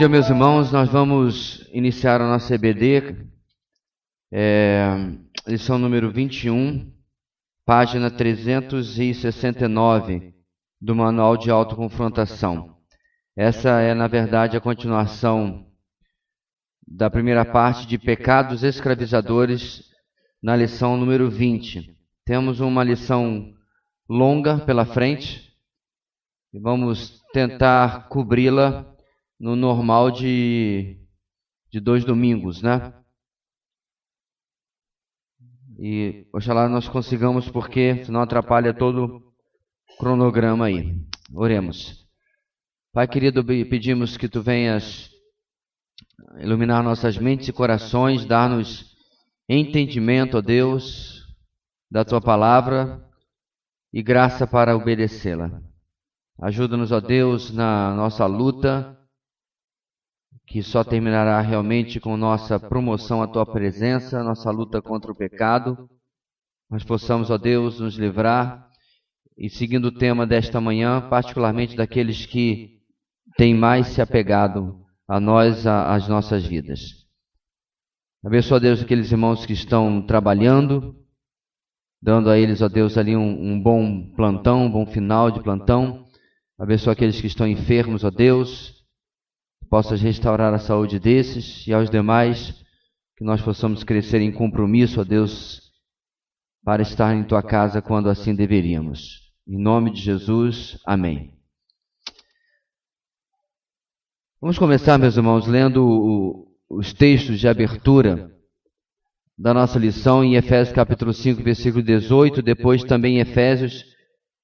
dia, meus irmãos. Nós vamos iniciar a nossa EBD, lição número 21, página 369 do Manual de Autoconfrontação. Essa é, na verdade, a continuação da primeira parte de pecados escravizadores na lição número 20. Temos uma lição longa pela frente e vamos tentar cobri-la no normal de 2 domingos, né? E oxalá nós consigamos, porque senão atrapalha todo o cronograma aí. Oremos. Pai querido, pedimos que Tu venhas iluminar nossas mentes e corações, dar-nos entendimento, ó Deus, da Tua palavra e graça para obedecê-la. Ajuda-nos, ó Deus, na nossa luta, que só terminará realmente com nossa promoção à Tua presença, nossa luta contra o pecado. Nós possamos, ó Deus, nos livrar e, seguindo o tema desta manhã, particularmente daqueles que têm mais se apegado a nós, às nossas vidas. Abençoa, ó Deus, aqueles irmãos que estão trabalhando, dando a eles, ó Deus, ali um bom plantão, um bom final de plantão. Abençoa aqueles que estão enfermos, ó Deus, possas restaurar a saúde desses e aos demais, que nós possamos crescer em compromisso, ó Deus, para estar em Tua casa quando assim deveríamos. Em nome de Jesus, amém. Vamos começar, meus irmãos, lendo os textos de abertura da nossa lição em Efésios capítulo 5, versículo 18, depois também em Efésios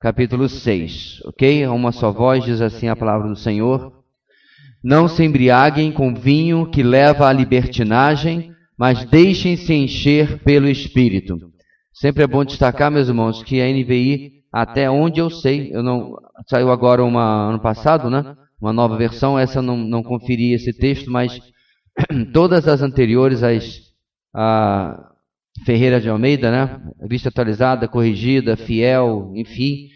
capítulo 6, ok? A uma só voz diz assim a palavra do Senhor: Não se embriaguem com vinho que leva à libertinagem, mas deixem-se encher pelo Espírito. Sempre é bom destacar, meus irmãos, que a NVI, até onde eu sei, saiu agora ano passado, né? Uma nova versão, essa não conferi esse texto, mas todas as anteriores, a Ferreira de Almeida, né? Vista atualizada, corrigida, fiel, enfim,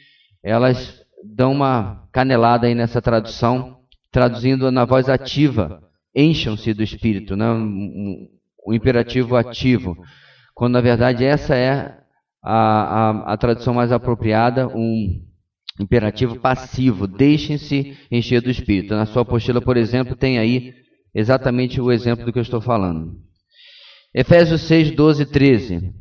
elas dão uma canelada aí nessa tradução, traduzindo na voz ativa, encham-se do Espírito, né? Um imperativo ativo, quando na verdade essa é a tradução mais apropriada, um imperativo passivo, deixem-se encher do Espírito. Na sua apostila, por exemplo, tem aí exatamente o exemplo do que eu estou falando. Efésios 6, 12 e 13.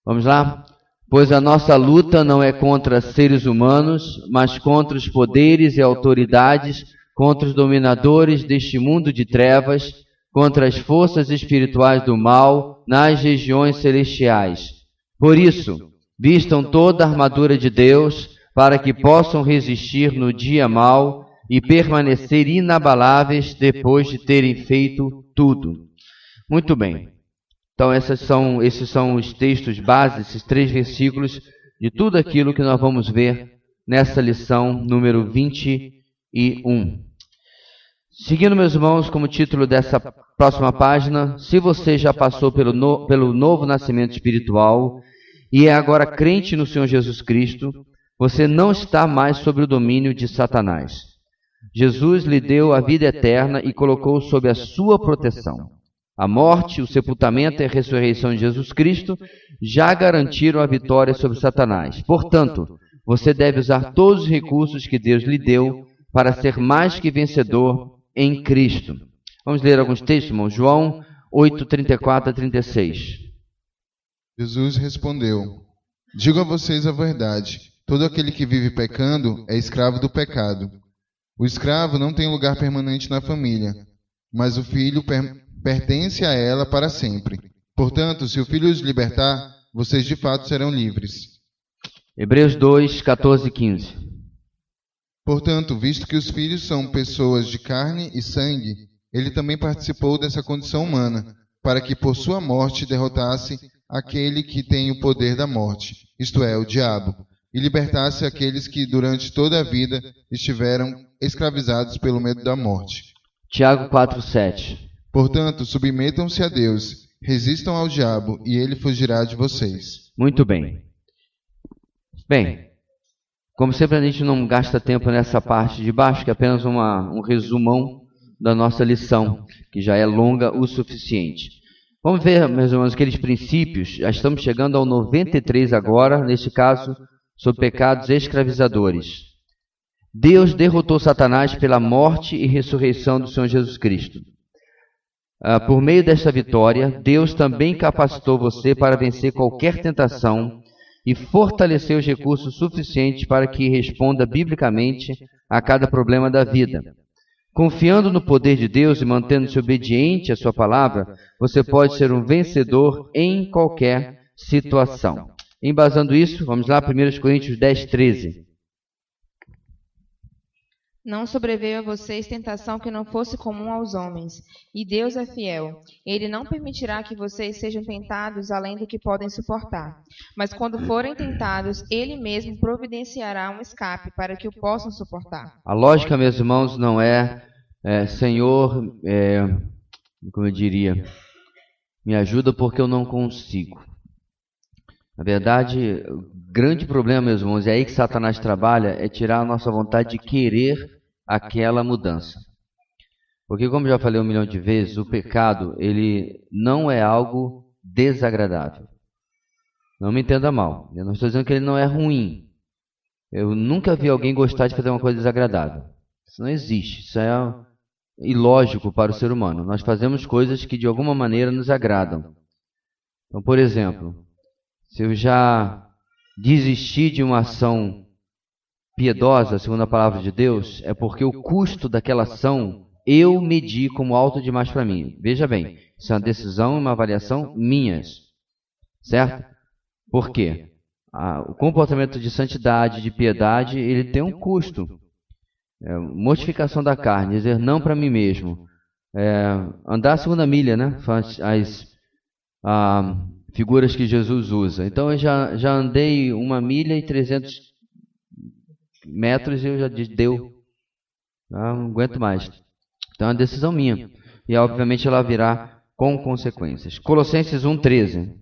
Vamos lá? Pois a nossa luta não é contra seres humanos, mas contra os poderes e autoridades, contra os dominadores deste mundo de trevas, contra as forças espirituais do mal nas regiões celestiais. Por isso, vistam toda a armadura de Deus, para que possam resistir no dia mau e permanecer inabaláveis depois de terem feito tudo. Muito bem. Então esses são os textos base, esses 3 versículos de tudo aquilo que nós vamos ver nessa lição número 21. Seguindo, meus irmãos, como título dessa próxima página, se você já passou pelo novo nascimento espiritual e é agora crente no Senhor Jesus Cristo, você não está mais sob o domínio de Satanás. Jesus lhe deu a vida eterna e colocou sob a sua proteção. A morte, o sepultamento e a ressurreição de Jesus Cristo já garantiram a vitória sobre Satanás. Portanto, você deve usar todos os recursos que Deus lhe deu para ser mais que vencedor em Cristo. Vamos ler alguns textos, irmão. João 8, 34 a 36. Jesus respondeu: Digo a vocês a verdade. Todo aquele que vive pecando é escravo do pecado. O escravo não tem lugar permanente na família, mas o filho pertence a ela para sempre. Portanto, se o Filho os libertar, vocês de fato serão livres. Hebreus 2, 14 e 15. Portanto, visto que os filhos são pessoas de carne e sangue, ele também participou dessa condição humana, para que por sua morte derrotasse aquele que tem o poder da morte, isto é, o diabo, e libertasse aqueles que durante toda a vida estiveram escravizados pelo medo da morte. Tiago 4, 7. Portanto, submetam-se a Deus, resistam ao diabo, e ele fugirá de vocês. Muito bem. Bem, como sempre a gente não gasta tempo nessa parte de baixo, que é apenas um resumão da nossa lição, que já é longa o suficiente. Vamos ver, meus irmãos, aqueles princípios. Já estamos chegando ao 93 agora, neste caso, sobre pecados escravizadores. Deus derrotou Satanás pela morte e ressurreição do Senhor Jesus Cristo. Por meio desta vitória, Deus também capacitou você para vencer qualquer tentação e fortalecer os recursos suficientes para que responda biblicamente a cada problema da vida. Confiando no poder de Deus e mantendo-se obediente à sua palavra, você pode ser um vencedor em qualquer situação. Embasando isso, vamos lá, 1 Coríntios 10, 13. Não sobreveio a vocês tentação que não fosse comum aos homens, e Deus é fiel. Ele não permitirá que vocês sejam tentados além do que podem suportar. Mas quando forem tentados, Ele mesmo providenciará um escape para que o possam suportar. A lógica, meus irmãos, não Senhor, como eu diria, me ajuda porque eu não consigo. Na verdade, o grande problema, meus irmãos, é aí que Satanás trabalha, é tirar a nossa vontade de querer aquela mudança. Porque, como já falei 1 milhão de vezes, o pecado, ele não é algo desagradável. Não me entenda mal. Eu não estou dizendo que ele não é ruim. Eu nunca vi alguém gostar de fazer uma coisa desagradável. Isso não existe. Isso é ilógico para o ser humano. Nós fazemos coisas que de alguma maneira nos agradam. Então, por exemplo, se eu já desisti de uma ação piedosa, segundo a palavra de Deus, é porque o custo daquela ação eu medi como alto demais para mim. Veja bem, isso é uma decisão e uma avaliação minhas. Certo? Por quê? O comportamento de santidade, de piedade, ele tem um custo. Mortificação da carne, dizer não para mim mesmo. Andar a segunda milha, né? As figuras que Jesus usa. Então eu já andei 1 milha e 300 metros e eu já disse, deu. Não aguento mais. Então é uma decisão minha. E obviamente ela virá com consequências. Colossenses 1,13.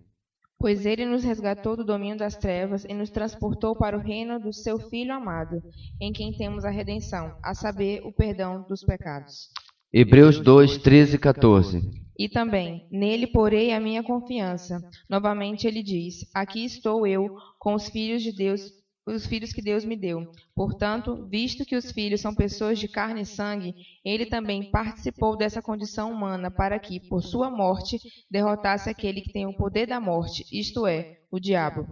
Pois ele nos resgatou do domínio das trevas e nos transportou para o reino do seu Filho amado, em quem temos a redenção, a saber, o perdão dos pecados. Hebreus 2, 13 e 14. E também, nele porei a minha confiança. Novamente ele diz, aqui estou eu com os filhos de Deus, os filhos que Deus me deu. Portanto, visto que os filhos são pessoas de carne e sangue, ele também participou dessa condição humana para que, por sua morte, derrotasse aquele que tem o poder da morte, isto é, o diabo.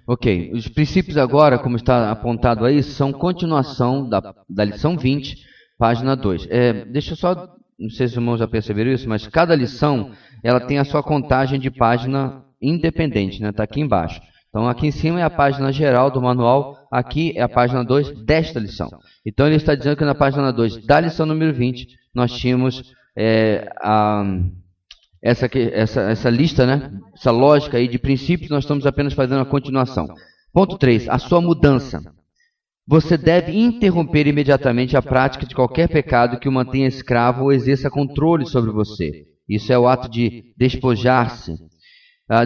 Ok, os princípios agora, como está apontado aí, são continuação da lição 20, página 2. Deixa eu só, não sei se os irmãos já perceberam isso, mas cada lição ela tem a sua contagem de página independente, né? Está aqui embaixo. Então, aqui em cima é a página geral do manual, aqui é a página 2 desta lição. Então, ele está dizendo que na página 2 da lição número 20, nós tínhamos essa lista, né? Essa lógica aí de princípios, nós estamos apenas fazendo a continuação. Ponto 3, a sua mudança. Você deve interromper imediatamente a prática de qualquer pecado que o mantenha escravo ou exerça controle sobre você. Isso é o ato de despojar-se.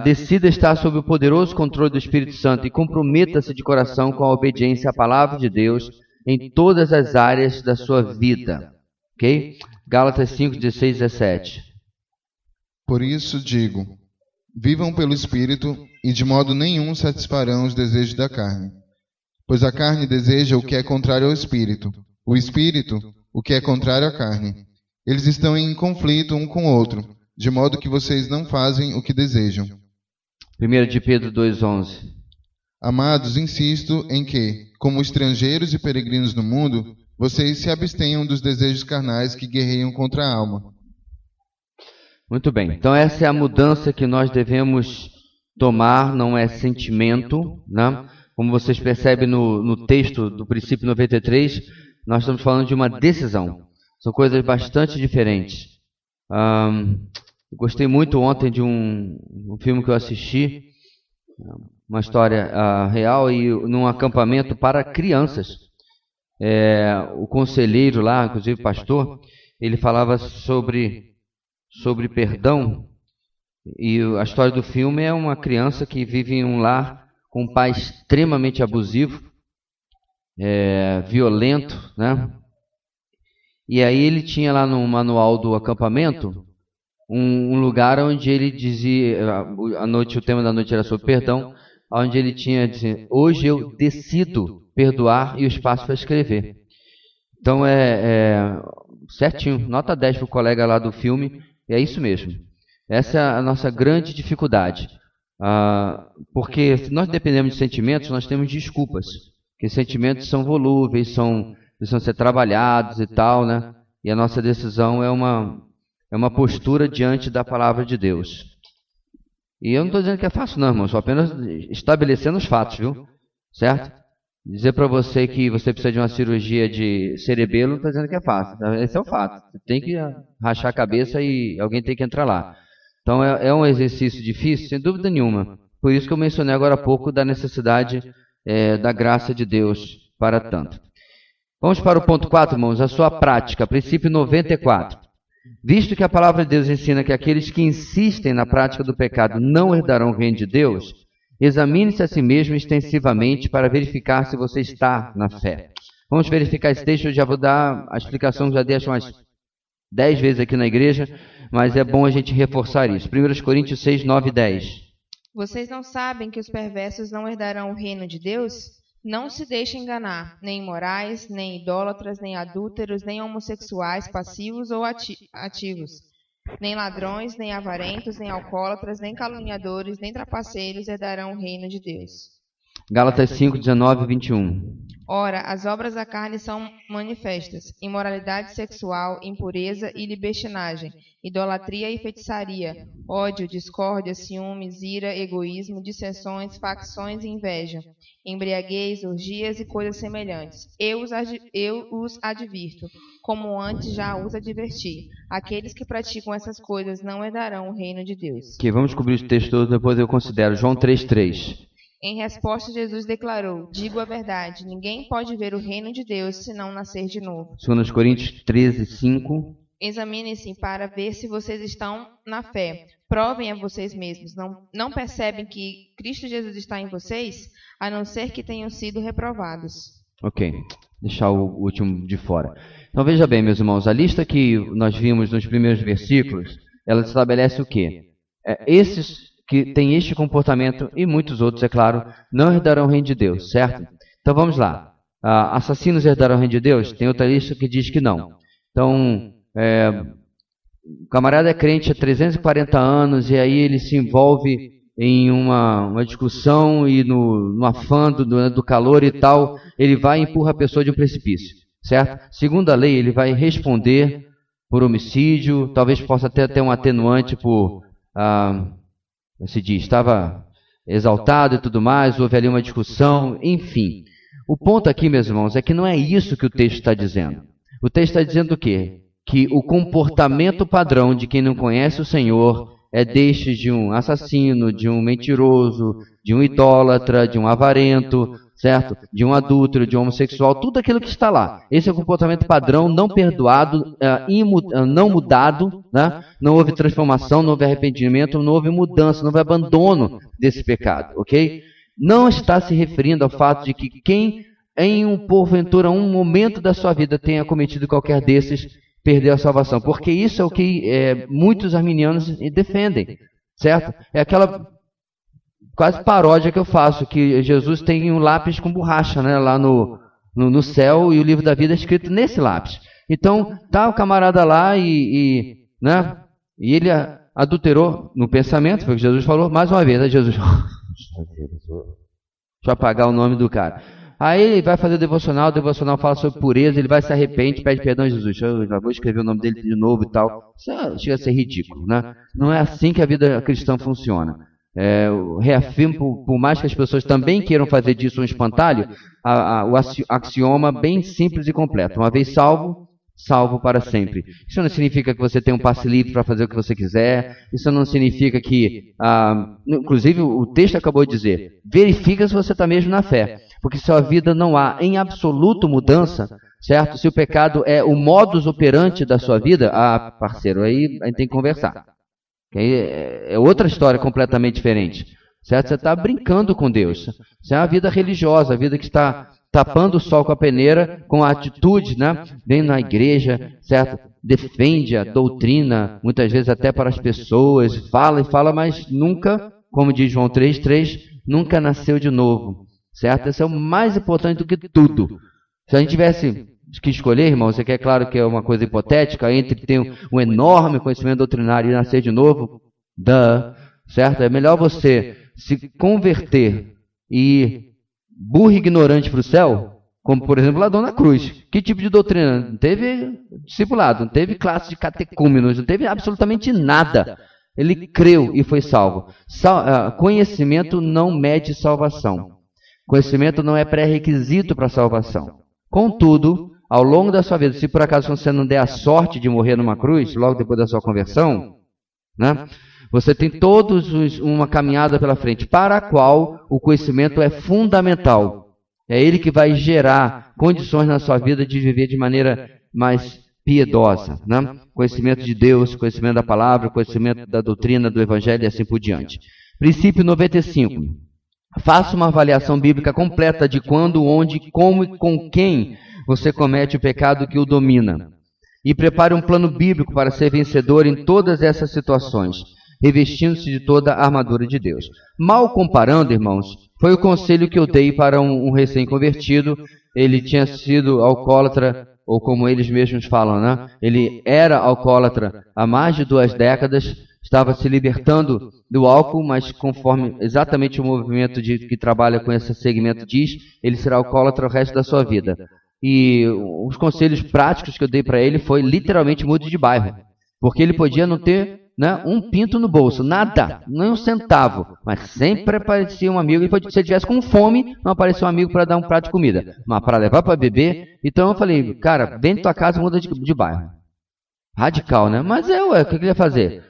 Decida estar sob o poderoso controle do Espírito Santo e comprometa-se de coração com a obediência à palavra de Deus em todas as áreas da sua vida. Ok? Gálatas 5, 16 e 17. Por isso digo, vivam pelo Espírito e de modo nenhum satisfarão os desejos da carne. Pois a carne deseja o que é contrário ao Espírito, o Espírito o que é contrário à carne. Eles estão em conflito um com o outro, de modo que vocês não fazem o que desejam. 1 de Pedro 2,11. Amados, insisto em que, como estrangeiros e peregrinos no mundo, vocês se abstenham dos desejos carnais que guerreiam contra a alma. Muito bem. Então essa é a mudança que nós devemos tomar, não é sentimento, né? Como vocês percebem no texto do princípio 93, nós estamos falando de uma decisão. São coisas bastante diferentes. Eu gostei muito ontem de um filme que eu assisti, uma história real, e num acampamento para crianças. O conselheiro lá, inclusive pastor, ele falava sobre perdão, e a história do filme é uma criança que vive em um lar com um pai extremamente abusivo, violento, né? E aí ele tinha lá no manual do acampamento um lugar onde ele dizia, à noite, o tema da noite era sobre perdão, onde ele tinha dizer, hoje eu decido perdoar e o espaço para escrever. Então certinho, nota 10 para o colega lá do filme, é isso mesmo. Essa é a nossa grande dificuldade. Porque se nós dependemos de sentimentos, nós temos desculpas. Porque sentimentos são volúveis, precisam ser trabalhados e tal, né? E a nossa decisão é uma postura diante da palavra de Deus. E eu não estou dizendo que é fácil, não, irmão. Só apenas estabelecendo os fatos, viu? Certo? Dizer para você que você precisa de uma cirurgia de cerebelo, não estou dizendo que é fácil. Esse é o fato. Você tem que rachar a cabeça e alguém tem que entrar lá. Então é um exercício difícil, sem dúvida nenhuma. Por isso que eu mencionei agora há pouco da necessidade da graça de Deus para tanto. Vamos para o ponto 4, irmãos, a sua prática, princípio 94. Visto que a palavra de Deus ensina que aqueles que insistem na prática do pecado não herdarão o reino de Deus, examine-se a si mesmo extensivamente para verificar se você está na fé. Vamos verificar esse texto, eu já vou dar a explicação, já dei umas 10 vezes aqui na igreja, mas é bom a gente reforçar isso. 1 Coríntios 6, 9 e 10. Vocês não sabem que os perversos não herdarão o reino de Deus? Não se deixem enganar, nem imorais, nem idólatras, nem adúlteros, nem homossexuais passivos ou ativos, nem ladrões, nem avarentos, nem alcoólatras, nem caluniadores, nem trapaceiros herdarão o reino de Deus. Gálatas 5, 19 e 21. Ora, as obras da carne são manifestas: imoralidade sexual, impureza e libertinagem, idolatria e feitiçaria, ódio, discórdia, ciúmes, ira, egoísmo, dissensões, facções e inveja, embriaguez, orgias e coisas semelhantes. Eu os advirto, como antes já os adverti. Aqueles que praticam essas coisas não herdarão o reino de Deus. Ok, vamos cobrir o texto todo, depois eu considero. João 3, 3. Em resposta, Jesus declarou: digo a verdade, ninguém pode ver o reino de Deus se não nascer de novo. 2 Coríntios 13, 5. Examinem-se para ver se vocês estão na fé. Provem a vocês mesmos. Não percebem que Cristo Jesus está em vocês, a não ser que tenham sido reprovados. Ok, deixar o último de fora. Então veja bem, meus irmãos, a lista que nós vimos nos primeiros versículos, ela estabelece o quê? Esses que têm este comportamento, e muitos outros, é claro, não herdarão o reino de Deus, certo? Então vamos lá. Assassinos herdarão o reino de Deus? Tem outra lista que diz que não. Então, o camarada é crente há 340 anos, e aí ele se envolve em uma discussão, e no afã do calor e tal, ele vai e empurra a pessoa de um precipício, certo? Segundo a lei, ele vai responder por homicídio, talvez possa até ter um atenuante por... se diz, estava exaltado e tudo mais, houve ali uma discussão, enfim. O ponto aqui, meus irmãos, é que não é isso que o texto está dizendo. O texto está dizendo o quê? Que o comportamento padrão de quem não conhece o Senhor é deste de um assassino, de um mentiroso, de um idólatra, de um avarento, certo? De um adúltero, de um homossexual, tudo aquilo que está lá. Esse é o comportamento padrão, não perdoado, não mudado, né? Não houve transformação, não houve arrependimento, não houve mudança, não houve abandono desse pecado, ok? Não está se referindo ao fato de que quem, porventura, um momento da sua vida tenha cometido qualquer desses, perdeu a salvação, porque isso é o que muitos arminianos defendem, certo? É aquela quase paródia que eu faço, que Jesus tem um lápis com borracha, né, lá no céu, e o livro da vida é escrito nesse lápis. Então, tá o camarada lá né, e ele adulterou no pensamento, foi o que Jesus falou, mais uma vez, né, Jesus, deixa eu apagar o nome do cara. Aí ele vai fazer o devocional fala sobre pureza, ele vai se arrepende, pede perdão a Jesus. Eu já vou escrever o nome dele de novo e tal. Isso chega a ser ridículo, né? Não é assim que a vida cristã funciona. Eu reafirmo, por mais que as pessoas também queiram fazer disso um espantalho, o axioma bem simples e completo. Uma vez salvo, salvo para sempre. Isso não significa que você tem um passe livre para fazer o que você quiser. Isso não significa que... inclusive, o texto acabou de dizer, verifica se você está mesmo na fé. Porque se a vida não há em absoluto mudança, certo? Se o pecado é o modus operandi da sua vida, parceiro, aí a gente tem que conversar. É outra história completamente diferente, certo? Você está brincando com Deus. Isso é uma vida religiosa, a vida que está tapando o sol com a peneira, com a atitude, né? Vem na igreja, certo? Defende a doutrina, muitas vezes até para as pessoas, fala e fala, mas nunca, como diz João 3,3, nunca nasceu de novo, certo? Isso é o mais importante do que tudo. Se a gente tivesse que escolher, irmão, você quer, claro que é uma coisa hipotética, entre ter um enorme conhecimento doutrinário e nascer de novo, certo? É melhor você se converter e ir burro e ignorante para o céu, como, por exemplo, a Dona Cruz. Que tipo de doutrina? Não teve discipulado, não teve classe de catecúmenos, não teve absolutamente nada. Ele creu e foi salvo. Conhecimento não mede salvação. Conhecimento não é pré-requisito para a salvação. Contudo, ao longo da sua vida, se por acaso você não der a sorte de morrer numa cruz, logo depois da sua conversão, né, você tem uma caminhada pela frente, para a qual o conhecimento é fundamental. É ele que vai gerar condições na sua vida de viver de maneira mais piedosa, né? Conhecimento de Deus, conhecimento da palavra, conhecimento da doutrina, do evangelho e assim por diante. Princípio 95. Faça uma avaliação bíblica completa de quando, onde, como e com quem você comete o pecado que o domina. E prepare um plano bíblico para ser vencedor em todas essas situações, revestindo-se de toda a armadura de Deus. Mal comparando, irmãos, foi o conselho que eu dei para um recém-convertido. Ele tinha sido alcoólatra, ou como eles mesmos falam, né? Ele era alcoólatra há mais de 2 décadas, estava se libertando do álcool, mas conforme exatamente o movimento que trabalha com esse segmento diz, ele será alcoólatra o resto da sua vida. E os conselhos práticos que eu dei para ele foi literalmente mude de bairro, porque ele podia não ter, né, um pinto no bolso, nada, nem um centavo, mas sempre aparecia um amigo, e se ele tivesse com fome, não aparecia um amigo para dar um prato de comida, mas para levar para beber. Então eu falei, cara, vem de tua casa e muda de bairro. Radical, né? Mas o que ele ia fazer?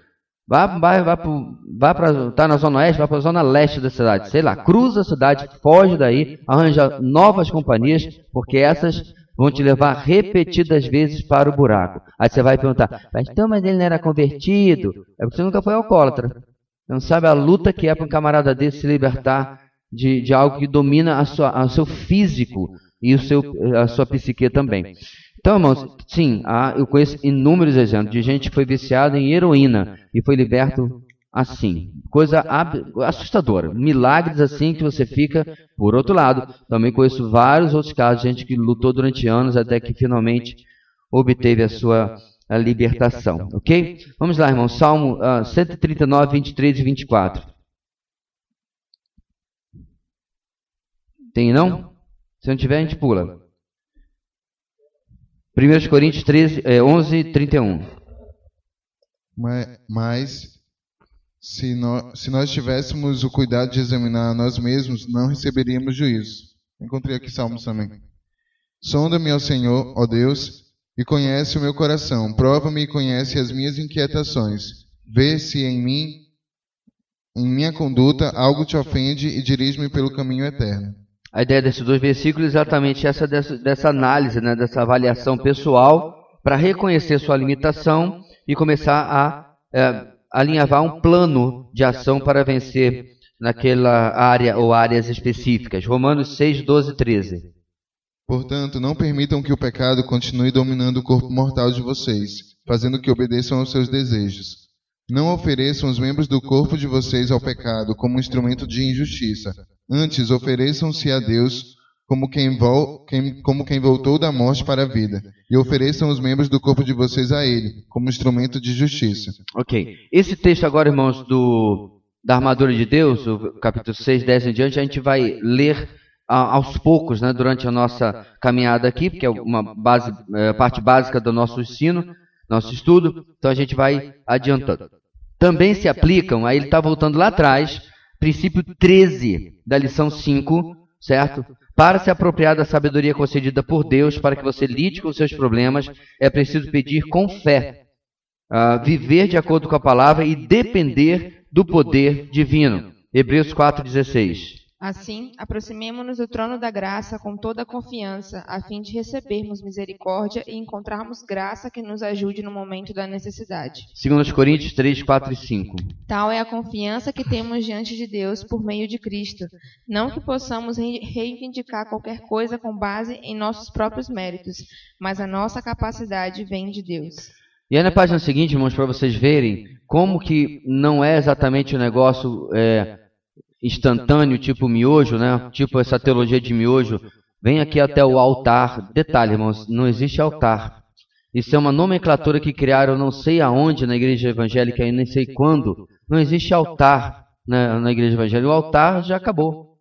Tá na zona oeste, vai para a zona leste da cidade, sei lá, cruza a cidade, foge daí, arranja novas companhias, porque essas vão te levar repetidas vezes para o buraco. Aí você vai perguntar, mas ele não era convertido? É porque você nunca foi alcoólatra. Você não sabe a luta que é para um camarada desse se libertar de algo que domina o seu físico e a sua psique também. Então, irmãos, sim, eu conheço inúmeros exemplos de gente que foi viciada em heroína e foi liberto assim. Coisa assustadora. Milagres assim que você fica. Por outro lado, também conheço vários outros casos de gente que lutou durante anos até que finalmente obteve a sua libertação. Ok? Vamos lá, irmãos. Salmo 139, 23 e 24. Tem não? Se não tiver, a gente pula. 1 Coríntios 11, 31. Mas se nós tivéssemos o cuidado de examinar a nós mesmos, não receberíamos juízo. Encontrei aqui Salmos também. Sonda-me, ó Senhor, ó Deus, e conhece o meu coração. Prova-me e conhece as minhas inquietações. Vê se em minha conduta, algo te ofende e dirige-me pelo caminho eterno. A ideia desses 2 versículos é exatamente essa dessa análise, né, dessa avaliação pessoal, para reconhecer sua limitação e começar a alinhavar um plano de ação para vencer naquela área ou áreas específicas. Romanos 6, 12 e 13. Portanto, não permitam que o pecado continue dominando o corpo mortal de vocês, fazendo que obedeçam aos seus desejos. Não ofereçam os membros do corpo de vocês ao pecado como um instrumento de injustiça. Antes, ofereçam-se a Deus como quem voltou da morte para a vida, e ofereçam os membros do corpo de vocês a Ele, como instrumento de justiça. Ok. Esse texto agora, irmãos, da armadura de Deus, o capítulo 6, 10 em diante, a gente vai ler aos poucos, né, durante a nossa caminhada aqui, porque é uma parte básica do nosso ensino, nosso estudo, então a gente vai adiantando. Também se aplicam, aí ele está voltando lá atrás, princípio 13 da lição 5, certo? Para se apropriar da sabedoria concedida por Deus, para que você lide com seus problemas, é preciso pedir com fé, viver de acordo com a palavra e depender do poder divino. Hebreus 4,16. Assim, aproximemo-nos do trono da graça com toda a confiança, a fim de recebermos misericórdia e encontrarmos graça que nos ajude no momento da necessidade. 2 Coríntios 3, 4 e 5. Tal é a confiança que temos diante de Deus por meio de Cristo. Não que possamos reivindicar qualquer coisa com base em nossos próprios méritos, mas a nossa capacidade vem de Deus. E aí na página seguinte, irmãos, para vocês verem como que não é exatamente um negócio instantâneo, tipo miojo, né? Tipo essa teologia de miojo. Vem aqui até o altar. Detalhe, irmãos, não existe altar. Isso é uma nomenclatura que criaram não sei aonde na igreja evangélica e nem sei quando. Não existe altar na igreja evangélica. O altar já acabou.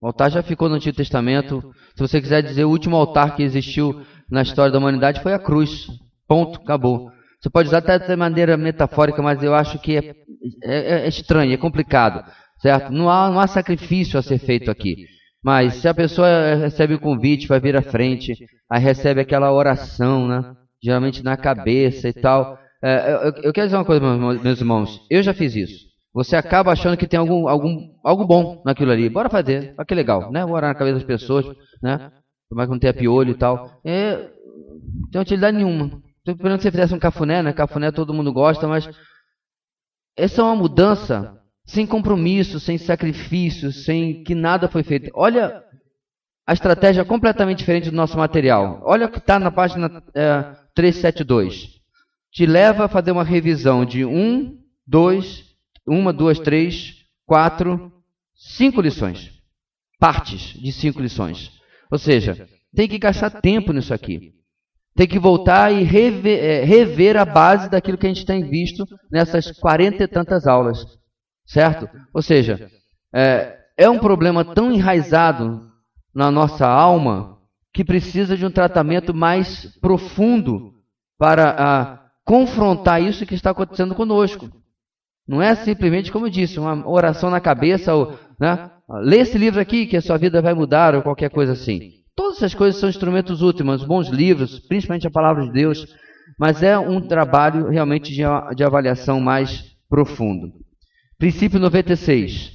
O altar já ficou no Antigo Testamento. Se você quiser dizer, o último altar que existiu na história da humanidade foi a cruz. Ponto, acabou. Você pode usar até de maneira metafórica, mas eu acho que é estranho, é complicado. Certo? Não há sacrifício a ser feito aqui. Mas se a pessoa recebe o convite, vai vir à frente, aí recebe aquela oração, né? Geralmente na cabeça e tal. Eu quero dizer uma coisa, meus irmãos. Eu já fiz isso. Você acaba achando que tem algo bom naquilo ali. Bora fazer. Olha que legal, né? Vou orar na cabeça das pessoas, né? Tomara que não tenha piolho e tal. Não tem utilidade nenhuma. Estou esperando que você fizesse um cafuné, né? Cafuné todo mundo gosta, mas essa é uma mudança sem compromisso, sem sacrifício, sem que nada foi feito. Olha a estratégia completamente diferente do nosso material. Olha o que está na página 372. Te leva a fazer uma revisão de 1, 2, 3, 4, 5 lições. Partes de 5 lições. Ou seja, tem que gastar tempo nisso aqui. Tem que voltar e rever a base daquilo que a gente tem visto nessas 40 e tantas aulas. Certo? Ou seja, é um problema tão enraizado na nossa alma que precisa de um tratamento mais profundo para confrontar isso que está acontecendo conosco. Não é simplesmente, como eu disse, uma oração na cabeça, ou, né? Lê esse livro aqui que a sua vida vai mudar, ou qualquer coisa assim. Todas essas coisas são instrumentos úteis, bons livros, principalmente a palavra de Deus, mas é um trabalho realmente de avaliação mais profundo. Princípio 96.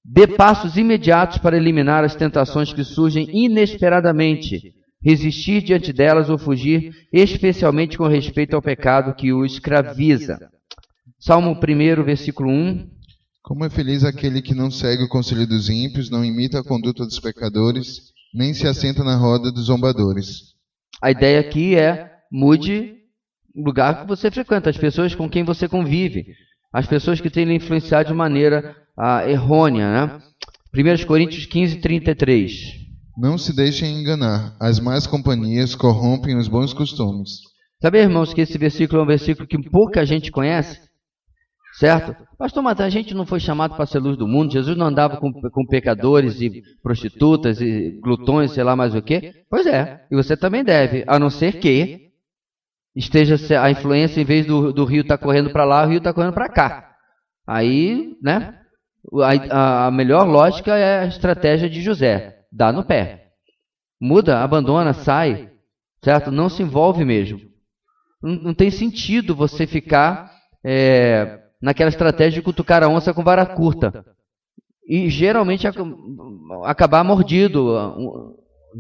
Dê passos imediatos para eliminar as tentações que surgem inesperadamente, resistir diante delas ou fugir, especialmente com respeito ao pecado que o escraviza. Salmo 1, versículo 1. Como é feliz aquele que não segue o conselho dos ímpios, não imita a conduta dos pecadores, nem se assenta na roda dos zombadores. A ideia aqui é mude o lugar que você frequenta, as pessoas com quem você convive, as pessoas que têm lhe influenciado de maneira errônea, né? 1 Coríntios 15, 33. Não se deixem enganar, as más companhias corrompem os bons costumes. Sabe, irmãos, que esse versículo é um versículo que pouca gente conhece? Certo? Pastor, mas a gente não foi chamado para ser luz do mundo. Jesus não andava com pecadores e prostitutas e glutões, sei lá mais o quê. Pois é, e você também deve, a não ser que esteja a influência, em vez do rio estar correndo para lá, o rio está correndo para cá. Aí, né? A melhor lógica é a estratégia de José. Dá no pé. Muda, abandona, sai. Certo? Não se envolve mesmo. Não tem sentido você ficar naquela estratégia de cutucar a onça com vara curta. E geralmente acabar mordido,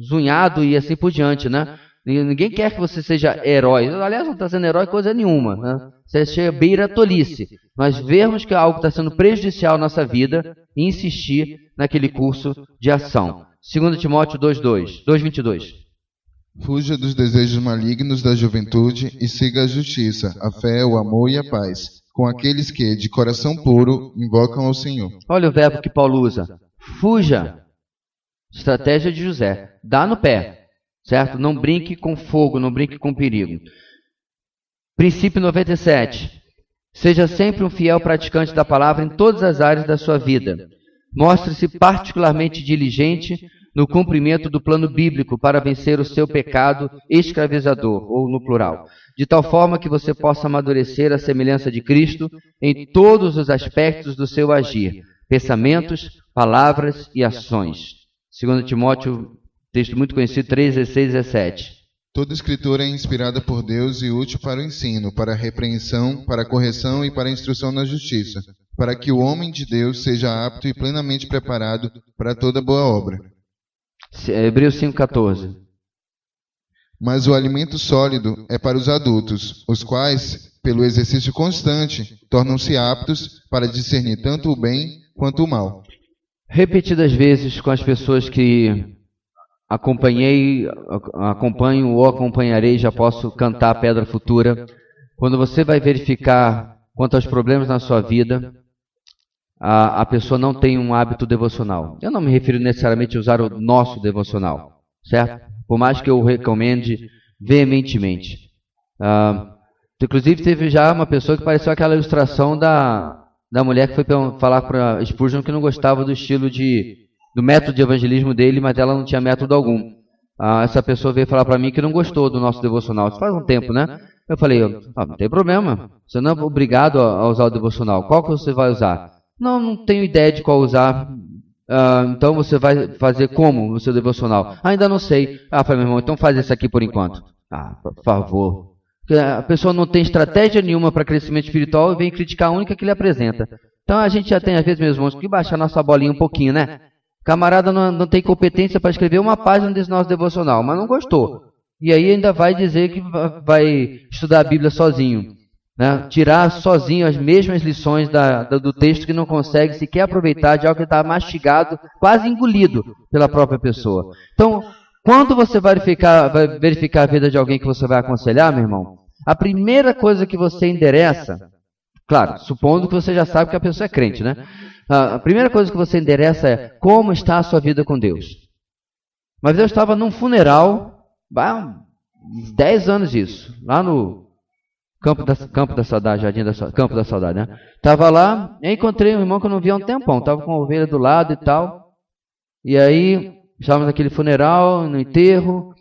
zunhado e assim por diante, né? Ninguém quer que você seja herói. Aliás, não está sendo herói coisa nenhuma, né? Você chega beira a tolice. Nós vermos que algo está sendo prejudicial à nossa vida e insistir naquele curso de ação. 2 Timóteo 2:22. Fuja dos desejos malignos da juventude e siga a justiça, a fé, o amor e a paz, com aqueles que, de coração puro, invocam ao Senhor. Olha o verbo que Paulo usa. Fuja. Estratégia de José. Dá no pé. Certo? Não brinque com fogo, não brinque com perigo. Princípio 97. Seja sempre um fiel praticante da palavra em todas as áreas da sua vida. Mostre-se particularmente diligente no cumprimento do plano bíblico para vencer o seu pecado escravizador, ou no plural, de tal forma que você possa amadurecer a semelhança de Cristo em todos os aspectos do seu agir, pensamentos, palavras e ações. 2 Timóteo, texto muito conhecido, 3:16 e 17. Toda escritura é inspirada por Deus e útil para o ensino, para a repreensão, para a correção e para a instrução na justiça, para que o homem de Deus seja apto e plenamente preparado para toda boa obra. Hebreus 5,14. Mas o alimento sólido é para os adultos, os quais, pelo exercício constante, tornam-se aptos para discernir tanto o bem quanto o mal. Repetidas vezes com as pessoas que acompanho ou acompanharei, já posso cantar a pedra futura. Quando você vai verificar quanto aos problemas na sua vida, a pessoa não tem um hábito devocional. Eu não me refiro necessariamente a usar o nosso devocional, certo? Por mais que eu recomende veementemente. Inclusive, teve já uma pessoa que pareceu aquela ilustração da mulher que foi falar para Spurgeon que não gostava do estilo do método de evangelismo dele, mas ela não tinha método algum. Essa pessoa veio falar para mim que não gostou do nosso devocional. Isso faz um tempo, né? Eu falei, não tem problema. Você não é obrigado a usar o devocional. Qual que você vai usar? Não tenho ideia de qual usar. Então você vai fazer como o seu devocional? Ainda não sei. Falei, meu irmão, então faz isso aqui por enquanto. Por favor. Porque a pessoa não tem estratégia nenhuma para crescimento espiritual e vem criticar a única que ele apresenta. Então a gente já tem, às vezes, meus irmãos, que baixar nossa bolinha um pouquinho, né? Camarada não tem competência para escrever uma página desse nosso devocional, mas não gostou. E aí ainda vai dizer que vai estudar a Bíblia sozinho. Né? Tirar sozinho as mesmas lições do texto que não consegue sequer aproveitar de algo que está mastigado, quase engolido pela própria pessoa. Então, quando você vai verificar a vida de alguém que você vai aconselhar, meu irmão, a primeira coisa que você endereça, claro, supondo que você já sabe que a pessoa é crente, né? A primeira coisa que você endereça é como está a sua vida com Deus. Mas eu estava num funeral, há 10 anos isso, lá no Campo da Saudade, Campo da Saudade, né? Estava lá, e encontrei um irmão que eu não via há um tempão, estava com a ovelha do lado e tal, e aí estávamos naquele funeral, no enterro,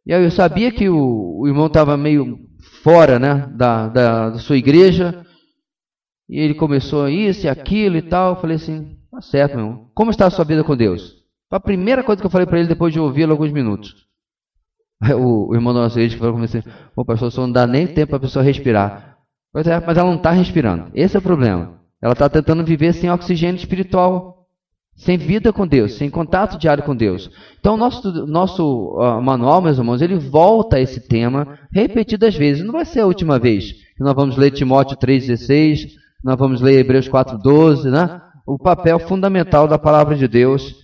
e aí eu sabia que o irmão estava meio fora, né, da sua igreja, e ele começou isso e aquilo e tal. Eu falei assim, tá certo, meu irmão. Como está a sua vida com Deus? Foi a primeira coisa que eu falei para ele depois de ouvi-lo alguns minutos. Aí o irmão da nossa igreja falou assim, pastor, só não dá nem tempo para a pessoa respirar. Mas ela não está respirando. Esse é o problema. Ela está tentando viver sem oxigênio espiritual, sem vida com Deus, sem contato diário com Deus. Então, nosso manual, meus irmãos, ele volta a esse tema repetidas vezes. Não vai ser a última vez que nós vamos ler Timóteo 3,16, nós vamos ler Hebreus 4,12, né? O papel fundamental da palavra de Deus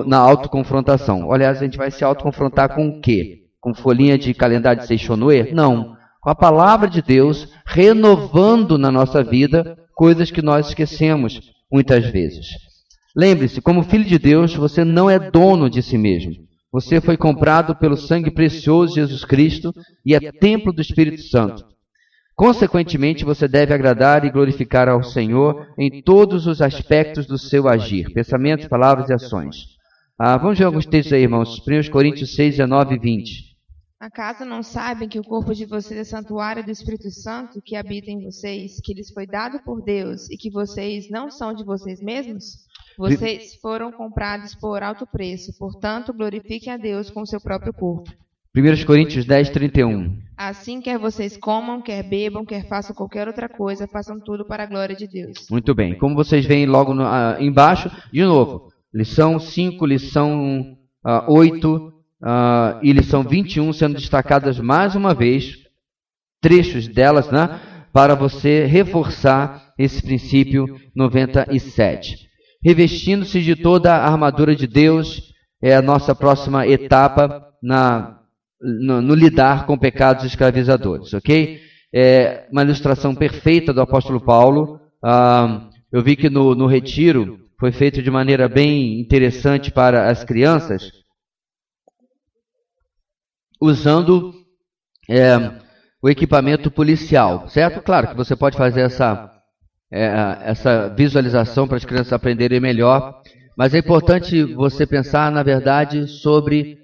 na autoconfrontação. Aliás, a gente vai se autoconfrontar com o quê? Com folhinha de calendário de Seixonoe? Não. Com a palavra de Deus, renovando na nossa vida coisas que nós esquecemos muitas vezes. Lembre-se, como filho de Deus, você não é dono de si mesmo. Você foi comprado pelo sangue precioso de Jesus Cristo e é templo do Espírito Santo. Consequentemente, você deve agradar e glorificar ao Senhor em todos os aspectos do seu agir, pensamentos, palavras e ações. Vamos ver alguns textos aí, irmãos. 1 Coríntios 6, 19 e 20. Acaso não sabem que o corpo de vocês é santuário do Espírito Santo que habita em vocês, que lhes foi dado por Deus e que vocês não são de vocês mesmos? Vocês foram comprados por alto preço, portanto, glorifiquem a Deus com o seu próprio corpo. 1 Coríntios 10, 31. Assim, quer vocês comam, quer bebam, quer façam qualquer outra coisa, façam tudo para a glória de Deus. Muito bem. Como vocês veem logo embaixo, de novo, lição 5, lição 8 e lição 21 sendo destacadas mais uma vez, trechos delas, né, para você reforçar esse princípio 97. Revestindo-se de toda a armadura de Deus é a nossa próxima etapa no lidar com pecados escravizadores, ok? É uma ilustração perfeita do apóstolo Paulo. Eu vi que no retiro foi feito de maneira bem interessante para as crianças, usando o equipamento policial, certo? Claro que você pode fazer essa visualização para as crianças aprenderem melhor, mas é importante você pensar, na verdade, sobre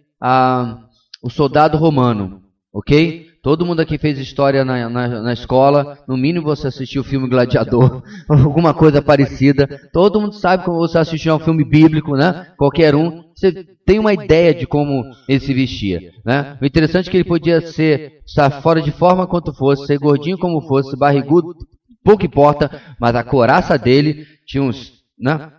o soldado romano, ok? Todo mundo aqui fez história na escola, no mínimo você assistiu o filme Gladiador, alguma coisa parecida. Todo mundo sabe como você assistiu a um filme bíblico, né? Qualquer um, você tem uma ideia de como ele se vestia, né? O interessante é que ele podia estar fora de forma quanto fosse, ser gordinho como fosse, barrigudo, pouco importa, mas a couraça dele tinha uns, né,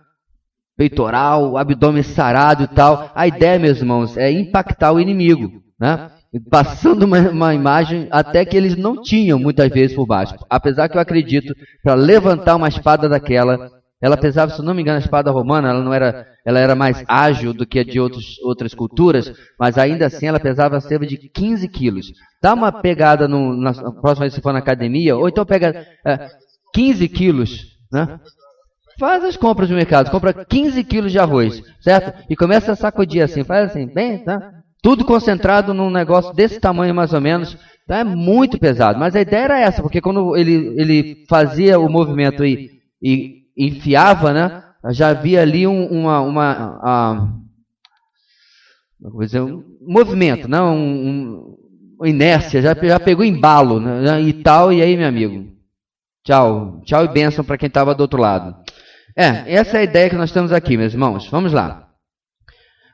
peitoral, abdômen sarado e tal. A ideia, meus irmãos, é impactar o inimigo, né? Passando uma imagem até que eles não tinham muitas vezes por baixo. Apesar que eu acredito, para levantar uma espada daquela, ela pesava, se não me engano, a espada romana, ela era mais ágil do que a de outras culturas, mas ainda assim ela pesava cerca de 15 quilos. Dá uma pegada na próxima vez que você for na academia, ou então pega 15 quilos, né? Faz as compras no mercado, compra 15 quilos de arroz, certo? E começa a sacudir assim, faz assim, bem, tá? Tudo concentrado num negócio desse tamanho mais ou menos, então é muito pesado. Mas a ideia era essa, porque quando ele fazia o movimento e enfiava, né, já havia ali um movimento, né, uma inércia, já pegou embalo, né, e tal, e aí, meu amigo, tchau e bênção para quem estava do outro lado. Essa é a ideia que nós temos aqui, meus irmãos. Vamos lá.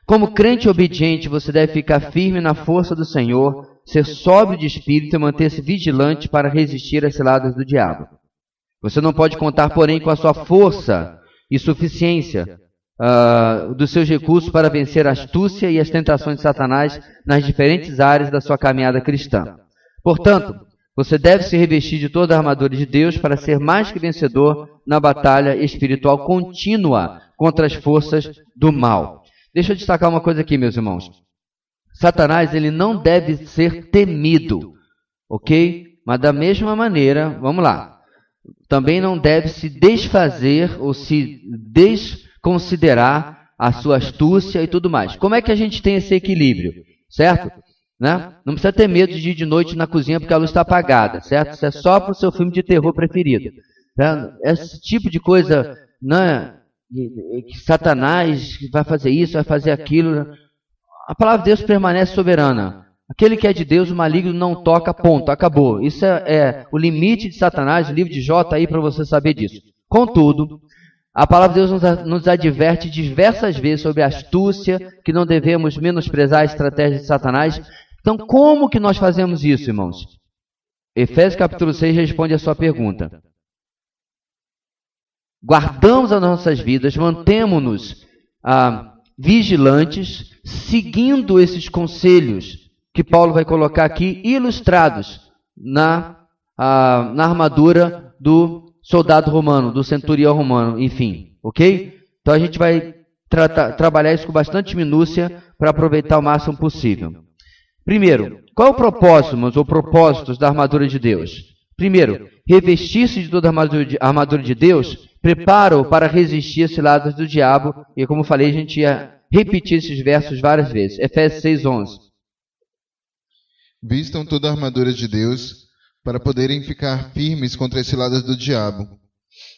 Como crente obediente, você deve ficar firme na força do Senhor, ser sóbrio de espírito e manter-se vigilante para resistir às ciladas do diabo. Você não pode contar, porém, com a sua força e suficiência dos seus recursos para vencer a astúcia e as tentações de Satanás nas diferentes áreas da sua caminhada cristã. Portanto, você deve se revestir de toda a armadura de Deus para ser mais que vencedor na batalha espiritual contínua contra as forças do mal. Deixa eu destacar uma coisa aqui, meus irmãos. Satanás, ele não deve ser temido, ok? Mas da mesma maneira, vamos lá, também não deve se desfazer ou se desconsiderar a sua astúcia e tudo mais. Como é que a gente tem esse equilíbrio, certo? Né? Não precisa ter medo de ir de noite na cozinha porque a luz está apagada, certo? Isso é só para o seu filme de terror preferido. Certo? Esse tipo de coisa, né? Que Satanás vai fazer isso, vai fazer aquilo. A palavra de Deus permanece soberana. Aquele que é de Deus, o maligno não toca, ponto, acabou. Isso é o limite de Satanás, o livro de Jó está aí para você saber disso. Contudo, a palavra de Deus nos adverte diversas vezes sobre a astúcia, que não devemos menosprezar a estratégia de Satanás. Então, como que nós fazemos isso, irmãos? Efésios capítulo 6 responde a sua pergunta. Guardamos as nossas vidas, mantemos-nos vigilantes, seguindo esses conselhos que Paulo vai colocar aqui, ilustrados na armadura do soldado romano, do centurião romano, enfim, ok? Então a gente vai trabalhar isso com bastante minúcia para aproveitar o máximo possível. Primeiro, qual é o propósito, irmãos, ou propósitos da armadura de Deus? Primeiro, revestir-se de toda a armadura de Deus prepara-o para resistir às ciladas do diabo, e como eu falei, a gente ia repetir esses versos várias vezes. Efésios 6:11. Vistam toda a armadura de Deus para poderem ficar firmes contra as ciladas do diabo.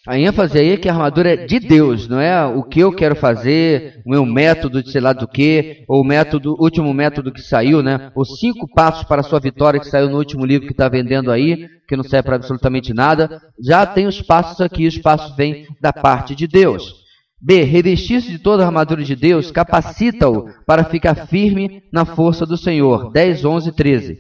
A ênfase aí é que a armadura é de Deus, não é o que eu quero fazer, o meu método de sei lá do que, ou o último método que saiu, né? Os 5 passos para a sua vitória que saiu no último livro que está vendendo aí, que não serve para absolutamente nada. Já tem os passos aqui, os passos vêm da parte de Deus. B. Revestir-se de toda a armadura de Deus capacita-o para ficar firme na força do Senhor. 10, 11 e 13.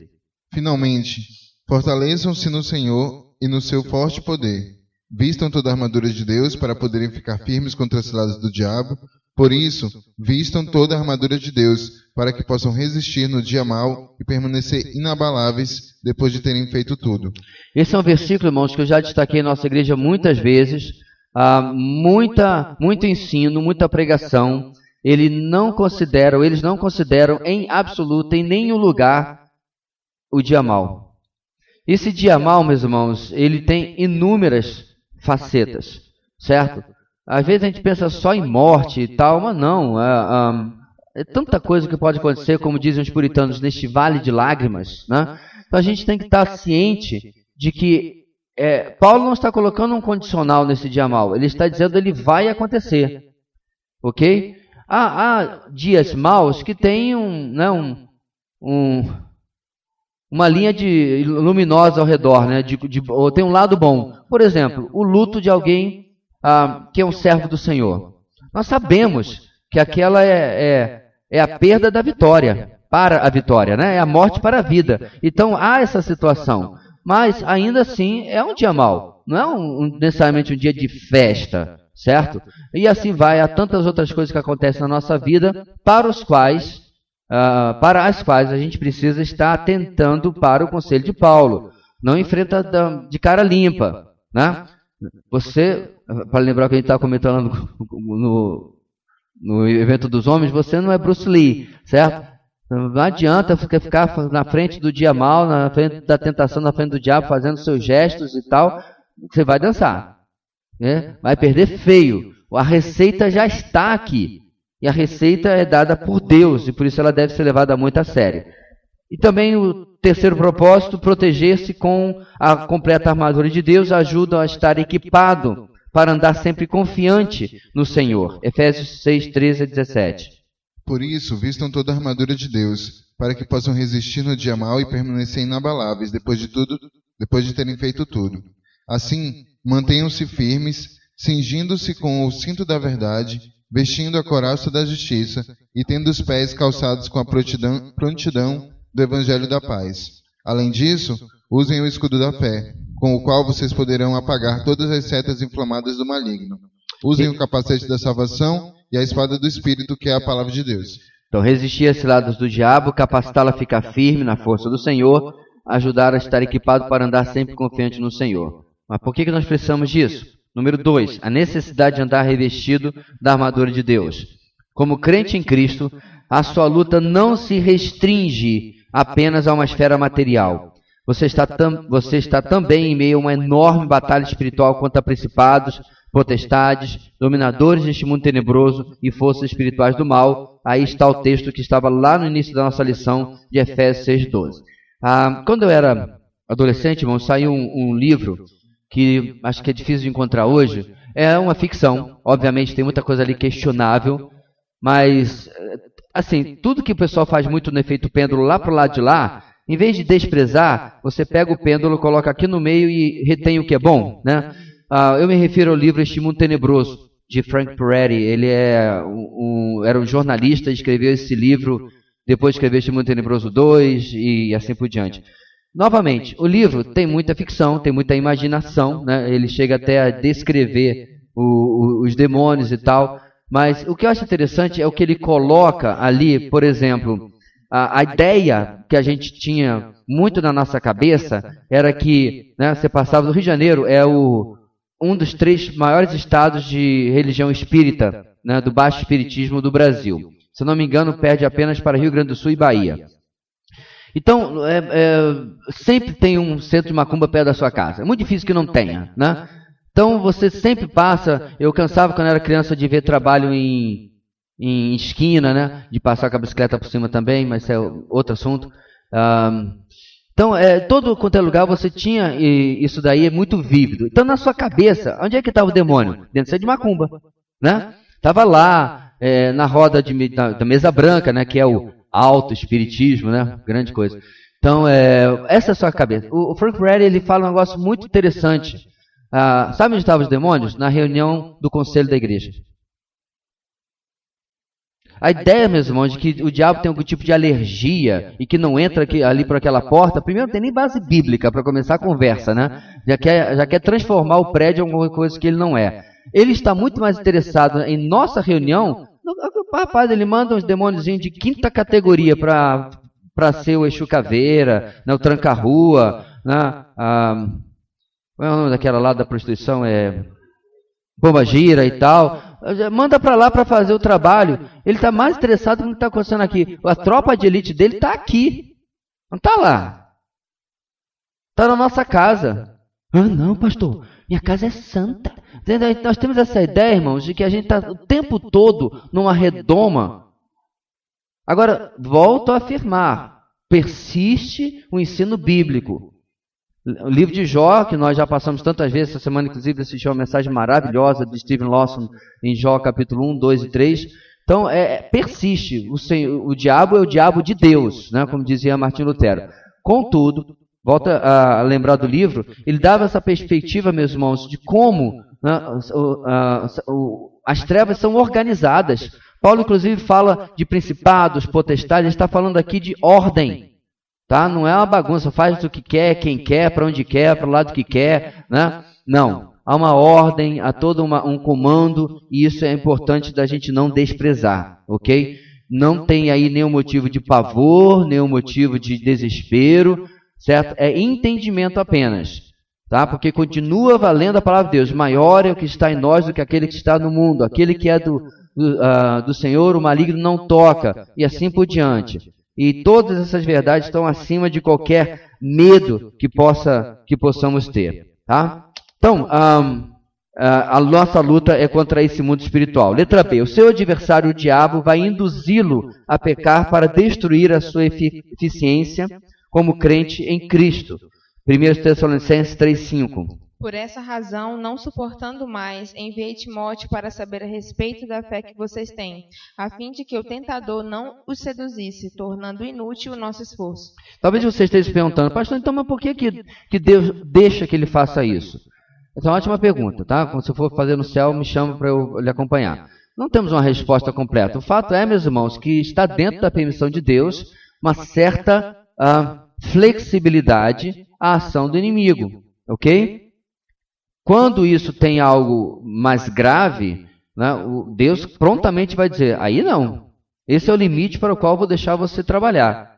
Finalmente, fortaleçam-se no Senhor e no seu forte poder. Vistam toda a armadura de Deus para poderem ficar firmes contra as ciladas do diabo. Por isso, vistam toda a armadura de Deus para que possam resistir no dia mau e permanecer inabaláveis depois de terem feito tudo. Esse é um versículo, irmãos, que eu já destaquei em nossa igreja muitas vezes. Muito ensino, muita pregação. Eles não consideram em absoluto, em nenhum lugar, o dia mau. Esse dia mau, meus irmãos, ele tem inúmeras facetas, certo? Às vezes a gente pensa só em morte e tal, mas não. É tanta coisa que pode acontecer, como dizem os puritanos, neste vale de lágrimas, né? Então a gente tem que estar ciente de que Paulo não está colocando um condicional nesse dia mau. Ele está dizendo que ele vai acontecer, ok? Há dias maus que tem uma linha luminosa ao redor, né? Ou tem um lado bom. Por exemplo, o luto de alguém que é um servo do Senhor. Nós sabemos que aquela é a perda da vitória, para a vitória, né? É a morte para a vida. Então há essa situação. Mas ainda assim é um dia mau. não é necessariamente um dia de festa, certo? E assim vai, há tantas outras coisas que acontecem na nossa vida para as quais a gente precisa estar atentando para o conselho de Paulo. Não enfrenta de cara limpa, né? Você, para lembrar o que a gente estava comentando no evento dos homens, você não é Bruce Lee, certo? Não adianta ficar na frente do dia mal, na frente da tentação, na frente do diabo, fazendo seus gestos e tal. Você vai dançar, né? Vai perder feio. A receita já está aqui. E a receita é dada por Deus, e por isso ela deve ser levada muito a sério. E também o terceiro propósito, proteger-se com a completa armadura de Deus, ajuda a estar equipado para andar sempre confiante no Senhor. Efésios 6, 13 a 17. Por isso, vistam toda a armadura de Deus, para que possam resistir no dia mau e permanecer inabaláveis depois de terem feito tudo. Assim, mantenham-se firmes, cingindo-se com o cinto da verdade, vestindo a couraça da justiça e tendo os pés calçados com a prontidão do evangelho da paz. Além disso, usem o escudo da fé, com o qual vocês poderão apagar todas as setas inflamadas do maligno. Usem o capacete da salvação e a espada do Espírito, que é a palavra de Deus. Então, resistir às ciladas do diabo, capacitá-lo a ficar firme na força do Senhor, ajudar a estar equipado para andar sempre confiante no Senhor. Mas por que nós precisamos disso? Número 2, a necessidade de andar revestido da armadura de Deus. Como crente em Cristo, a sua luta não se restringe apenas a uma esfera material. Você está também em meio a uma enorme batalha espiritual contra principados, potestades, dominadores deste mundo tenebroso e forças espirituais do mal. Aí está o texto que estava lá no início da nossa lição de Efésios 6:12. Quando eu era adolescente, irmão, saiu um livro que acho que é difícil de encontrar hoje. É uma ficção, obviamente tem muita coisa ali questionável, mas assim, tudo que o pessoal faz muito no efeito pêndulo lá para o lado de lá, em vez de desprezar, você pega o pêndulo, coloca aqui no meio e retém o que é bom, né? Eu me refiro ao livro Este Mundo Tenebroso, de Frank Peretti. Ele era um jornalista, escreveu esse livro, depois escreveu Este Mundo Tenebroso 2 e assim por diante. Novamente, o livro tem muita ficção, tem muita imaginação, né? Ele chega até a descrever os demônios e tal, mas o que eu acho interessante é o que ele coloca ali, por exemplo, a ideia que a gente tinha muito na nossa cabeça era que, né, você passava do Rio de Janeiro, um dos 3 maiores estados de religião espírita, né, do baixo espiritismo do Brasil. Se eu não me engano, perde apenas para Rio Grande do Sul e Bahia. Então, sempre tem um centro de macumba perto da sua casa. É muito difícil que não tenha, né? Então, você sempre passa... Eu cansava, quando era criança, de ver trabalho em esquina, né? De passar com a bicicleta por cima também, mas isso é outro assunto. Então, todo quanto é lugar você tinha, e isso daí é muito vívido. Então, na sua cabeça, onde é que estava o demônio? Dentro de macumba, né? Estava lá, na roda da mesa branca, né? Que é o auto-espiritismo, né? Grande coisa. Então, essa é a sua cabeça. O Frank Peretti, ele fala um negócio muito interessante. Sabe onde estavam os demônios? Na reunião do conselho da igreja. A ideia, meus irmãos, de que o diabo tem algum tipo de alergia e que não entra ali por aquela porta, primeiro não tem nem base bíblica para começar a conversa, né? Já quer transformar o prédio em alguma coisa que ele não é. Ele está muito mais interessado em nossa reunião. Rapaz, ele manda uns demôniozinhos de 5ª categoria para ser o Exu Caveira, né, o Tranca-Rua, né, qual é o nome daquela lá da prostituição? Pomba Gira e tal. Manda para lá para fazer o trabalho. Ele está mais interessado no que está acontecendo aqui. A tropa de elite dele está aqui. Não está lá. Está na nossa casa. Não, pastor. Minha casa é santa. Nós temos essa ideia, irmãos, de que a gente está o tempo todo numa redoma. Agora, volto a afirmar. Persiste o ensino bíblico. O livro de Jó, que nós já passamos tantas vezes, essa semana inclusive assisti uma mensagem maravilhosa de Stephen Lawson em Jó capítulo 1, 2 e 3. Então, persiste. O diabo é o diabo de Deus, né, como dizia Martim Lutero. Contudo, volta a lembrar do livro, ele dava essa perspectiva, meus irmãos, de como, né, as trevas são organizadas. Paulo, inclusive, fala de principados, potestades, ele está falando aqui de ordem. tá? Não é uma bagunça, faz o que quer, quem quer, para onde quer, para o lado que quer, né? Não, há uma ordem, há todo um comando, e isso é importante da gente não desprezar, ok? Não tem aí nenhum motivo de pavor, nenhum motivo de desespero, certo? É entendimento apenas, tá? Porque continua valendo a palavra de Deus. Maior é o que está em nós do que aquele que está no mundo. Aquele que é do Senhor, o maligno não toca, e assim por diante. E todas essas verdades estão acima de qualquer medo que possamos ter, tá? Então, a nossa luta é contra esse mundo espiritual. Letra B. O seu adversário, o diabo, vai induzi-lo a pecar para destruir a sua eficiência como crente em Cristo. 1 Tessalonicenses 3,5. Por essa razão, não suportando mais, enviei Timóteo para saber a respeito da fé que vocês têm, a fim de que o tentador não os seduzisse, tornando inútil o nosso esforço. Talvez você esteja se perguntando, pastor, então, mas por que Deus deixa que ele faça isso? Essa é uma ótima pergunta, tá? Quando você for fazer no céu, me chama para eu lhe acompanhar. Não temos uma resposta completa. O fato é, meus irmãos, que está dentro da permissão de Deus uma certa flexibilidade à ação do inimigo, ok? Quando isso tem algo mais grave, né, Deus prontamente vai dizer, aí não, esse é o limite para o qual eu vou deixar você trabalhar.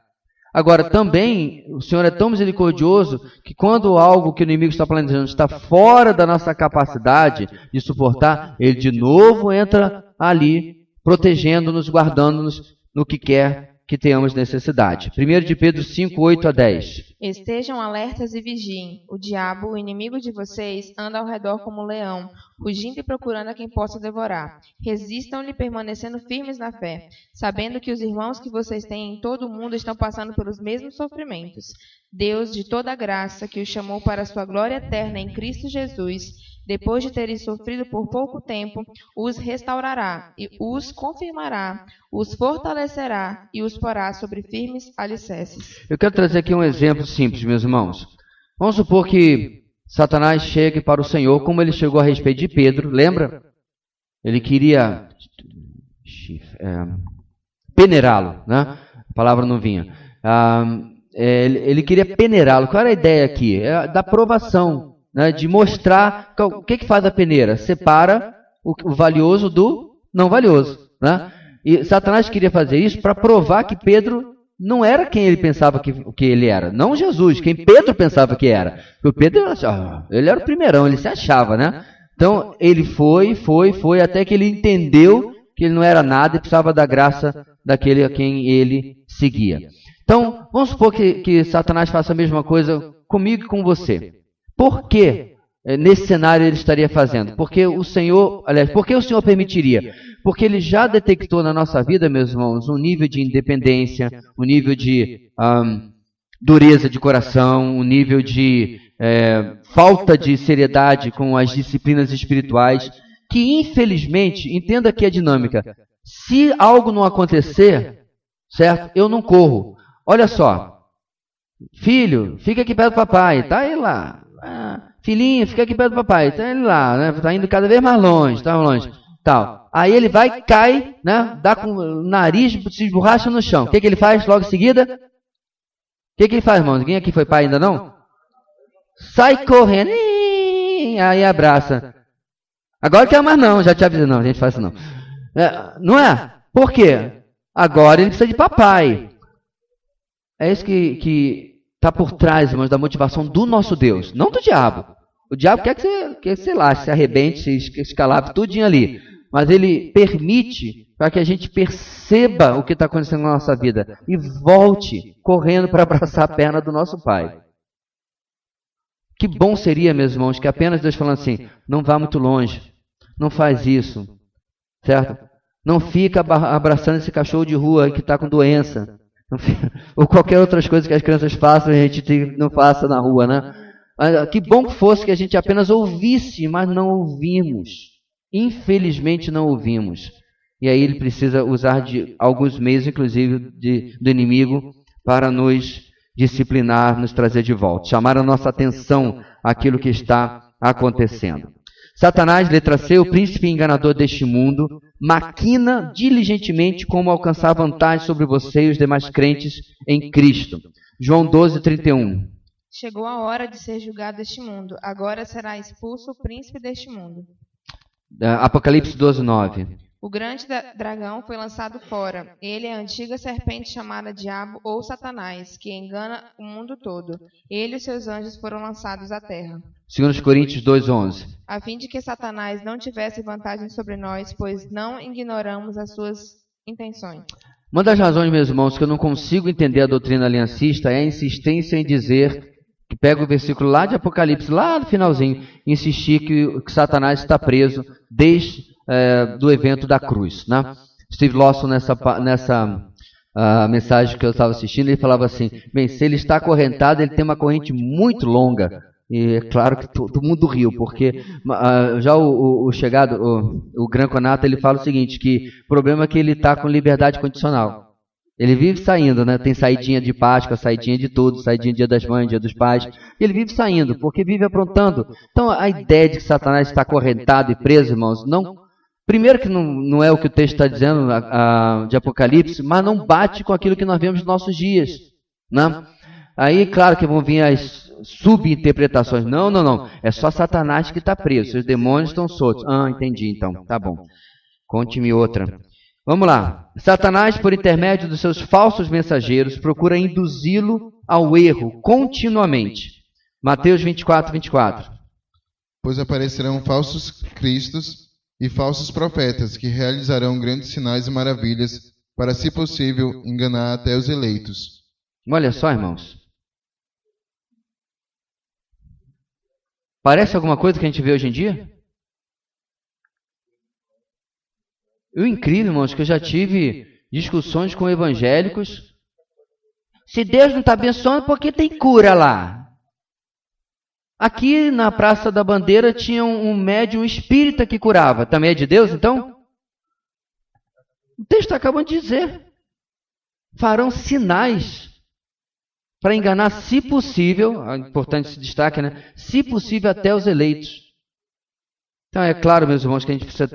Agora, também, o Senhor é tão misericordioso que quando algo que o inimigo está planejando está fora da nossa capacidade de suportar, ele de novo entra ali, protegendo-nos, guardando-nos no que quer que tenhamos necessidade. 1 de Pedro 5, 8 a 10. Estejam alertas e vigiem. O diabo, o inimigo de vocês, anda ao redor como um leão, rugindo e procurando a quem possa devorar. Resistam-lhe, permanecendo firmes na fé, sabendo que os irmãos que vocês têm em todo o mundo estão passando pelos mesmos sofrimentos. Deus, de toda a graça, que os chamou para a sua glória eterna em Cristo Jesus, depois de terem sofrido por pouco tempo, os restaurará e os confirmará, os fortalecerá e os porá sobre firmes alicerces. Eu quero trazer aqui um exemplo simples, meus irmãos. Vamos supor que Satanás chegue para o Senhor, como ele chegou a respeito de Pedro, lembra? Ele queria peneirá-lo, né? A palavra não vinha. Ele queria peneirá-lo. Qual era a ideia aqui? É da provação, né? De mostrar o que faz a peneira? Separa o valioso do não valioso, né? E Satanás queria fazer isso para provar que Pedro não era quem ele pensava que ele era. Não Jesus, quem Pedro pensava que era. Porque Pedro, ele era o primeirão, ele se achava, né? Então, ele foi, até que ele entendeu que ele não era nada e precisava da graça daquele a quem ele seguia. Então, vamos supor que Satanás faça a mesma coisa comigo e com você. Por que nesse cenário ele estaria fazendo? Porque o Senhor, por que o Senhor permitiria? Porque ele já detectou na nossa vida, meus irmãos, um nível de independência, um nível de dureza de coração, um nível de falta de seriedade com as disciplinas espirituais, que infelizmente, entenda aqui a dinâmica, se algo não acontecer, certo? Eu não corro. Olha só, filho, fica aqui perto do papai, tá aí lá. Filhinho, fica aqui perto do papai, tá ele lá, né? Tá indo cada vez mais longe, tá longe. Tal. Aí ele vai, cai, né? Dá com o nariz, se esborracha no chão. O que ele faz logo em seguida? O que ele faz, irmão? Ninguém aqui foi pai ainda não? Sai correndo, aí abraça. Agora quer mais não, já te avisei, não, a gente faz isso não. Não é? Por quê? Agora ele precisa de papai. É isso que está por trás, irmãos, da motivação do nosso Deus, não do diabo. O diabo quer que você lasque, se arrebente, se escalave tudinho ali. Mas ele permite para que a gente perceba o que está acontecendo na nossa vida e volte correndo para abraçar a perna do nosso Pai. Que bom seria, meus irmãos, que apenas Deus falando assim, não vá muito longe, não faz isso, certo? Não fica abraçando esse cachorro de rua que está com doença. Ou qualquer outras coisas que as crianças façam e a gente não faça na rua, né? Mas, que bom que fosse que a gente apenas ouvisse, mas não ouvimos. Infelizmente não ouvimos. E aí ele precisa usar de alguns meios, inclusive do inimigo, para nos disciplinar, nos trazer de volta. Chamar a nossa atenção àquilo que está acontecendo. Satanás, letra C, o príncipe enganador deste mundo, maquina diligentemente como alcançar vantagem sobre você e os demais crentes em Cristo. João 12:31. Chegou a hora de ser julgado este mundo. Agora será expulso o príncipe deste mundo. Apocalipse 12:9. O grande dragão foi lançado fora. Ele é a antiga serpente chamada Diabo ou Satanás, que engana o mundo todo. Ele e os seus anjos foram lançados à terra. 2 Coríntios 2:11. A fim de que Satanás não tivesse vantagem sobre nós, pois não ignoramos as suas intenções. Uma das razões, meus irmãos, que eu não consigo entender a doutrina aliancista é a insistência em dizer, que pega o versículo lá de Apocalipse, lá no finalzinho, insistir que Satanás está preso desde do evento da cruz, né? Steve Lawson, nessa mensagem que eu estava assistindo, ele falava assim, bem, se ele está acorrentado, ele tem uma corrente muito longa. E é claro que todo mundo riu, porque já o Gran Conato, ele fala o seguinte, que o problema é que ele está com liberdade condicional. Ele vive saindo, né? Tem saidinha de Páscoa, saidinha de tudo, saidinha Dia das Mães, Dia dos Pais. Ele vive saindo, porque vive aprontando. Então, a ideia de que Satanás está acorrentado e preso, irmãos, não... Primeiro que não é o que o texto está dizendo de Apocalipse, mas não bate com aquilo que nós vemos nos nossos dias, né? Aí, claro que vão vir as subinterpretações. Não. É só Satanás que está preso. Os demônios estão soltos. Entendi, então. Tá bom. Conte-me outra. Vamos lá. Satanás, por intermédio dos seus falsos mensageiros, procura induzi-lo ao erro continuamente. Mateus 24:24. Pois aparecerão falsos cristos e falsos profetas, que realizarão grandes sinais e maravilhas, para, se possível, enganar até os eleitos. Olha só, irmãos. Parece alguma coisa que a gente vê hoje em dia? O incrível, irmãos, que eu já tive discussões com evangélicos. Se Deus não está abençoando, por que tem cura lá? Aqui na Praça da Bandeira tinha um médium espírita que curava. Também é de Deus, então? O texto está acabando de dizer. Farão sinais para enganar, se possível, é importante esse destaque, né? Se possível, até os eleitos. Então é claro, meus irmãos, que a gente precisa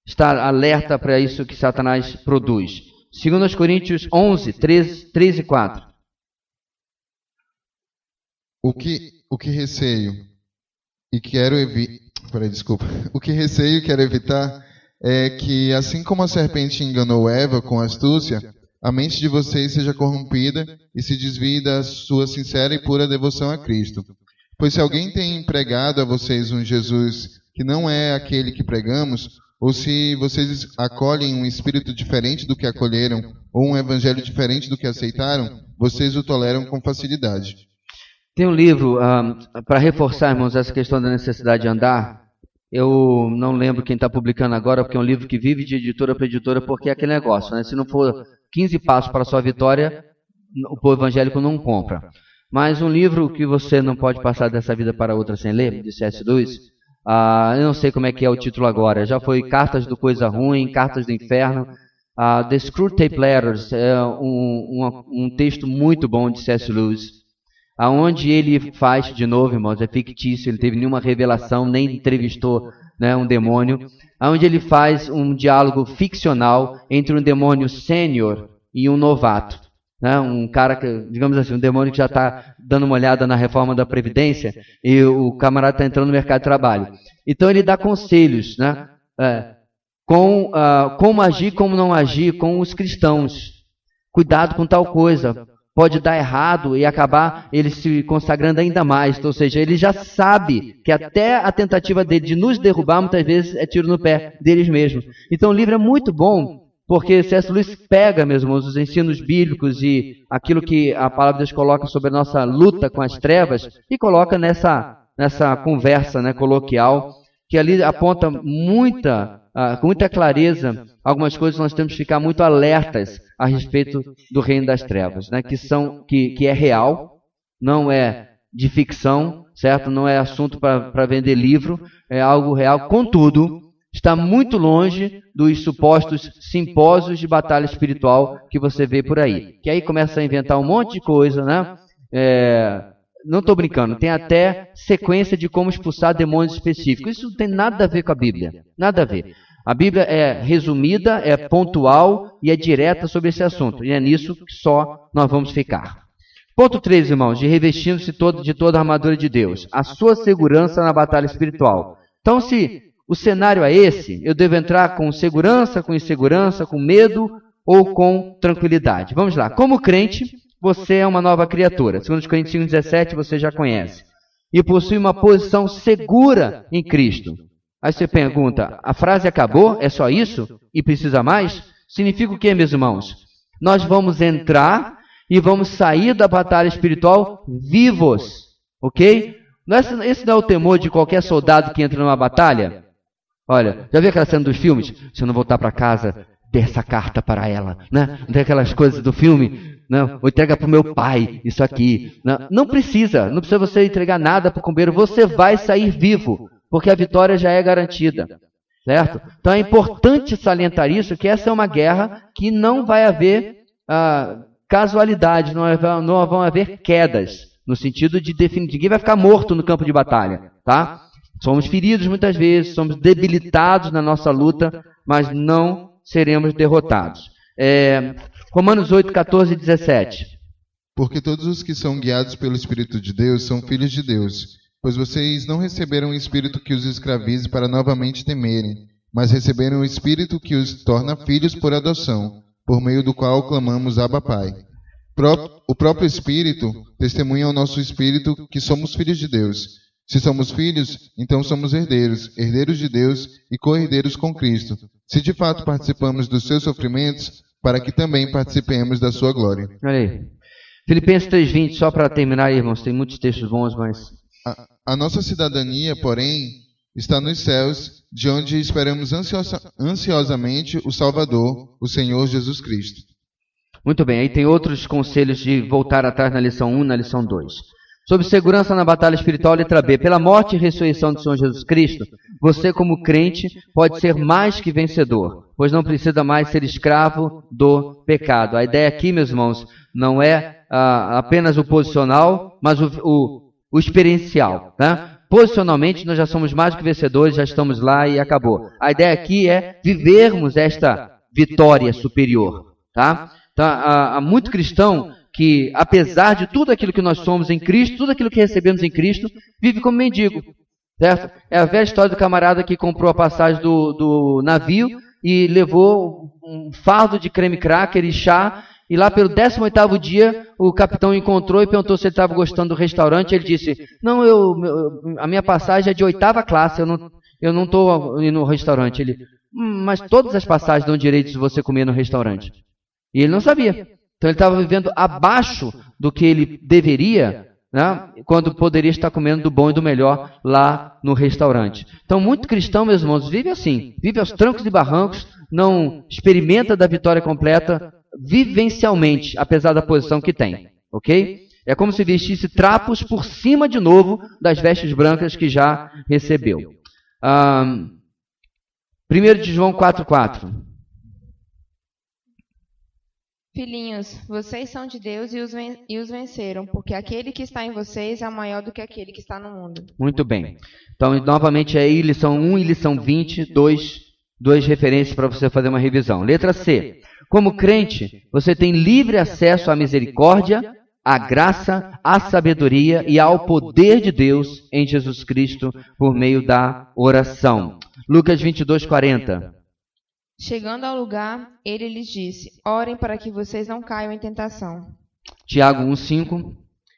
estar alerta para isso que Satanás produz. 2 Coríntios 11, 13 e 4. O que receio e quero evitar é que, assim como a serpente enganou Eva com astúcia, a mente de vocês seja corrompida e se desvie da sua sincera e pura devoção a Cristo. Pois se alguém tem pregado a vocês um Jesus que não é aquele que pregamos, ou se vocês acolhem um espírito diferente do que acolheram, ou um evangelho diferente do que aceitaram, vocês o toleram com facilidade. Tem um livro, para reforçar, irmãos, essa questão da necessidade de andar. Eu não lembro quem está publicando agora, porque é um livro que vive de editora para editora, porque é aquele negócio, né? Se não for 15 passos para a sua vitória, o povo evangélico não compra. Mas um livro que você não pode passar dessa vida para outra sem ler, de C.S. Lewis, eu não sei como é que é o título agora, já foi Cartas do Coisa Ruim, Cartas do Inferno. The Screwtape Letters é um texto muito bom de C.S. Lewis, aonde ele faz, de novo, irmãos, é fictício, ele não teve nenhuma revelação, nem entrevistou, né, um demônio, aonde ele faz um diálogo ficcional entre um demônio sênior e um novato, né, um cara que, digamos assim, um demônio que já está dando uma olhada na reforma da Previdência e o camarada está entrando no mercado de trabalho. Então ele dá conselhos, né, como agir, como não agir com os cristãos. Cuidado com tal coisa. Pode dar errado e acabar ele se consagrando ainda mais. Ou seja, ele já sabe que até a tentativa dele de nos derrubar, muitas vezes, é tiro no pé deles mesmos. Então o livro é muito bom, porque C.S. Lewis pega, meus irmãos, os ensinos bíblicos e aquilo que a palavra de Deus coloca sobre a nossa luta com as trevas e coloca nessa conversa, né, coloquial, que ali aponta com muita clareza algumas coisas que nós temos que ficar muito alertas a respeito do reino das trevas, né? Que é real, não é de ficção, certo? Não é assunto para vender livro, é algo real. Contudo, está muito longe dos supostos simpósios de batalha espiritual que você vê por aí. Que aí começa a inventar um monte de coisa, né? Não estou brincando, tem até sequência de como expulsar demônios específicos. Isso não tem nada a ver com a Bíblia, nada a ver. A Bíblia é resumida, é pontual e é direta sobre esse assunto. E é nisso que só nós vamos ficar. Ponto 3, irmãos, de revestindo-se de toda a armadura de Deus. A sua segurança na batalha espiritual. Então, se o cenário é esse, eu devo entrar com segurança, com insegurança, com medo ou com tranquilidade. Vamos lá. Como crente, você é uma nova criatura. 2 Coríntios 5,17 você já conhece. E possui uma posição segura em Cristo. Aí você pergunta, a frase acabou? É só isso? E precisa mais? Significa o que, meus irmãos? Nós vamos entrar e vamos sair da batalha espiritual vivos. Ok? Esse não é o temor de qualquer soldado que entra numa batalha? Olha, já viu aquela cena dos filmes? Se eu não voltar para casa, dê essa carta para ela, né? Não tem aquelas coisas do filme? Não, ou entrega para o meu pai, isso aqui. Não precisa você entregar nada para o combeiro, você vai sair vivo, porque a vitória já é garantida, certo? Então é importante salientar isso, que essa é uma guerra que não vai haver casualidade, não vão haver quedas, no sentido de definir, ninguém vai ficar morto no campo de batalha, tá? Somos feridos muitas vezes, somos debilitados na nossa luta, mas não seremos derrotados. Romanos 8, 14 e 17. Porque todos os que são guiados pelo Espírito de Deus são filhos de Deus. Pois vocês não receberam um espírito que os escravize para novamente temerem, mas receberam um espírito que os torna filhos por adoção, por meio do qual clamamos Abba Pai. O próprio Espírito testemunha ao nosso espírito que somos filhos de Deus. Se somos filhos, então somos herdeiros, herdeiros de Deus e co-herdeiros com Cristo. Se de fato participamos dos seus sofrimentos, para que também participemos da sua glória. Olha aí. Filipenses 3:20, só para terminar, irmãos, tem muitos textos bons, mas... A nossa cidadania, porém, está nos céus, de onde esperamos ansiosamente o Salvador, o Senhor Jesus Cristo. Muito bem, aí tem outros conselhos de voltar atrás na lição 1 e na lição 2. Sobre segurança na batalha espiritual, letra B. Pela morte e ressurreição do Senhor Jesus Cristo, você como crente pode ser mais que vencedor, pois não precisa mais ser escravo do pecado. A ideia aqui, meus irmãos, não é apenas o posicional, mas o experiencial. Tá? Posicionalmente, nós já somos mais que vencedores, já estamos lá e acabou. A ideia aqui é vivermos esta vitória superior. Tá? Então, há muito cristão que, apesar de tudo aquilo que nós somos em Cristo, tudo aquilo que recebemos em Cristo, vive como mendigo, certo? É a velha história do camarada que comprou a passagem do navio e levou um fardo de creme cracker e chá, e lá pelo 18º dia, o capitão encontrou e perguntou se ele estava gostando do restaurante. Ele disse, não, a minha passagem é de 8ª classe, eu não estou indo no restaurante. Ele, mas todas as passagens dão direito de você comer no restaurante. E ele não sabia. Então ele estava vivendo abaixo do que ele deveria, né, quando poderia estar comendo do bom e do melhor lá no restaurante. Então muito cristão, meus irmãos, vive assim, vive aos trancos e barrancos, não experimenta da vitória completa vivencialmente, apesar da posição que tem, ok? É como se vestisse trapos por cima de novo das vestes brancas que já recebeu. 1 de João 4:4. Filhinhos, vocês são de Deus e os venceram, porque aquele que está em vocês é maior do que aquele que está no mundo. Muito bem. Então, novamente, aí, lição 1 e lição 20, duas referências para você fazer uma revisão. Letra C. Como crente, você tem livre acesso à misericórdia, à graça, à sabedoria e ao poder de Deus em Jesus Cristo por meio da oração. Lucas 22:40. Chegando ao lugar, ele lhes disse, orem para que vocês não caiam em tentação. Tiago 1:5.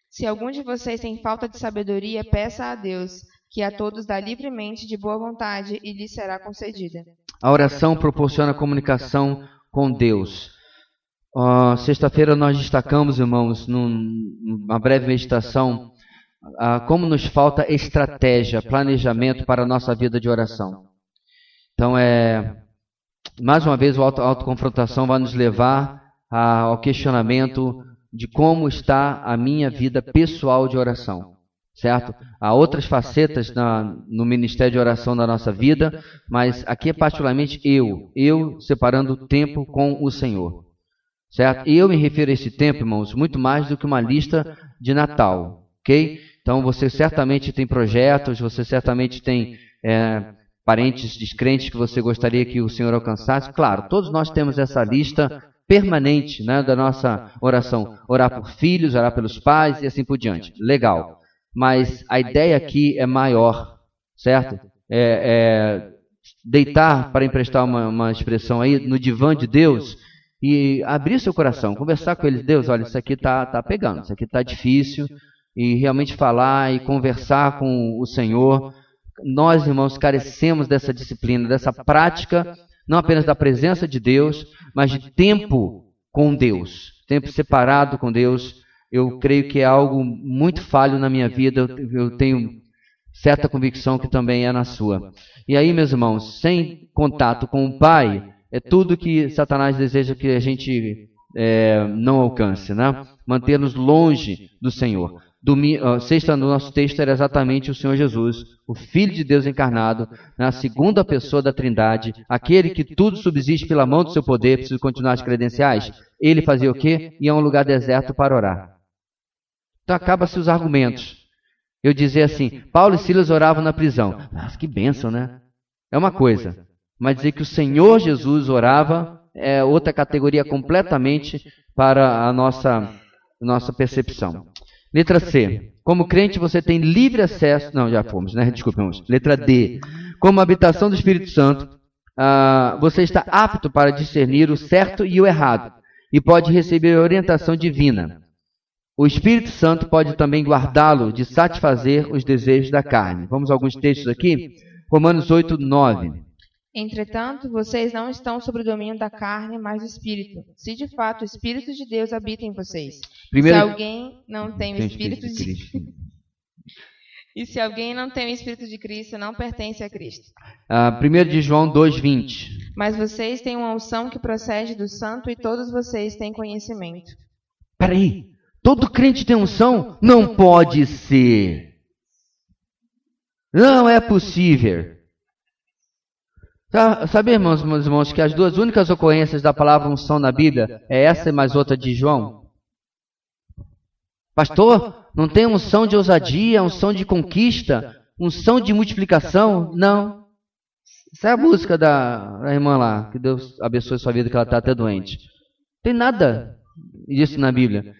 Se algum de vocês tem falta de sabedoria, peça a Deus, que a todos dá livremente de boa vontade e lhe será concedida. A oração proporciona comunicação com Deus. Sexta-feira nós destacamos, irmãos, numa breve meditação, como nos falta estratégia, planejamento para a nossa vida de oração. Então, mais uma vez, a autoconfrontação vai nos levar ao questionamento de como está a minha vida pessoal de oração, certo? Há outras facetas no ministério de oração da nossa vida, mas aqui é particularmente eu separando tempo com o Senhor, certo? E eu me refiro a esse tempo, irmãos, muito mais do que uma lista de Natal, ok? Então, você certamente tem projetos, você certamente tem parentes descrentes que você gostaria que o Senhor alcançasse. Claro, todos nós temos essa lista permanente, né, da nossa oração. Orar por filhos, orar pelos pais e assim por diante. Legal. Mas a ideia aqui é maior, certo? Deitar, para emprestar uma expressão aí, no divã de Deus e abrir seu coração, conversar com ele. Deus, olha, isso aqui tá pegando, isso aqui tá difícil, e realmente falar e conversar com o Senhor. Nós, irmãos, carecemos dessa disciplina, dessa prática, não apenas da presença de Deus, mas de tempo com Deus, tempo separado com Deus. Eu creio que é algo muito falho na minha vida, eu tenho certa convicção que também é na sua. E aí, meus irmãos, sem contato com o Pai, é tudo que Satanás deseja que a gente não alcance, né? Mantê-los longe do Senhor. Sexta no nosso texto era exatamente o Senhor Jesus, o Filho de Deus encarnado, na segunda pessoa da Trindade, aquele que tudo subsiste pela mão do seu poder. Preciso continuar as credenciais. Ele fazia o quê? Ia a um lugar deserto para orar. Então acaba-se os argumentos. Eu dizer assim, Paulo e Silas oravam na prisão. Nossa, que bênção, né? É uma coisa. Mas dizer que o Senhor Jesus orava é outra categoria completamente para a nossa percepção. Letra C. Como crente você tem livre acesso... Não, já fomos, né? Desculpemos. Letra D. Como habitação do Espírito Santo, você está apto para discernir o certo e o errado e pode receber orientação divina. O Espírito Santo pode também guardá-lo de satisfazer os desejos da carne. Vamos a alguns textos aqui. Romanos 8, 9. Entretanto, vocês não estão sob o domínio da carne, mas do Espírito. Se de fato o Espírito de Deus habita em vocês. Primeiro, se alguém não tem o Espírito de Cristo. E se alguém não tem o Espírito de Cristo, não pertence a Cristo. 1 de João 2:20. Mas vocês têm uma unção que procede do Santo e todos vocês têm conhecimento. Peraí, todo crente tem unção? Não pode ser. Não é possível. Sabe, irmãos, meus irmãos, que as duas únicas ocorrências da palavra unção na Bíblia é essa e mais outra de João? Pastor, não tem unção de ousadia, unção de conquista, unção de multiplicação? Não. Essa é a música da irmã lá, que Deus abençoe sua vida, que ela está até doente. Não tem nada disso na Bíblia.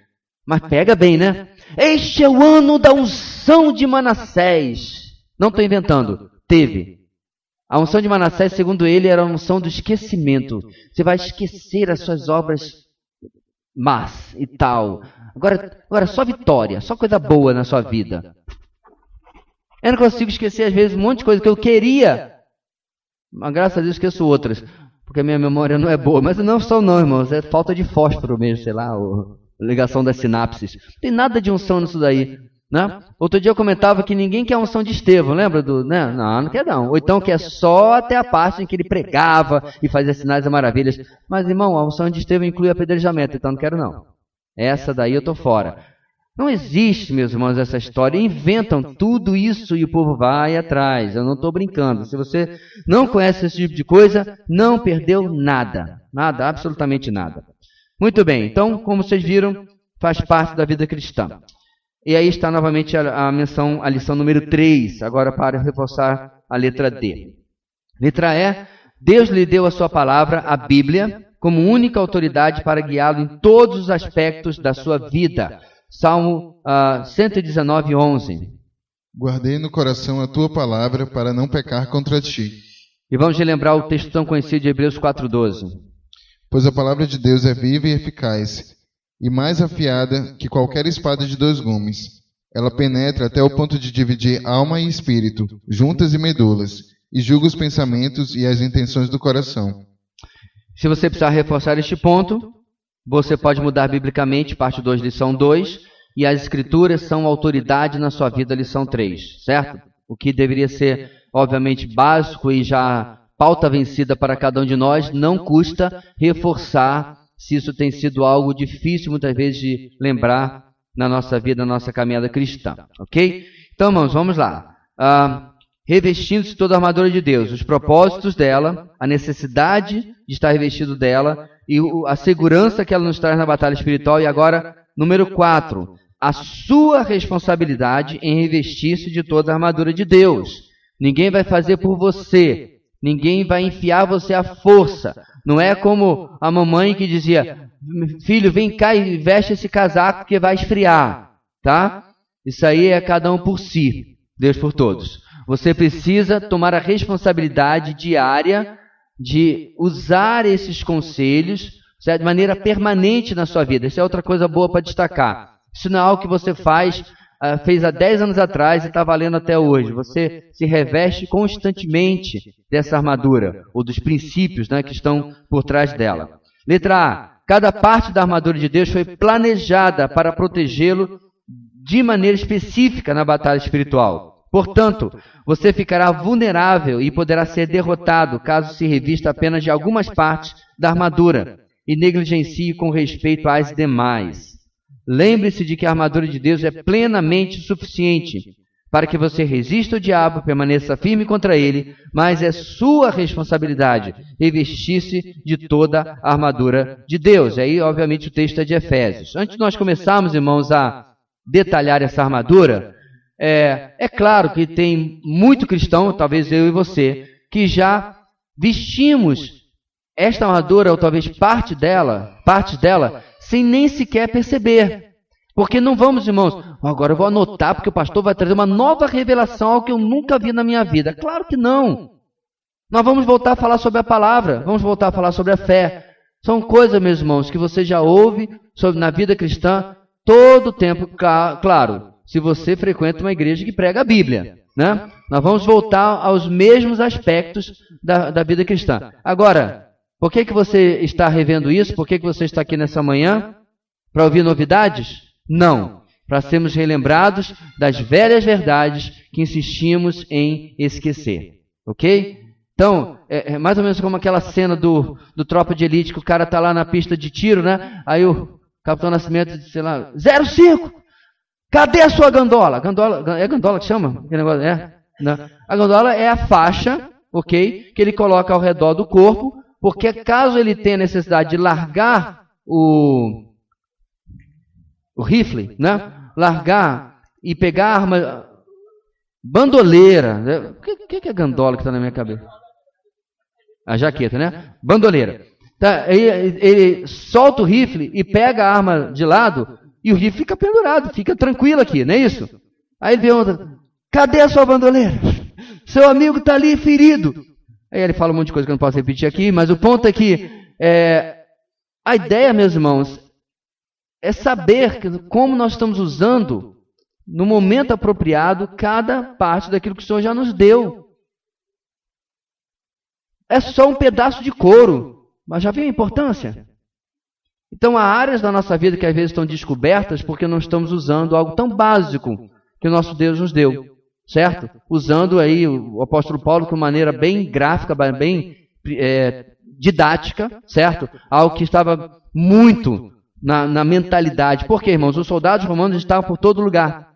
Mas pega bem, né? Este é o ano da unção de Manassés. Não estou inventando. Teve. A unção de Manassés, segundo ele, era a unção do esquecimento. Você vai esquecer as suas obras más e tal. Agora só vitória, só coisa boa na sua vida. Eu não consigo esquecer, às vezes, um monte de coisa que eu queria. Mas graças a Deus esqueço outras. Porque a minha memória não é boa. Mas não são não, irmãos. É falta de fósforo mesmo, sei lá. Ou ligação das sinapses. Não tem nada de unção nisso daí. Né? Outro dia eu comentava que ninguém quer a unção de Estevão, lembra? Né? Não quer não. Ou então quer só até a parte em que ele pregava e fazia sinais e maravilhas. Mas, irmão, a unção de Estevão inclui apedrejamento, então não quero não. Essa daí eu estou fora. Não existe, meus irmãos, essa história. Inventam tudo isso e o povo vai atrás. Eu não estou brincando. Se você não conhece esse tipo de coisa, não perdeu nada. Nada, absolutamente nada. Muito bem, então, como vocês viram, faz parte da vida cristã. E aí está novamente a lição número 3, agora para reforçar a letra D. Letra E, Deus lhe deu a sua palavra, a Bíblia, como única autoridade para guiá-lo em todos os aspectos da sua vida. Salmo 119, 11. Guardei no coração a tua palavra para não pecar contra ti. E vamos relembrar o texto tão conhecido de Hebreus 4:12. Pois a palavra de Deus é viva e eficaz, e mais afiada que qualquer espada de 2 gumes. Ela penetra até o ponto de dividir alma e espírito, juntas e medulas, e julga os pensamentos e as intenções do coração. Se você precisar reforçar este ponto, você pode mudar biblicamente, parte 2, lição 2, e as escrituras são autoridade na sua vida, lição 3, certo? O que deveria ser, obviamente, básico e já pauta vencida para cada um de nós, não custa reforçar, se isso tem sido algo difícil muitas vezes de lembrar na nossa vida, na nossa caminhada cristã, ok? Então, irmãos, vamos lá. Revestindo-se toda a armadura de Deus, os propósitos dela, a necessidade de estar revestido dela e a segurança que ela nos traz na batalha espiritual. E agora, número 4, a sua responsabilidade em revestir-se de toda a armadura de Deus. Ninguém vai fazer por você. Ninguém vai enfiar você à força. Não é como a mamãe que dizia, filho, vem cá e veste esse casaco que vai esfriar, tá? Isso aí é cada um por si, Deus por todos. Você precisa tomar a responsabilidade diária de usar esses conselhos, certo? De maneira permanente na sua vida. Isso é outra coisa boa para destacar. Isso não é algo que você fez há 10 anos atrás e está valendo até hoje. Você se reveste constantemente dessa armadura, ou dos princípios, né, que estão por trás dela. Letra A. Cada parte da armadura de Deus foi planejada para protegê-lo de maneira específica na batalha espiritual. Portanto, você ficará vulnerável e poderá ser derrotado caso se revista apenas de algumas partes da armadura e negligencie com respeito às demais. Lembre-se de que a armadura de Deus é plenamente suficiente para que você resista ao diabo, permaneça firme contra ele, mas é sua responsabilidade revestir-se de toda a armadura de Deus. E aí, obviamente, o texto é de Efésios. Antes de nós começarmos, irmãos, a detalhar essa armadura, é claro que tem muito cristão, talvez eu e você, que já vestimos esta armadura, ou talvez parte dela, sem nem sequer perceber. Porque não vamos, irmãos, agora eu vou anotar porque o pastor vai trazer uma nova revelação, algo que eu nunca vi na minha vida. Claro que não. Nós vamos voltar a falar sobre a palavra, vamos voltar a falar sobre a fé. São coisas, meus irmãos, que você já ouve na vida cristã todo o tempo, claro, se você frequenta uma igreja que prega a Bíblia, né? Nós vamos voltar aos mesmos aspectos da vida cristã. Agora, por que você está revendo isso? Por que você está aqui nessa manhã? Para ouvir novidades? Não. Para sermos relembrados das velhas verdades que insistimos em esquecer. Ok? Então, é mais ou menos como aquela cena do Tropa de Elite, que o cara está lá na pista de tiro, né? Aí o Capitão Nascimento diz, sei lá, 05! Cadê a sua gandola? É gandola que chama? Que negócio não. A gandola é a faixa, ok? Que ele coloca ao redor do corpo, porque caso ele tenha necessidade de largar o rifle, né? Largar e pegar a arma bandoleira. Né? O que é gandola que está na minha cabeça? A jaqueta, né? Bandoleira. Tá, ele solta o rifle e pega a arma de lado e o rifle fica pendurado, fica tranquilo aqui, não é isso? Aí ele pergunta, cadê a sua bandoleira? Seu amigo está ali ferido. Aí ele fala um monte de coisa que eu não posso repetir aqui, mas o ponto é que a ideia, meus irmãos, é saber como nós estamos usando, no momento apropriado, cada parte daquilo que o Senhor já nos deu. É só um pedaço de couro, mas já viu a importância? Então, há áreas da nossa vida que às vezes estão descobertas porque não estamos usando algo tão básico que o nosso Deus nos deu, certo? Usando aí o apóstolo Paulo de uma maneira bem gráfica, bem didática, certo? Algo que estava muito na mentalidade. Por quê, irmãos? Os soldados romanos estavam por todo lugar,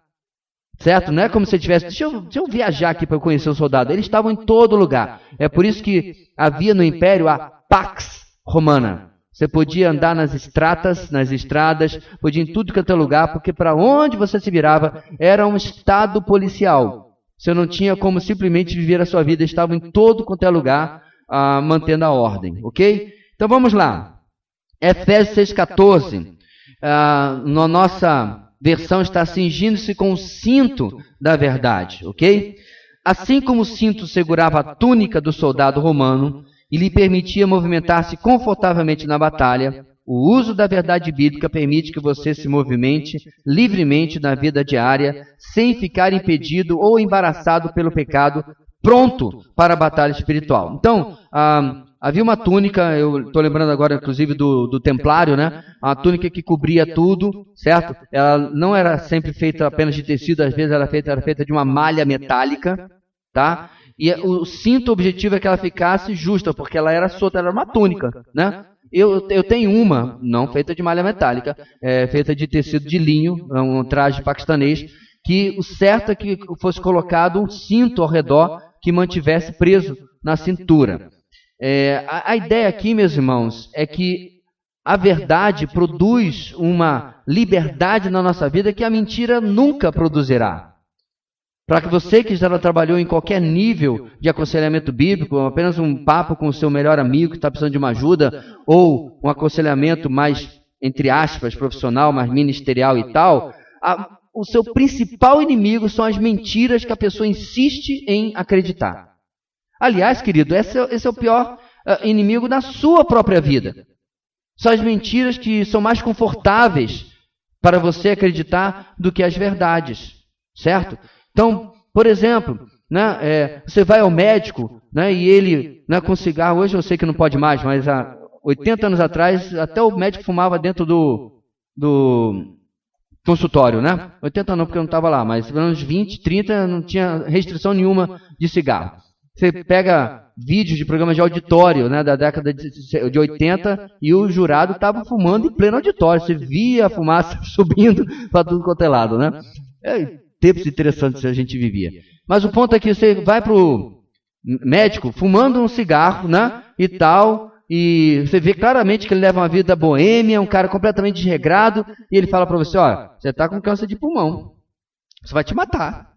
certo? Não é como se tivesse... Deixa eu viajar aqui para eu conhecer o soldado. Eles estavam em todo lugar. É por isso que havia no Império a Pax Romana. Você podia andar nas estradas, podia ir em tudo quanto é lugar, porque para onde você se virava era um estado policial. Você não tinha como simplesmente viver a sua vida, estava em todo quanto é lugar, mantendo a ordem, ok? Então vamos lá. Efésios 6,14. Na nossa versão está cingindo-se com o cinto da verdade, ok? Assim como o cinto segurava a túnica do soldado romano, e lhe permitia movimentar-se confortavelmente na batalha, o uso da verdade bíblica permite que você se movimente livremente na vida diária, sem ficar impedido ou embaraçado pelo pecado, pronto para a batalha espiritual. Então, havia uma túnica, eu estou lembrando agora inclusive do templário, né? A túnica que cobria tudo, certo? Ela não era sempre feita apenas de tecido, às vezes era feita de uma malha metálica, tá? E o cinto, o objetivo é que ela ficasse justa, porque ela era solta, ela era uma túnica, né? Eu tenho uma, não feita de malha metálica, feita de tecido de linho, um traje paquistanês, que o certo é que fosse colocado um cinto ao redor que mantivesse preso na cintura. A ideia aqui, meus irmãos, é que a verdade produz uma liberdade na nossa vida que a mentira nunca produzirá. Para que você que já trabalhou em qualquer nível de aconselhamento bíblico, apenas um papo com o seu melhor amigo que está precisando de uma ajuda, ou um aconselhamento mais, entre aspas, profissional, mais ministerial e tal, o seu principal inimigo são as mentiras que a pessoa insiste em acreditar. Aliás, querido, esse é o pior inimigo da sua própria vida. São as mentiras que são mais confortáveis para você acreditar do que as verdades, certo? Então, por exemplo, né, você vai ao médico, né, e ele, né, com cigarro, hoje eu sei que não pode mais, mas há 80 anos atrás, até o médico fumava dentro do consultório, né? 80 não, porque eu não estava lá, mas pelo menos 20, 30, não tinha restrição nenhuma de cigarro. Você pega vídeos de programas de auditório, né, da década de 80 e o jurado estava fumando em pleno auditório. Você via a fumaça subindo para tudo quanto é lado, né? Tempos interessantes que a gente vivia. Mas o ponto é que você vai para o médico fumando um cigarro, né, e tal, e você vê claramente que ele leva uma vida boêmia, um cara completamente desregrado, e ele fala para você, ó, você está com câncer de pulmão, isso vai te matar.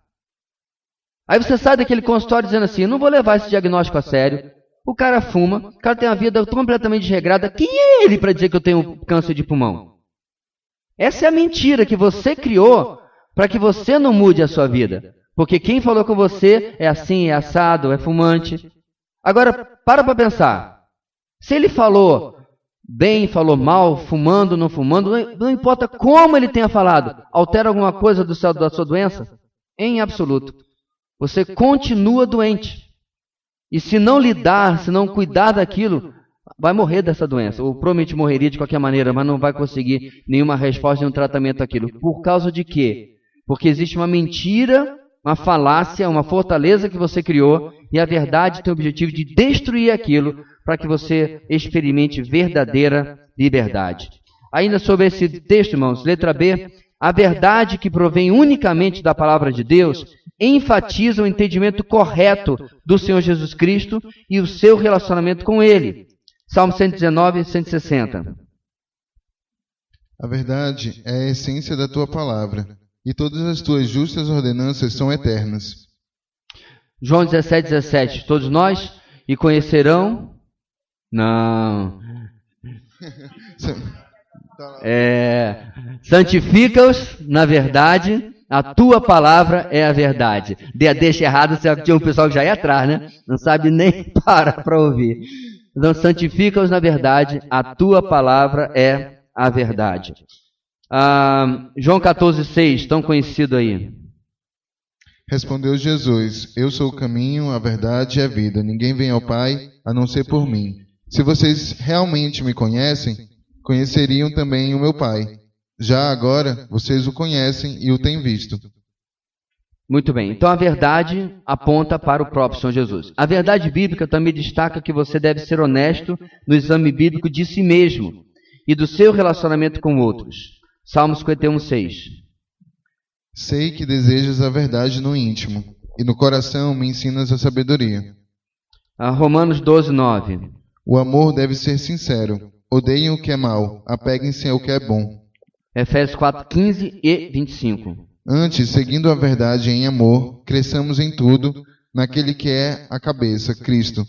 Aí você sai daquele consultório dizendo assim, eu não vou levar esse diagnóstico a sério. O cara fuma, o cara tem uma vida completamente desregrada. Quem é ele para dizer que eu tenho câncer de pulmão? Essa é a mentira que você criou para que você não mude a sua vida. Porque quem falou com você é assim, é assado, é fumante. Agora, para pensar. Se ele falou bem, falou mal, fumando, não fumando, não importa como ele tenha falado, altera alguma coisa da sua doença? Em absoluto. Você continua doente. E se não lidar, se não cuidar daquilo, vai morrer dessa doença. Ou provavelmente morreria de qualquer maneira, mas não vai conseguir nenhuma resposta, nenhum tratamento daquilo. Por causa de quê? Porque existe uma mentira, uma falácia, uma fortaleza que você criou, e a verdade tem o objetivo de destruir aquilo para que você experimente verdadeira liberdade. Ainda sobre esse texto, irmãos, letra B, a verdade que provém unicamente da palavra de Deus enfatiza o entendimento correto do Senhor Jesus Cristo e o seu relacionamento com Ele. Salmo 119, 160. A verdade é a essência da tua palavra, e todas as tuas justas ordenanças são eternas. João 17, 17. Todos nós e conhecerão... Não. Santifica-os na verdade, a tua palavra é a verdade. Deixa errado, tinha um pessoal que já ia atrás, né? Não sabe nem parar para ouvir. Então, santifica-os na verdade, a tua palavra é a verdade. João 14, 6, tão conhecido aí. Respondeu Jesus, eu sou o caminho, a verdade e a vida. Ninguém vem ao Pai a não ser por mim. Se vocês realmente me conhecem, conheceriam também o meu Pai. Já agora, vocês o conhecem e o têm visto. Muito bem. Então, a verdade aponta para o próprio Senhor Jesus. A verdade bíblica também destaca que você deve ser honesto no exame bíblico de si mesmo e do seu relacionamento com outros. Salmo 51, 6. Sei que desejas a verdade no íntimo, e no coração me ensinas a sabedoria. Romanos 12, 9. O amor deve ser sincero. Odeiem o que é mal, apeguem-se ao que é bom. Efésios 4, 15 e 25. Antes, seguindo a verdade em amor, cresçamos em tudo, naquele que é a cabeça, Cristo.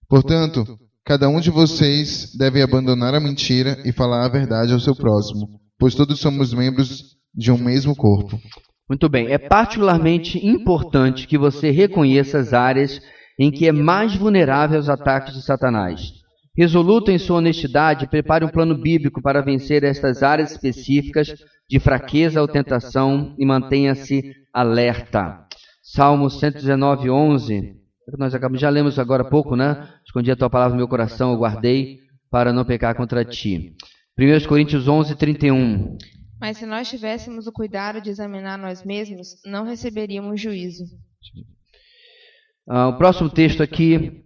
Portanto, cada um de vocês deve abandonar a mentira e falar a verdade ao seu próximo, pois todos somos membros de um mesmo corpo. Muito bem. É particularmente importante que você reconheça as áreas em que é mais vulnerável aos ataques de Satanás. Resoluto em sua honestidade, prepare um plano bíblico para vencer estas áreas específicas de fraqueza ou tentação e mantenha-se alerta. Salmo 119, 11. Nós já lemos agora há pouco, né? Escondi a tua palavra no meu coração, eu guardei para não pecar contra ti. 1 Coríntios 11, 31. Mas se nós tivéssemos o cuidado de examinar nós mesmos, não receberíamos juízo. O próximo texto aqui,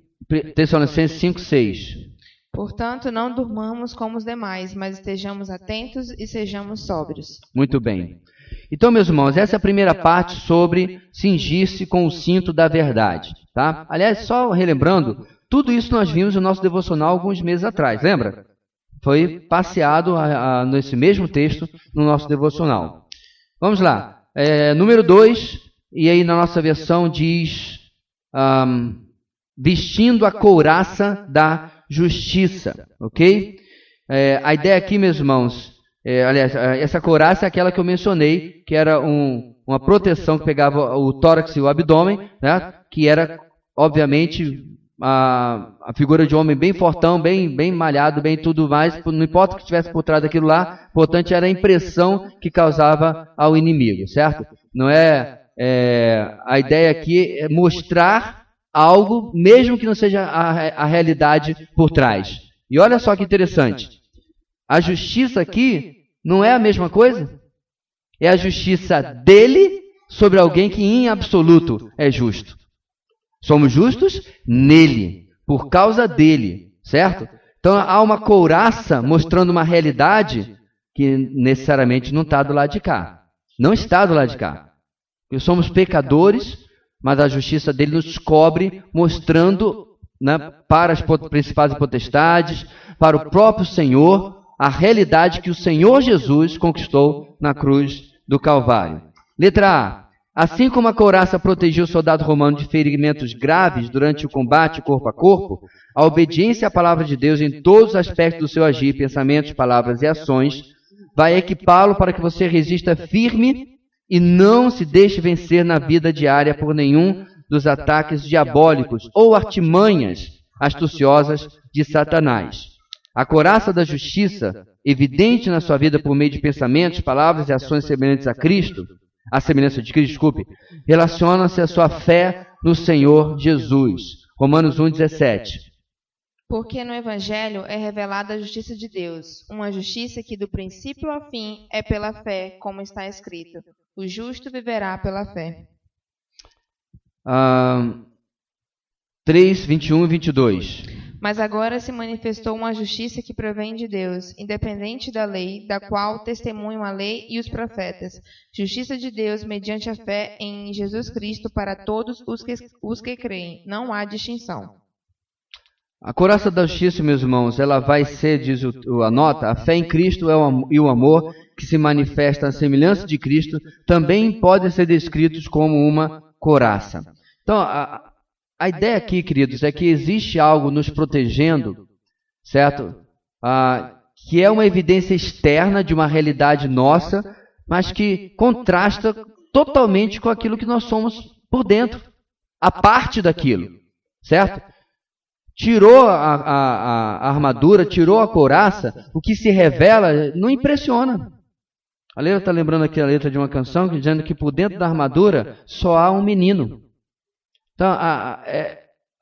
Tessalonicenses 5, 6. Portanto, não durmamos como os demais, mas estejamos atentos e sejamos sóbrios. Muito bem. Então, meus irmãos, essa é a primeira parte sobre cingir-se com o cinto da verdade. Tá? Aliás, só relembrando, tudo isso nós vimos no nosso devocional alguns meses atrás, lembra? Foi passeado nesse mesmo texto no nosso devocional. Vamos lá. Número 2, e aí na nossa versão diz vestindo a couraça da justiça, ok? A ideia aqui, meus irmãos, aliás, essa couraça é aquela que eu mencionei, que era uma proteção que pegava o tórax e o abdômen, né? Que era, obviamente, a figura de um homem bem fortão, bem malhado, bem tudo mais, não importa o que estivesse por trás daquilo lá, importante era a impressão que causava ao inimigo, certo? Não a ideia aqui é mostrar algo, mesmo que não seja a realidade por trás. E olha só que interessante, a justiça aqui não é a mesma coisa? É a justiça dele sobre alguém que em absoluto é justo. Somos justos nele, por causa dele, certo? Então há uma couraça mostrando uma realidade que necessariamente não está do lado de cá. Não está do lado de cá. Porque somos pecadores, mas a justiça dele nos cobre, mostrando, né, para as principais potestades, para o próprio Senhor, a realidade que o Senhor Jesus conquistou na cruz do Calvário. Letra A. Assim como a couraça protegia o soldado romano de ferimentos graves durante o combate corpo a corpo, a obediência à palavra de Deus em todos os aspectos do seu agir, pensamentos, palavras e ações, vai equipá-lo para que você resista firme e não se deixe vencer na vida diária por nenhum dos ataques diabólicos ou artimanhas astuciosas de Satanás. A couraça da justiça, evidente na sua vida por meio de pensamentos, palavras e ações semelhantes a Cristo, a semelhança de Cristo, desculpe, relaciona-se à sua fé no Senhor Jesus. Romanos 1,17. Porque no Evangelho é revelada a justiça de Deus, uma justiça que do princípio ao fim é pela fé, como está escrito. O justo viverá pela fé. 3, 21 e 22. Mas agora se manifestou uma justiça que provém de Deus, independente da lei, da qual testemunham a lei e os profetas. Justiça de Deus mediante a fé em Jesus Cristo para todos os que creem. Não há distinção. A couraça da justiça, meus irmãos, ela vai ser, diz a nota, a fé em Cristo e o amor que se manifesta à semelhança de Cristo também podem ser descritos como uma couraça. Então, a ideia aqui, queridos, é que existe algo nos protegendo, certo? Que é uma evidência externa de uma realidade nossa, mas que contrasta totalmente com aquilo que nós somos por dentro, a parte daquilo, certo? Tirou a armadura, tirou a couraça, o que se revela não impressiona. A letra está lembrando aqui a letra de uma canção dizendo que por dentro da armadura só há um menino. Então,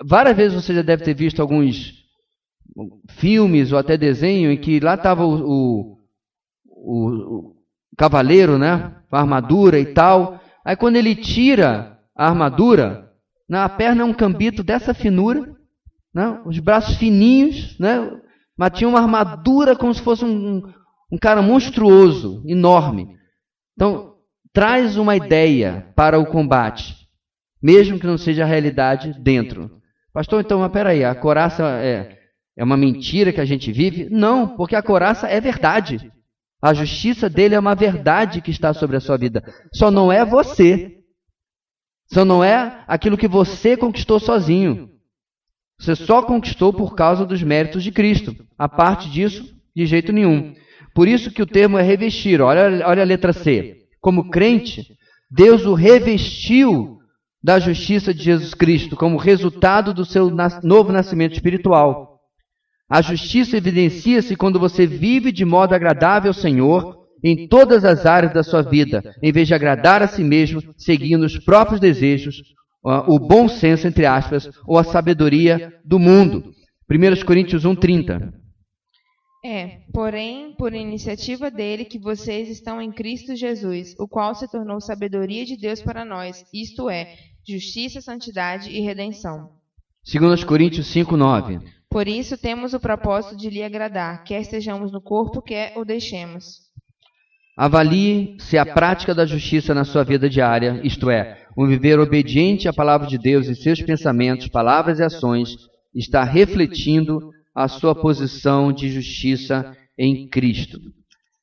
várias vezes você já deve ter visto alguns filmes ou até desenho em que lá estava o cavaleiro, né, com a armadura e tal. Aí quando ele tira a armadura, a perna é um cambito dessa finura, né, os braços fininhos, né, mas tinha uma armadura como se fosse um cara monstruoso, enorme. Então, traz uma ideia para o combate, mesmo que não seja a realidade dentro. Pastor, então, mas peraí, a couraça é uma mentira que a gente vive? Não, porque a couraça é verdade. A justiça dele é uma verdade que está sobre a sua vida. Só não é você. Só não é aquilo que você conquistou sozinho. Você só conquistou por causa dos méritos de Cristo. A parte disso, de jeito nenhum. Por isso que o termo é revestir. Olha a letra C. Como crente, Deus o revestiu da justiça de Jesus Cristo como resultado do seu novo nascimento espiritual. A justiça evidencia-se quando você vive de modo agradável ao Senhor em todas as áreas da sua vida, em vez de agradar a si mesmo, seguindo os próprios desejos, o bom senso, entre aspas, ou a sabedoria do mundo. 1 Coríntios 1:30. Porém, por iniciativa dele que vocês estão em Cristo Jesus, o qual se tornou sabedoria de Deus para nós, isto é, justiça, santidade e redenção. 2 Coríntios 5:9. Por isso temos o propósito de lhe agradar, quer estejamos no corpo, quer o deixemos. Avalie se a prática da justiça na sua vida diária, isto é, um viver obediente à palavra de Deus e seus pensamentos, palavras e ações, está refletindo a sua posição de justiça em Cristo.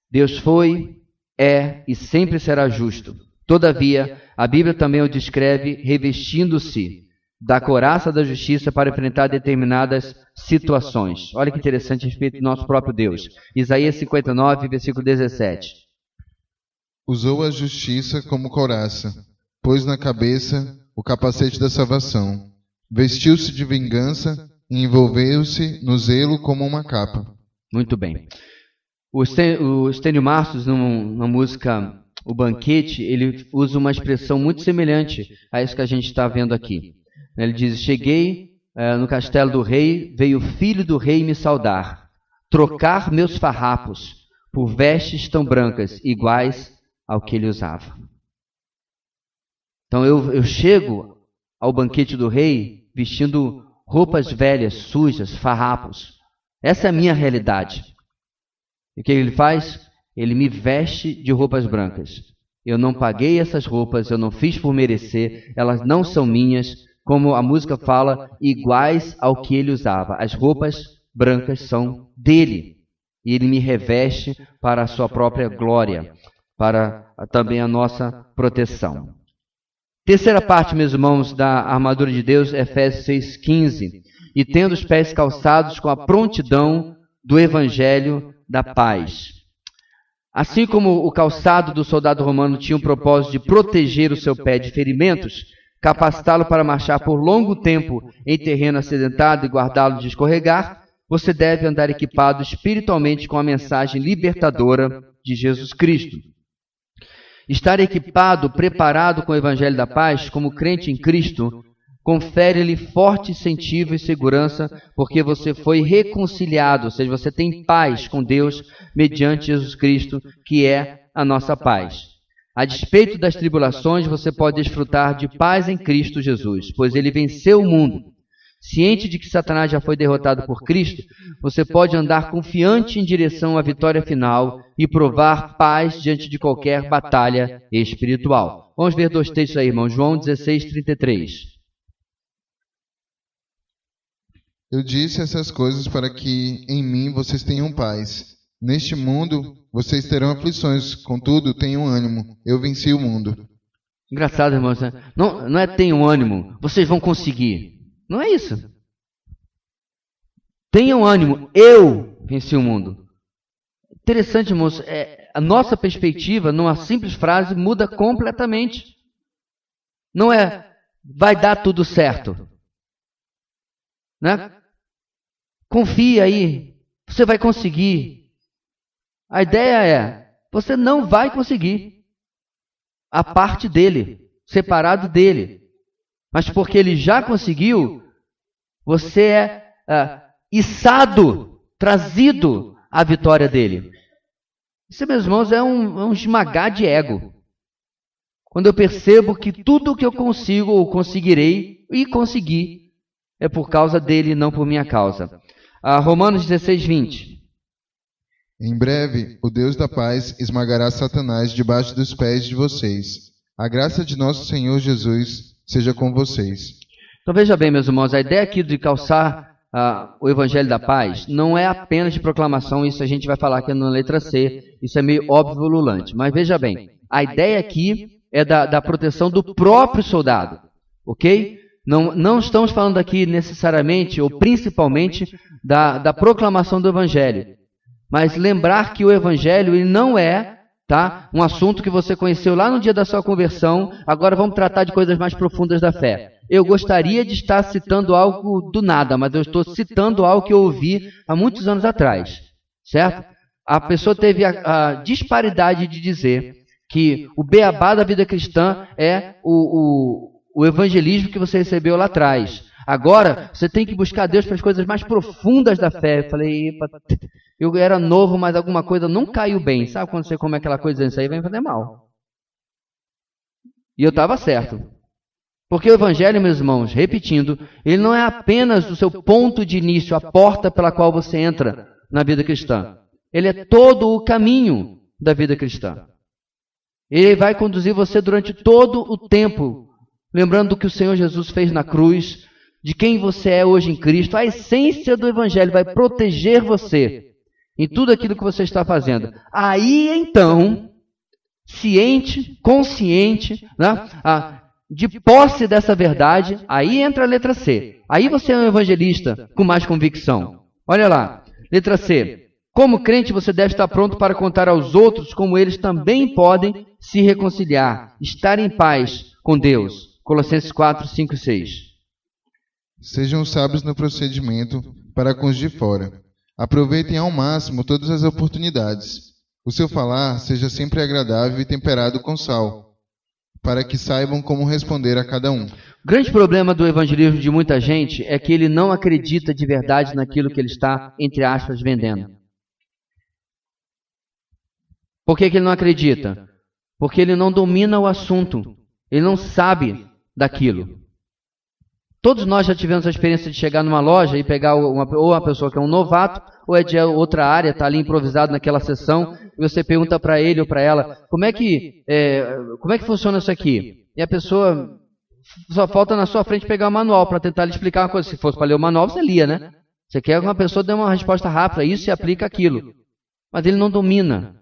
Deus foi, é e sempre será justo. Todavia, a Bíblia também o descreve revestindo-se da couraça da justiça para enfrentar determinadas situações. Olha que interessante a respeito do nosso próprio Deus. Isaías 59, versículo 17. Usou a justiça como couraça, pôs na cabeça o capacete da salvação, vestiu-se de vingança e envolveu-se no zelo como uma capa. Muito bem. O Stênio Marços, na música O Banquete, ele usa uma expressão muito semelhante a isso que a gente está vendo aqui. Ele diz: cheguei no castelo do rei, veio o filho do rei me saudar, trocar meus farrapos por vestes tão brancas, iguais ao que ele usava. Então eu chego ao banquete do rei vestindo roupas velhas, sujas, farrapos. Essa é a minha realidade. E o que ele faz? Ele me veste de roupas brancas. Eu não paguei essas roupas, eu não fiz por merecer, elas não são minhas, como a música fala, iguais ao que ele usava. As roupas brancas são dele. E ele me reveste para a sua própria glória, para também a nossa proteção. Terceira parte, meus irmãos, da armadura de Deus, Efésios 6,15. E tendo os pés calçados com a prontidão do evangelho da paz. Assim como o calçado do soldado romano tinha o propósito de proteger o seu pé de ferimentos, capacitá-lo para marchar por longo tempo em terreno acidentado e guardá-lo de escorregar, você deve andar equipado espiritualmente com a mensagem libertadora de Jesus Cristo. Estar equipado, preparado com o Evangelho da Paz, como crente em Cristo, confere-lhe forte incentivo e segurança, porque você foi reconciliado, ou seja, você tem paz com Deus mediante Jesus Cristo, que é a nossa paz. A despeito das tribulações, você pode desfrutar de paz em Cristo Jesus, pois ele venceu o mundo. Ciente de que Satanás já foi derrotado por Cristo, você pode andar confiante em direção à vitória final e provar paz diante de qualquer batalha espiritual. Vamos ver dois textos aí, irmão. João 16:33. Eu disse essas coisas para que em mim vocês tenham paz. Neste mundo vocês terão aflições, contudo tenham ânimo. Eu venci o mundo. Engraçado, irmão. Não é tenham ânimo, vocês vão conseguir. Não é isso. Tenham ânimo, eu venci o mundo. Interessante, irmãos, a nossa perspectiva, numa simples frase, muda completamente. Não é, vai dar tudo certo. Né? Confia aí, você vai conseguir. A ideia é, você não vai conseguir. A parte dele, separado dele. Mas porque ele já conseguiu, você é içado, trazido à vitória dele. Isso, meus irmãos, é um esmagar de ego. Quando eu percebo que tudo o que eu consigo ou conseguirei e conseguir é por causa dele e não por minha causa. Romanos 16:20. Em breve, o Deus da paz esmagará Satanás debaixo dos pés de vocês. A graça de nosso Senhor Jesus seja com vocês. Então veja bem, meus irmãos, a ideia aqui de calçar o Evangelho da Paz não é apenas de proclamação, isso a gente vai falar aqui na letra C, isso é meio óbvio e ululante. Mas veja bem, a ideia aqui é da proteção do próprio soldado, ok? Não estamos falando aqui necessariamente ou principalmente da proclamação do Evangelho, mas lembrar que o Evangelho ele não é um assunto que você conheceu lá no dia da sua conversão, agora vamos tratar de coisas mais profundas da fé. Eu gostaria de estar citando algo do nada, mas eu estou citando algo que eu ouvi há muitos anos atrás, certo? A pessoa teve a disparidade de dizer que o beabá da vida cristã é o evangelismo que você recebeu lá atrás. Agora, você tem que buscar Deus para as coisas mais profundas da fé. Eu falei, eu era novo, mas alguma coisa não caiu bem. Sabe quando você come aquela coisa, isso aí vai fazer mal. E eu estava certo. Porque o Evangelho, meus irmãos, repetindo, ele não é apenas o seu ponto de início, a porta pela qual você entra na vida cristã. Ele é todo o caminho da vida cristã. Ele vai conduzir você durante todo o tempo, lembrando do que o Senhor Jesus fez na cruz, de quem você é hoje em Cristo. A essência do Evangelho vai proteger você em tudo aquilo que você está fazendo. Aí, então, ciente, consciente, né? De posse dessa verdade, aí entra a letra C. Aí você é um evangelista com mais convicção. Olha lá, letra C. Como crente, você deve estar pronto para contar aos outros como eles também podem se reconciliar, estar em paz com Deus. Colossenses 4, 5 e 6. Sejam sábios no procedimento para com os de fora. Aproveitem ao máximo todas as oportunidades. O seu falar seja sempre agradável e temperado com sal, para que saibam como responder a cada um. O grande problema do evangelismo de muita gente é que ele não acredita de verdade naquilo que ele está, entre aspas, vendendo. Por que ele não acredita? Porque ele não domina o assunto. Ele não sabe daquilo. Todos nós já tivemos a experiência de chegar numa loja e pegar ou uma pessoa que é um novato, ou é de outra área, está ali improvisado naquela sessão, e você pergunta para ele ou para ela, como é que funciona isso aqui? E a pessoa só falta na sua frente pegar o manual para tentar lhe explicar uma coisa. Se fosse para ler o manual, você lia, né? Você quer que uma pessoa dê uma resposta rápida, isso se aplica aquilo. Mas ele não domina.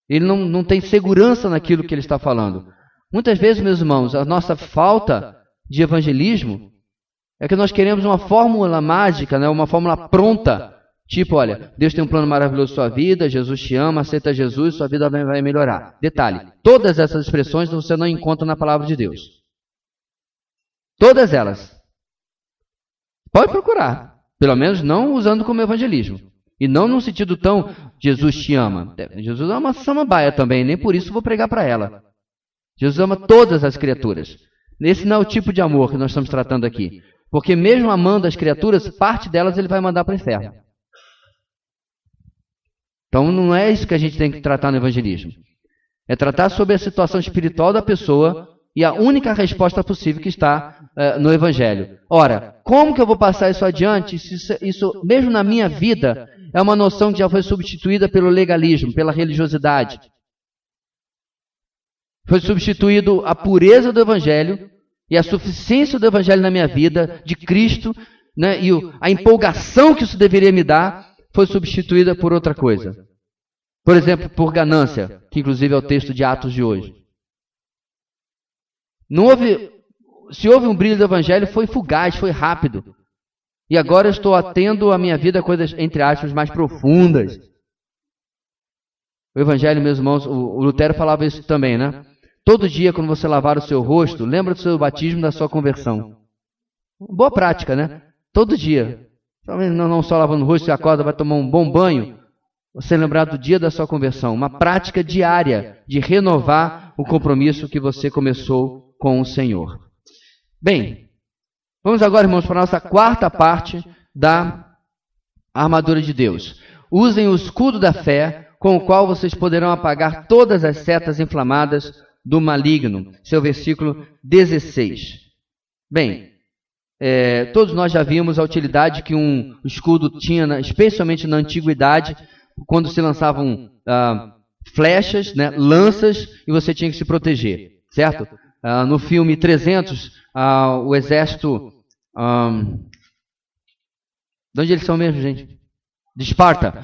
Ele não tem segurança naquilo que ele está falando. Muitas vezes, meus irmãos, a nossa falta de evangelismo é que nós queremos uma fórmula mágica, né? Uma fórmula pronta. Tipo, olha, Deus tem um plano maravilhoso na sua vida, Jesus te ama, aceita Jesus, sua vida vai melhorar. Detalhe, todas essas expressões você não encontra na palavra de Deus. Todas elas. Pode procurar, pelo menos não usando como evangelismo. E não num sentido tão, Jesus te ama. Jesus é uma samambaia também, nem por isso vou pregar para ela. Jesus ama todas as criaturas. Esse não é o tipo de amor que nós estamos tratando aqui. Porque mesmo amando as criaturas, parte delas ele vai mandar para o inferno. Então não é isso que a gente tem que tratar no evangelismo. É tratar sobre a situação espiritual da pessoa e a única resposta possível que está no evangelho. Ora, como que eu vou passar isso adiante se isso, mesmo na minha vida, é uma noção que já foi substituída pelo legalismo, pela religiosidade? Foi substituído a pureza do evangelho e a suficiência do evangelho na minha vida, de Cristo, né, e a empolgação que isso deveria me dar, foi substituída por outra coisa. Por exemplo, por ganância, que inclusive é o texto de Atos de hoje. Se houve um brilho do evangelho, foi fugaz, foi rápido. E agora eu estou atendo a minha vida a coisas, entre aspas, mais profundas. O evangelho, meus irmãos, o Lutero falava isso também, né? Todo dia, quando você lavar o seu rosto, lembra do seu batismo, da sua conversão. Boa prática, né? Todo dia. Não só lavando o rosto, você acorda, vai tomar um bom banho. Você lembrar do dia da sua conversão. Uma prática diária de renovar o compromisso que você começou com o Senhor. Bem, vamos agora, irmãos, para a nossa quarta parte da armadura de Deus. Usem o escudo da fé, com o qual vocês poderão apagar todas as setas inflamadas do maligno. Seu versículo 16. Bem, todos nós já vimos a utilidade que um escudo tinha, especialmente na antiguidade, quando se lançavam flechas, né, lanças, e você tinha que se proteger, certo? No filme 300, o exército... de onde eles são mesmo, gente? De Esparta.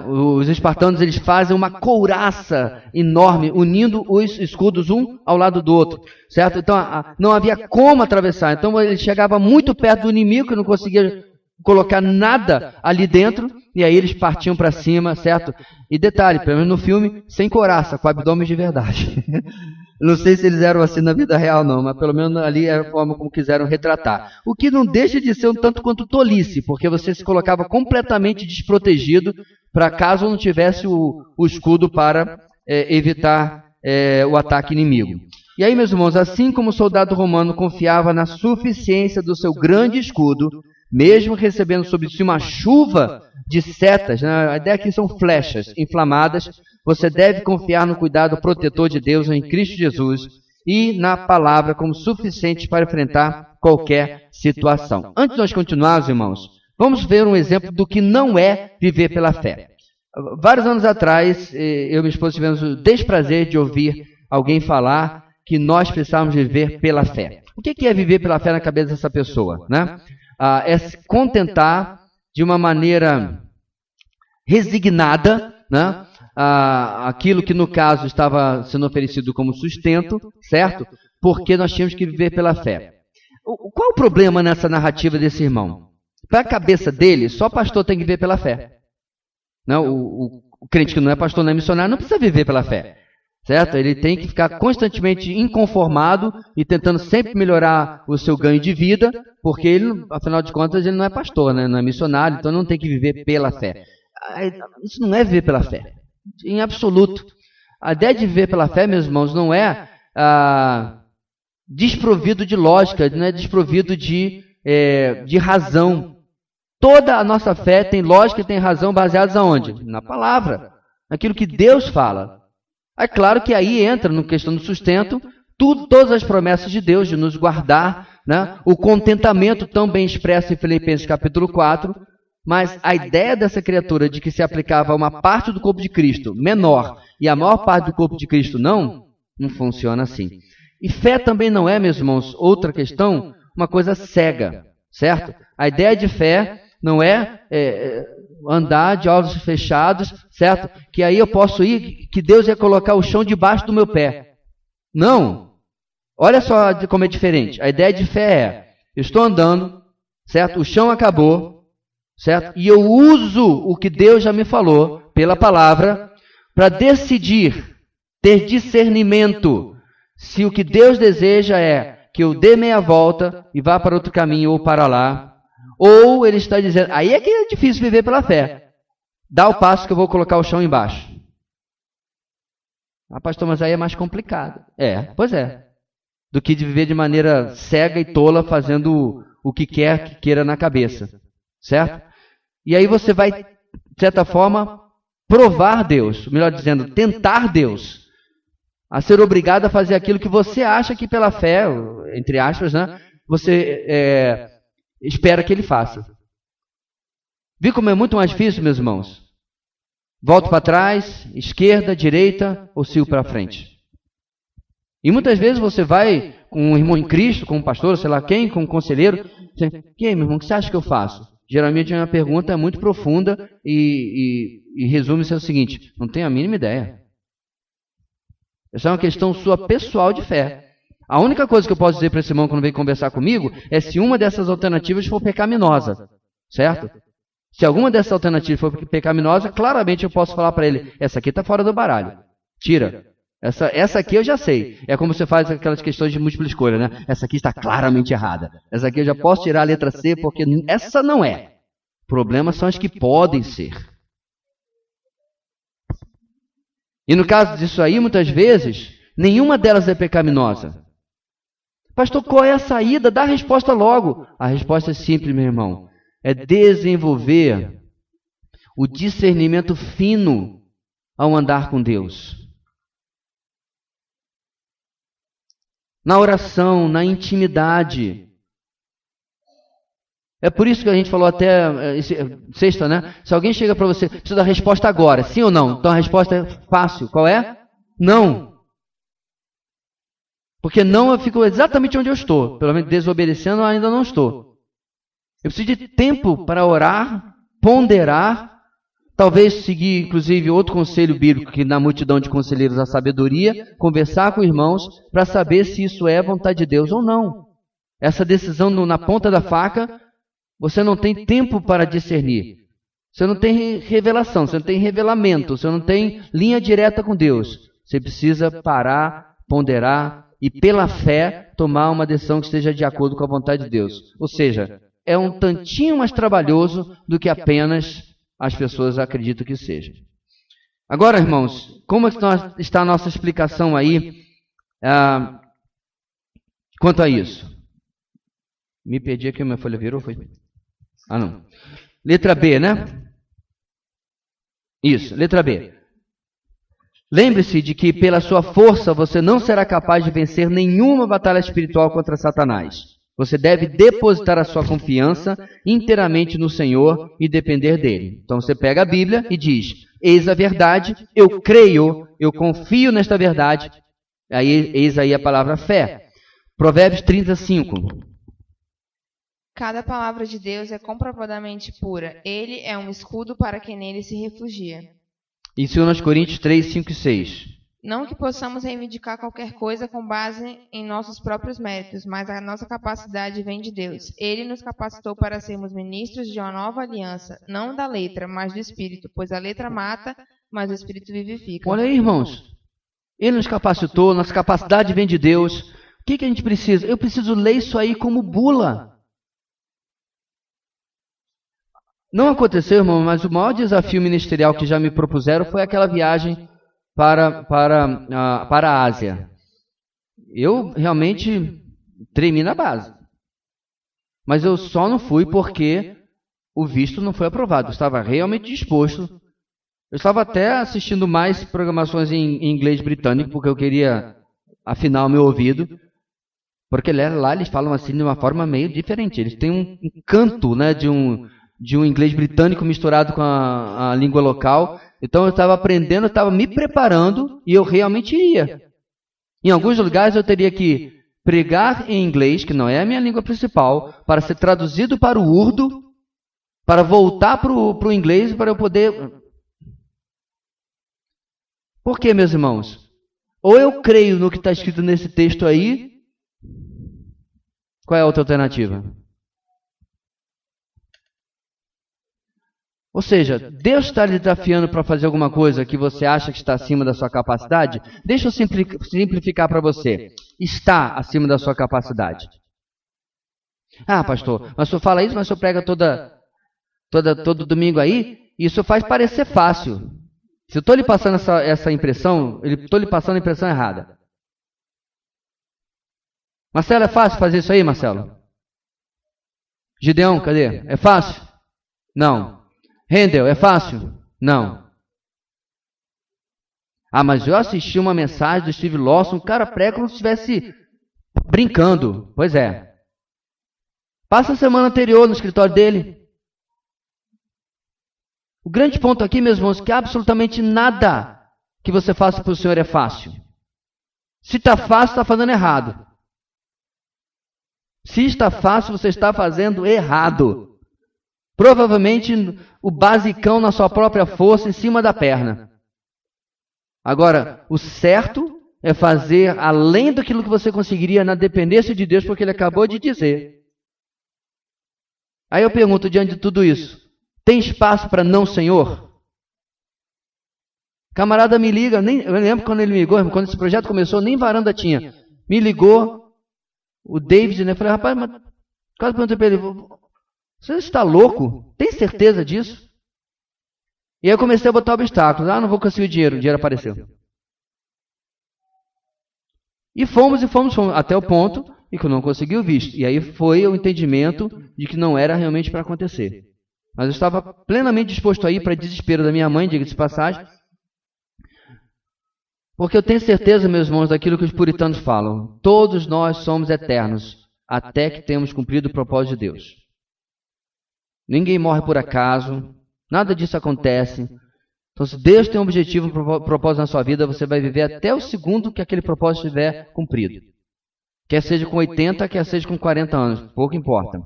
Os espartanos, eles fazem uma couraça enorme, unindo os escudos um ao lado do outro, certo? Então, não havia como atravessar. Então, ele chegava muito perto do inimigo, que não conseguia colocar nada ali dentro, e aí eles partiam para cima, certo? E detalhe, pelo menos no filme, sem couraça, com abdômen de verdade. Não sei se eles eram assim na vida real, não, mas pelo menos ali é a forma como quiseram retratar. O que não deixa de ser um tanto quanto tolice, porque você se colocava completamente desprotegido, para caso não tivesse o escudo para evitar o ataque inimigo. E aí, meus irmãos, assim como o soldado romano confiava na suficiência do seu grande escudo, mesmo recebendo sobre si uma chuva de setas, né? A ideia aqui são flechas inflamadas, você deve confiar no cuidado protetor de Deus em Cristo Jesus e na palavra como suficiente para enfrentar qualquer situação. Antes de nós continuarmos, irmãos, vamos ver um exemplo do que não é viver pela fé. Vários anos atrás, eu e minha esposa tivemos o desprazer de ouvir alguém falar que nós precisávamos viver pela fé. O que é viver pela fé na cabeça dessa pessoa, né? É se contentar de uma maneira resignada, né, aquilo que no caso estava sendo oferecido como sustento, certo? Porque nós tínhamos que viver pela fé. Qual o problema nessa narrativa desse irmão? Para a cabeça dele, só pastor tem que viver pela fé. Não, o crente que não é pastor, não é missionário, não precisa viver pela fé. Certo? Ele tem que ficar constantemente inconformado e tentando sempre melhorar o seu ganho de vida, porque ele, afinal de contas, ele não é pastor, né? Não é missionário, então não tem que viver pela fé. Isso não é viver pela fé, em absoluto. A ideia de viver pela fé, meus irmãos, não é desprovido de lógica, não é desprovido de razão. Toda a nossa fé tem lógica e tem razão baseadas aonde? Na palavra, naquilo que Deus fala. É claro que aí entra, na questão do sustento, todas as promessas de Deus de nos guardar, né? O contentamento tão bem expresso em Filipenses capítulo 4, mas a ideia dessa criatura de que se aplicava a uma parte do corpo de Cristo menor e a maior parte do corpo de Cristo não funciona assim. E fé também não é, meus irmãos, outra questão, uma coisa cega, certo? A ideia de fé não é andar de olhos fechados, certo? Que aí eu posso ir, que Deus ia colocar o chão debaixo do meu pé. Não. Olha só como é diferente. A ideia de fé eu estou andando, certo? O chão acabou, certo? E eu uso o que Deus já me falou, pela palavra, para decidir, ter discernimento, se o que Deus deseja é que eu dê meia volta e vá para outro caminho ou para lá, ou ele está dizendo, aí é que é difícil viver pela fé. Dá o passo que eu vou colocar o chão embaixo. Ah, pastor, mas aí é mais complicado. Pois é. Do que de viver de maneira cega e tola, fazendo o que queira na cabeça. Certo? E aí você vai, de certa forma, provar Deus, melhor dizendo, tentar Deus, a ser obrigado a fazer aquilo que você acha que pela fé, entre aspas, né, você espera que ele faça. Viu como é muito mais difícil, meus irmãos? Volto para trás, esquerda, direita ou sigo para frente? E muitas vezes você vai com um irmão em Cristo, com um pastor, sei lá quem, com um conselheiro, você, meu irmão, o que você acha que eu faço? Geralmente é uma pergunta muito profunda e resume-se ao seguinte, não tenho a mínima ideia. Essa é uma questão sua pessoal de fé. A única coisa que eu posso dizer para esse irmão quando vem conversar comigo é se uma dessas alternativas for pecaminosa, certo? Se alguma dessas alternativas for pecaminosa, claramente eu posso falar para ele, essa aqui está fora do baralho, tira. Essa aqui eu já sei. É como você faz aquelas questões de múltipla escolha, né? Essa aqui está claramente errada. Essa aqui eu já posso tirar a letra C porque essa não é. Problemas são as que podem ser. E no caso disso aí, muitas vezes, nenhuma delas é pecaminosa. Pastor, qual é a saída? Dá a resposta logo. A resposta é simples, meu irmão. É desenvolver o discernimento fino ao andar com Deus. Na oração, na intimidade. É por isso que a gente falou até sexta, né? Se alguém chega para você, precisa da resposta agora, sim ou não? Então a resposta é fácil. Qual é? Não. Porque não, eu fico exatamente onde eu estou. Pelo menos desobedecendo, eu ainda não estou. Eu preciso de tempo para orar, ponderar, talvez seguir, inclusive, outro conselho bíblico, que na multidão de conselheiros a sabedoria, conversar com irmãos para saber se isso é vontade de Deus ou não. Essa decisão na ponta da faca, você não tem tempo para discernir. Você não tem revelação, você não tem revelamento, você não tem linha direta com Deus. Você precisa parar, ponderar e, pela fé, tomar uma decisão que esteja de acordo com a vontade de Deus. Ou seja, é um tantinho mais trabalhoso do que apenas as pessoas acreditam que seja. Agora, irmãos, como está a nossa explicação aí quanto a isso? Me perdi aqui, minha folha virou, foi? Ah, não. Letra B, né? Isso, letra B. Lembre-se de que pela sua força você não será capaz de vencer nenhuma batalha espiritual contra Satanás. Você deve depositar a sua confiança inteiramente no Senhor e depender dele. Então você pega a Bíblia e diz, eis a verdade, eu creio, eu confio nesta verdade. Aí, eis aí a palavra fé. Provérbios 35. Cada palavra de Deus é comprovadamente pura. Ele é um escudo para quem nele se refugia. Em 2 Coríntios 3, 5 e 6. Não que possamos reivindicar qualquer coisa com base em nossos próprios méritos, mas a nossa capacidade vem de Deus. Ele nos capacitou para sermos ministros de uma nova aliança, não da letra, mas do Espírito, pois a letra mata, mas o Espírito vivifica. Olha aí, irmãos. Ele nos capacitou, nossa capacidade vem de Deus. O que a gente precisa? Eu preciso ler isso aí como bula. Não aconteceu, irmão, mas o maior desafio ministerial que já me propuseram foi aquela viagem para a Ásia. Eu realmente tremi na base. Mas eu só não fui porque o visto não foi aprovado. Eu estava realmente disposto. Eu estava até assistindo mais programações em inglês britânico, porque eu queria afinar o meu ouvido. Porque lá eles falam assim de uma forma meio diferente. Eles têm um canto, né, de um inglês britânico misturado com a língua local. Então eu estava aprendendo, eu estava me preparando e eu realmente ia. Em alguns lugares eu teria que pregar em inglês, que não é a minha língua principal, para ser traduzido para o urdu, para voltar para o inglês, para eu poder... Por quê, meus irmãos? Ou eu creio no que está escrito nesse texto aí, qual é a outra alternativa? Ou seja, Deus está lhe desafiando para fazer alguma coisa que você acha que está acima da sua capacidade? Deixa eu simplificar para você. Está acima da sua capacidade. Ah, pastor, mas o senhor fala isso, mas o senhor prega todo domingo aí, e isso faz parecer fácil. Se eu estou lhe passando essa impressão, estou lhe passando a impressão errada. Marcelo, é fácil fazer isso aí, Marcelo? Gideão, cadê? É fácil? Não. Rendel, é fácil? Não. Ah, mas eu assisti uma mensagem do Steve Lawson, o cara prega como se estivesse brincando. Pois é. Passa a semana anterior no escritório dele. O grande ponto aqui, meus irmãos, é que absolutamente nada que você faça para o Senhor é fácil. Se está fácil, está fazendo errado. Se está fácil, você está fazendo errado. Provavelmente o basicão na sua própria força em cima da perna. Agora, o certo é fazer além daquilo que você conseguiria na dependência de Deus, porque Ele acabou de dizer. Aí eu pergunto, diante de tudo isso, tem espaço para não, Senhor? Camarada me liga, eu lembro quando ele me ligou, quando esse projeto começou, nem varanda tinha. Me ligou, o David, né? Eu falei, rapaz, mas quase perguntei para ele, você está louco? Tem certeza disso? E aí eu comecei a botar obstáculos. Ah, não vou conseguir o dinheiro apareceu. E fomos, até o ponto em que eu não consegui o visto. E aí foi o entendimento de que não era realmente para acontecer. Mas eu estava plenamente disposto a ir, para desespero da minha mãe, diga-se de passagem. Porque eu tenho certeza, meus irmãos, daquilo que os puritanos falam. Todos nós somos eternos, até que tenhamos cumprido o propósito de Deus. Ninguém morre por acaso, nada disso acontece. Então, se Deus tem um objetivo, um propósito na sua vida, você vai viver até o segundo que aquele propósito estiver cumprido. Quer seja com 80, quer seja com 40 anos, pouco importa.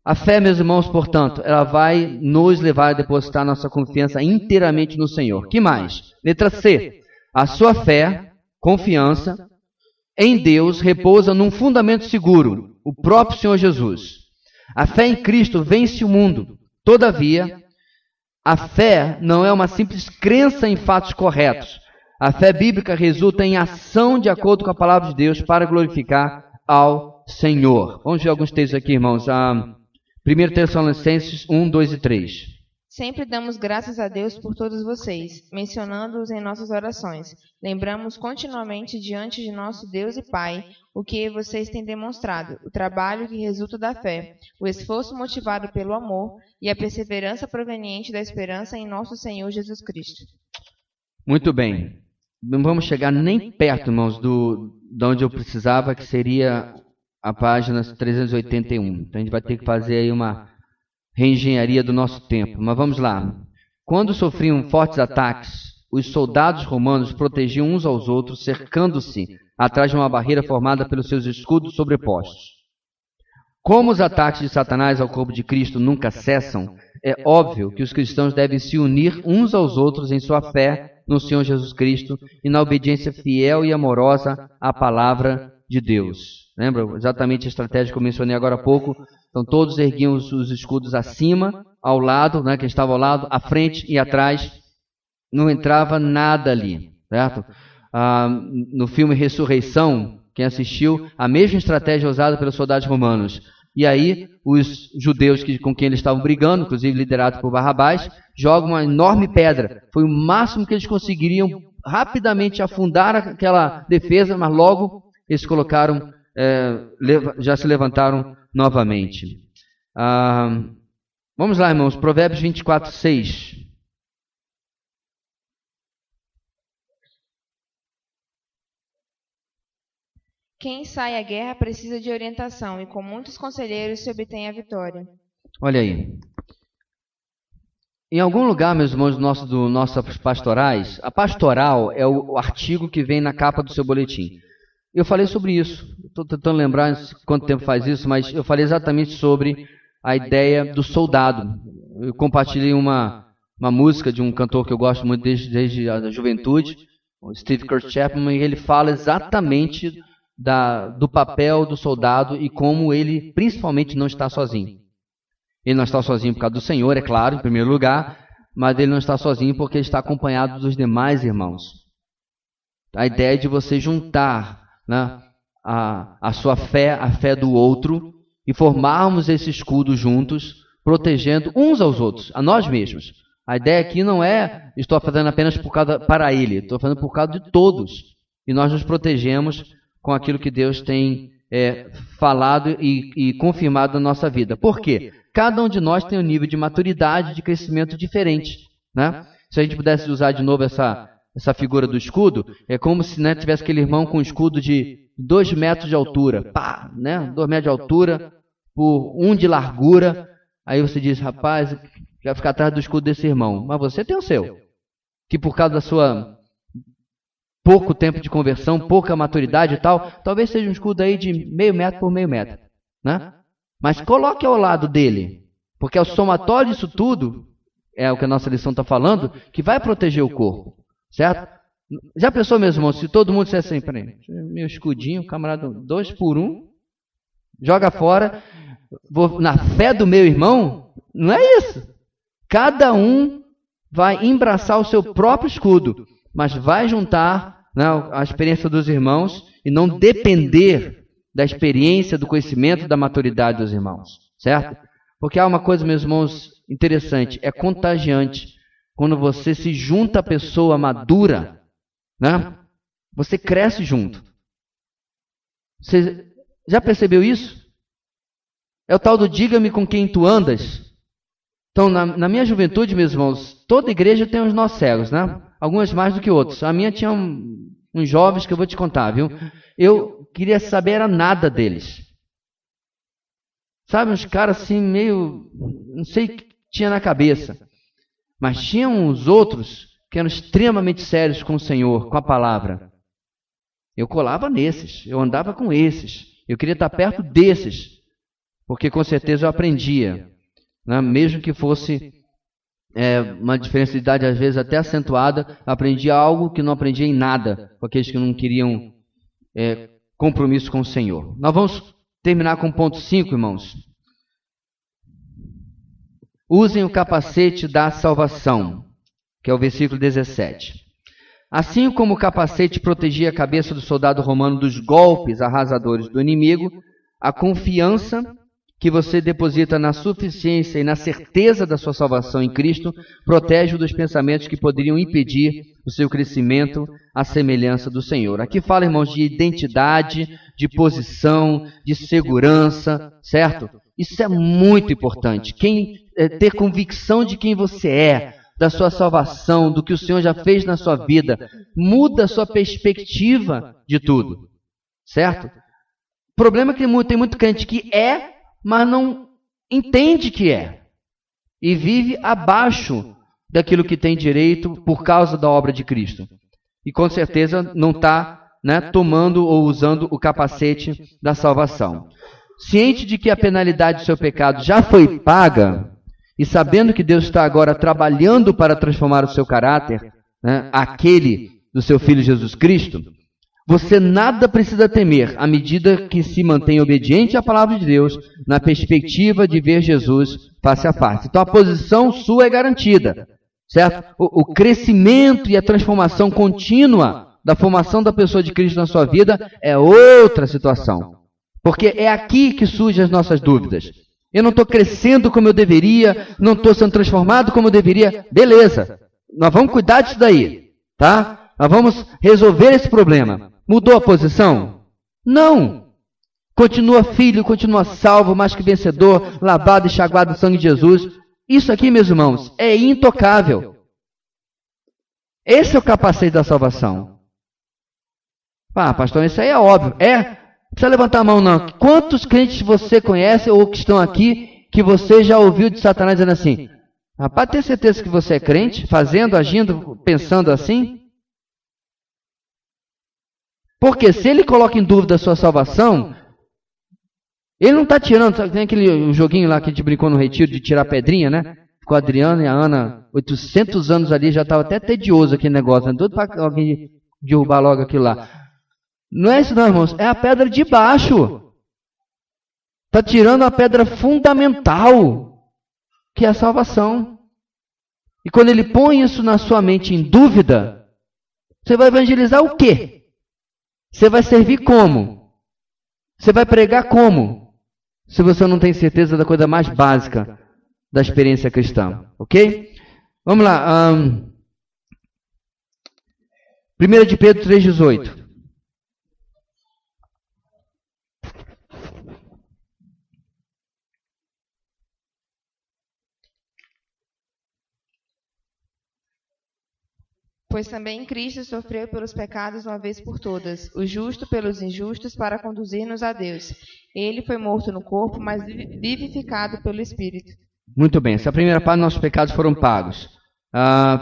A fé, meus irmãos, portanto, ela vai nos levar a depositar nossa confiança inteiramente no Senhor. Que mais? Letra C. A sua fé, confiança em Deus repousa num fundamento seguro, o próprio Senhor Jesus. A fé em Cristo vence o mundo. Todavia, a fé não é uma simples crença em fatos corretos. A fé bíblica resulta em ação de acordo com a palavra de Deus para glorificar ao Senhor. Vamos ver alguns textos aqui, irmãos. 1 Tessalonicenses 1, 2 e 3. Sempre damos graças a Deus por todos vocês, mencionando-os em nossas orações. Lembramos continuamente diante de nosso Deus e Pai o que vocês têm demonstrado, o trabalho que resulta da fé, o esforço motivado pelo amor e a perseverança proveniente da esperança em nosso Senhor Jesus Cristo. Muito bem. Não vamos chegar nem perto, irmãos, de onde eu precisava, que seria a página 381. Então a gente vai ter que fazer aí uma reengenharia do nosso tempo. Mas vamos lá. Quando sofriam fortes ataques, os soldados romanos protegiam uns aos outros, cercando-se atrás de uma barreira formada pelos seus escudos sobrepostos. Como os ataques de Satanás ao corpo de Cristo nunca cessam, é óbvio que os cristãos devem se unir uns aos outros em sua fé no Senhor Jesus Cristo e na obediência fiel e amorosa à palavra de Deus. Lembra exatamente a estratégia que eu mencionei agora há pouco? Então todos erguiam os escudos acima, ao lado, né, quem estava ao lado, à frente e atrás. Não entrava nada ali, certo? No filme Ressurreição, quem assistiu, a mesma estratégia usada pelos soldados romanos. E aí, os judeus com quem eles estavam brigando, inclusive liderados por Barrabás, jogam uma enorme pedra. Foi o máximo que eles conseguiriam rapidamente afundar aquela defesa, mas logo eles colocaram, já se levantaram novamente. Vamos lá, irmãos, Provérbios 24, 6. Quem sai à guerra precisa de orientação, e com muitos conselheiros se obtém a vitória. Olha aí. Em algum lugar, meus irmãos, dos nossos pastorais, a pastoral é o artigo que vem na capa do seu boletim. Eu falei sobre isso. Estou tentando lembrar quanto tempo faz isso, mas eu falei exatamente sobre a ideia do soldado. Eu compartilhei uma música de um cantor que eu gosto muito desde a juventude, o Steve Kurt Chapman, e ele fala exatamente do papel do soldado e como ele principalmente não está sozinho. Ele não está sozinho por causa do Senhor, é claro, em primeiro lugar, mas ele não está sozinho porque ele está acompanhado dos demais irmãos. A ideia é de você juntar, né, a sua fé, a fé do outro, e formarmos esse escudo juntos, protegendo uns aos outros, a nós mesmos. A ideia aqui não é, estou fazendo apenas para ele, estou fazendo por causa de todos. E nós nos protegemos com aquilo que Deus tem falado e confirmado na nossa vida. Por quê? Cada um de nós tem um nível de maturidade, de crescimento diferente, né? Se a gente pudesse usar de novo essa figura do escudo, é como se, né, tivesse aquele irmão com um escudo de 2 metros de altura, pá, né? 2 metros de altura por 1 de largura. Aí você diz, rapaz, vai ficar atrás do escudo desse irmão. Mas você tem o seu, que por causa da sua pouco tempo de conversão, pouca maturidade e tal, talvez seja um escudo aí de 0,5 metro por 0,5 metro, né? Mas coloque ao lado dele, porque é o somatório disso tudo, é o que a nossa lição está falando, que vai proteger o corpo, certo? Já pensou, meus irmãos, se todo mundo dissesse assim, peraí, meu escudinho, camarada, 2 por 1, joga fora, vou na fé do meu irmão? Não é isso. Cada um vai embraçar o seu próprio escudo, mas vai juntar, né, a experiência dos irmãos e não depender da experiência, do conhecimento, da maturidade dos irmãos, certo? Porque há uma coisa, meus irmãos, interessante, é contagiante. Quando você se junta à pessoa madura, né, você cresce junto. Você já percebeu isso? É o tal do diga-me com quem tu andas. Então, na minha juventude, meus irmãos, toda igreja tem uns nós cegos, né? Algumas mais do que outros. A minha tinha uns jovens que eu vou te contar, viu? Eu queria saber era nada deles. Sabe, uns caras assim meio, não sei o que tinha na cabeça. Mas tinha uns outros que eram extremamente sérios com o Senhor, com a palavra. Eu colava nesses, eu andava com esses. Eu queria estar perto desses, porque com certeza eu aprendia, né? Mesmo que fosse uma diferença de idade às vezes até acentuada, aprendia algo que não aprendia em nada, com aqueles que não queriam compromisso com o Senhor. Nós vamos terminar com o ponto 5, irmãos. Usem o capacete da salvação, que é o versículo 17. Assim como o capacete protegia a cabeça do soldado romano dos golpes arrasadores do inimigo, a confiança que você deposita na suficiência e na certeza da sua salvação em Cristo protege-o dos pensamentos que poderiam impedir o seu crescimento à semelhança do Senhor. Aqui fala, irmãos, de identidade, de posição, de segurança, certo? Isso é muito importante. Ter convicção de quem você é, da sua salvação, do que o Senhor já fez na sua vida, muda a sua perspectiva de tudo, certo? O problema é que tem muito crente que mas não entende que é, e vive abaixo daquilo que tem direito por causa da obra de Cristo. E com certeza não está, né, tomando ou usando o capacete da salvação. Ciente de que a penalidade do seu pecado já foi paga, e sabendo que Deus está agora trabalhando para transformar o seu caráter, né, aquele do seu Filho Jesus Cristo, você nada precisa temer à medida que se mantém obediente à palavra de Deus, na perspectiva de ver Jesus face a face. Então a posição sua é garantida, certo? O crescimento e a transformação contínua da formação da pessoa de Cristo na sua vida é outra situação. Porque é aqui que surgem as nossas dúvidas. Eu não estou crescendo como eu deveria, não estou sendo transformado como eu deveria. Beleza, nós vamos cuidar disso daí, tá? Nós vamos resolver esse problema. Mudou a posição? Não. Continua filho, continua salvo, mais que vencedor, lavado e enxaguado no sangue de Jesus. Isso aqui, meus irmãos, é intocável. Esse é o capacete da salvação. Ah, pastor, isso aí é óbvio. Não precisa levantar a mão, não. Quantos crentes você conhece ou que estão aqui que você já ouviu de Satanás dizendo assim: rapaz, tem certeza que você é crente? Fazendo, agindo, pensando assim? Porque se ele coloca em dúvida a sua salvação, ele não está tirando. Tem aquele joguinho lá que a gente brincou no retiro de tirar pedrinha, né? Com a Adriana e a Ana, 800 anos ali, já estava até tedioso aquele negócio, né? Tudo para alguém derrubar logo aquilo lá. Não é isso não, irmãos, é a pedra de baixo. Está tirando a pedra fundamental, que é a salvação. E quando ele põe isso na sua mente em dúvida, você vai evangelizar o quê? Você vai servir como? Você vai pregar como? Se você não tem certeza da coisa mais básica da experiência cristã, ok? Vamos lá. 1 de Pedro 3,18. Pois também Cristo sofreu pelos pecados uma vez por todas, o justo pelos injustos, para conduzir-nos a Deus. Ele foi morto no corpo, mas vivificado pelo Espírito. Muito bem, essa primeira parte, nossos pecados foram pagos.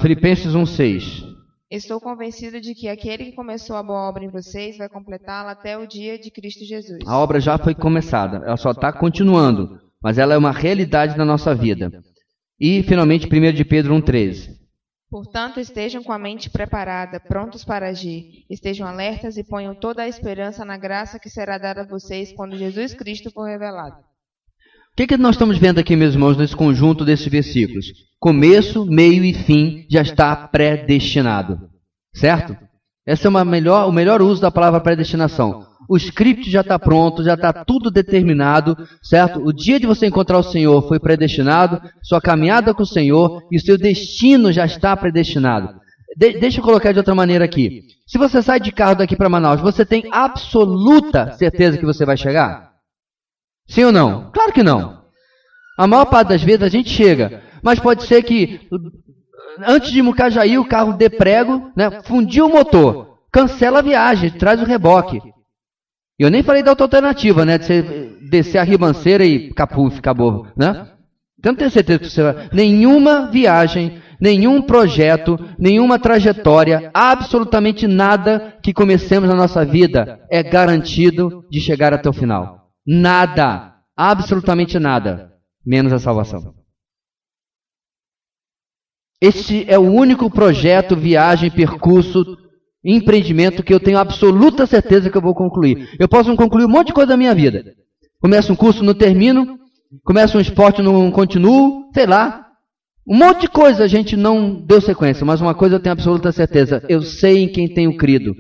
Filipenses 1,6. Estou convencido de que aquele que começou a boa obra em vocês vai completá-la até o dia de Cristo Jesus. A obra já foi começada, ela só está continuando, mas ela é uma realidade na nossa vida. E, finalmente, 1 de Pedro 1,13. Portanto, estejam com a mente preparada, prontos para agir. Estejam alertas e ponham toda a esperança na graça que será dada a vocês quando Jesus Cristo for revelado. O que nós estamos vendo aqui, meus irmãos, nesse conjunto desses versículos? Começo, meio e fim já está predestinado. Certo? Esse é o melhor uso da palavra predestinação. O script já está pronto, já está tudo determinado, certo? O dia de você encontrar o Senhor foi predestinado, sua caminhada com o Senhor e o seu destino já está predestinado. Deixa eu colocar de outra maneira aqui. Se você sai de carro daqui para Manaus, você tem absoluta certeza que você vai chegar? Sim ou não? Claro que não. A maior parte das vezes a gente chega, mas pode ser que antes de Mucajaí o carro dê prego, né, fundiu o motor, cancela a viagem, traz o reboque. E eu nem falei da outra alternativa, né? De você descer a ribanceira e acabou, né? Então não tenho certeza que você vai. Nenhuma viagem, nenhum projeto, nenhuma trajetória, absolutamente nada que comecemos na nossa vida é garantido de chegar até o final. Nada, absolutamente nada, menos a salvação. Este é o único projeto, viagem, percurso, empreendimento que eu tenho absoluta certeza que eu vou concluir. Eu posso não concluir um monte de coisa da minha vida. Começo um curso, não termino. Começo um esporte, não continuo. Sei lá. Um monte de coisa a gente não deu sequência. Mas uma coisa eu tenho absoluta certeza. Eu sei em quem tenho crido.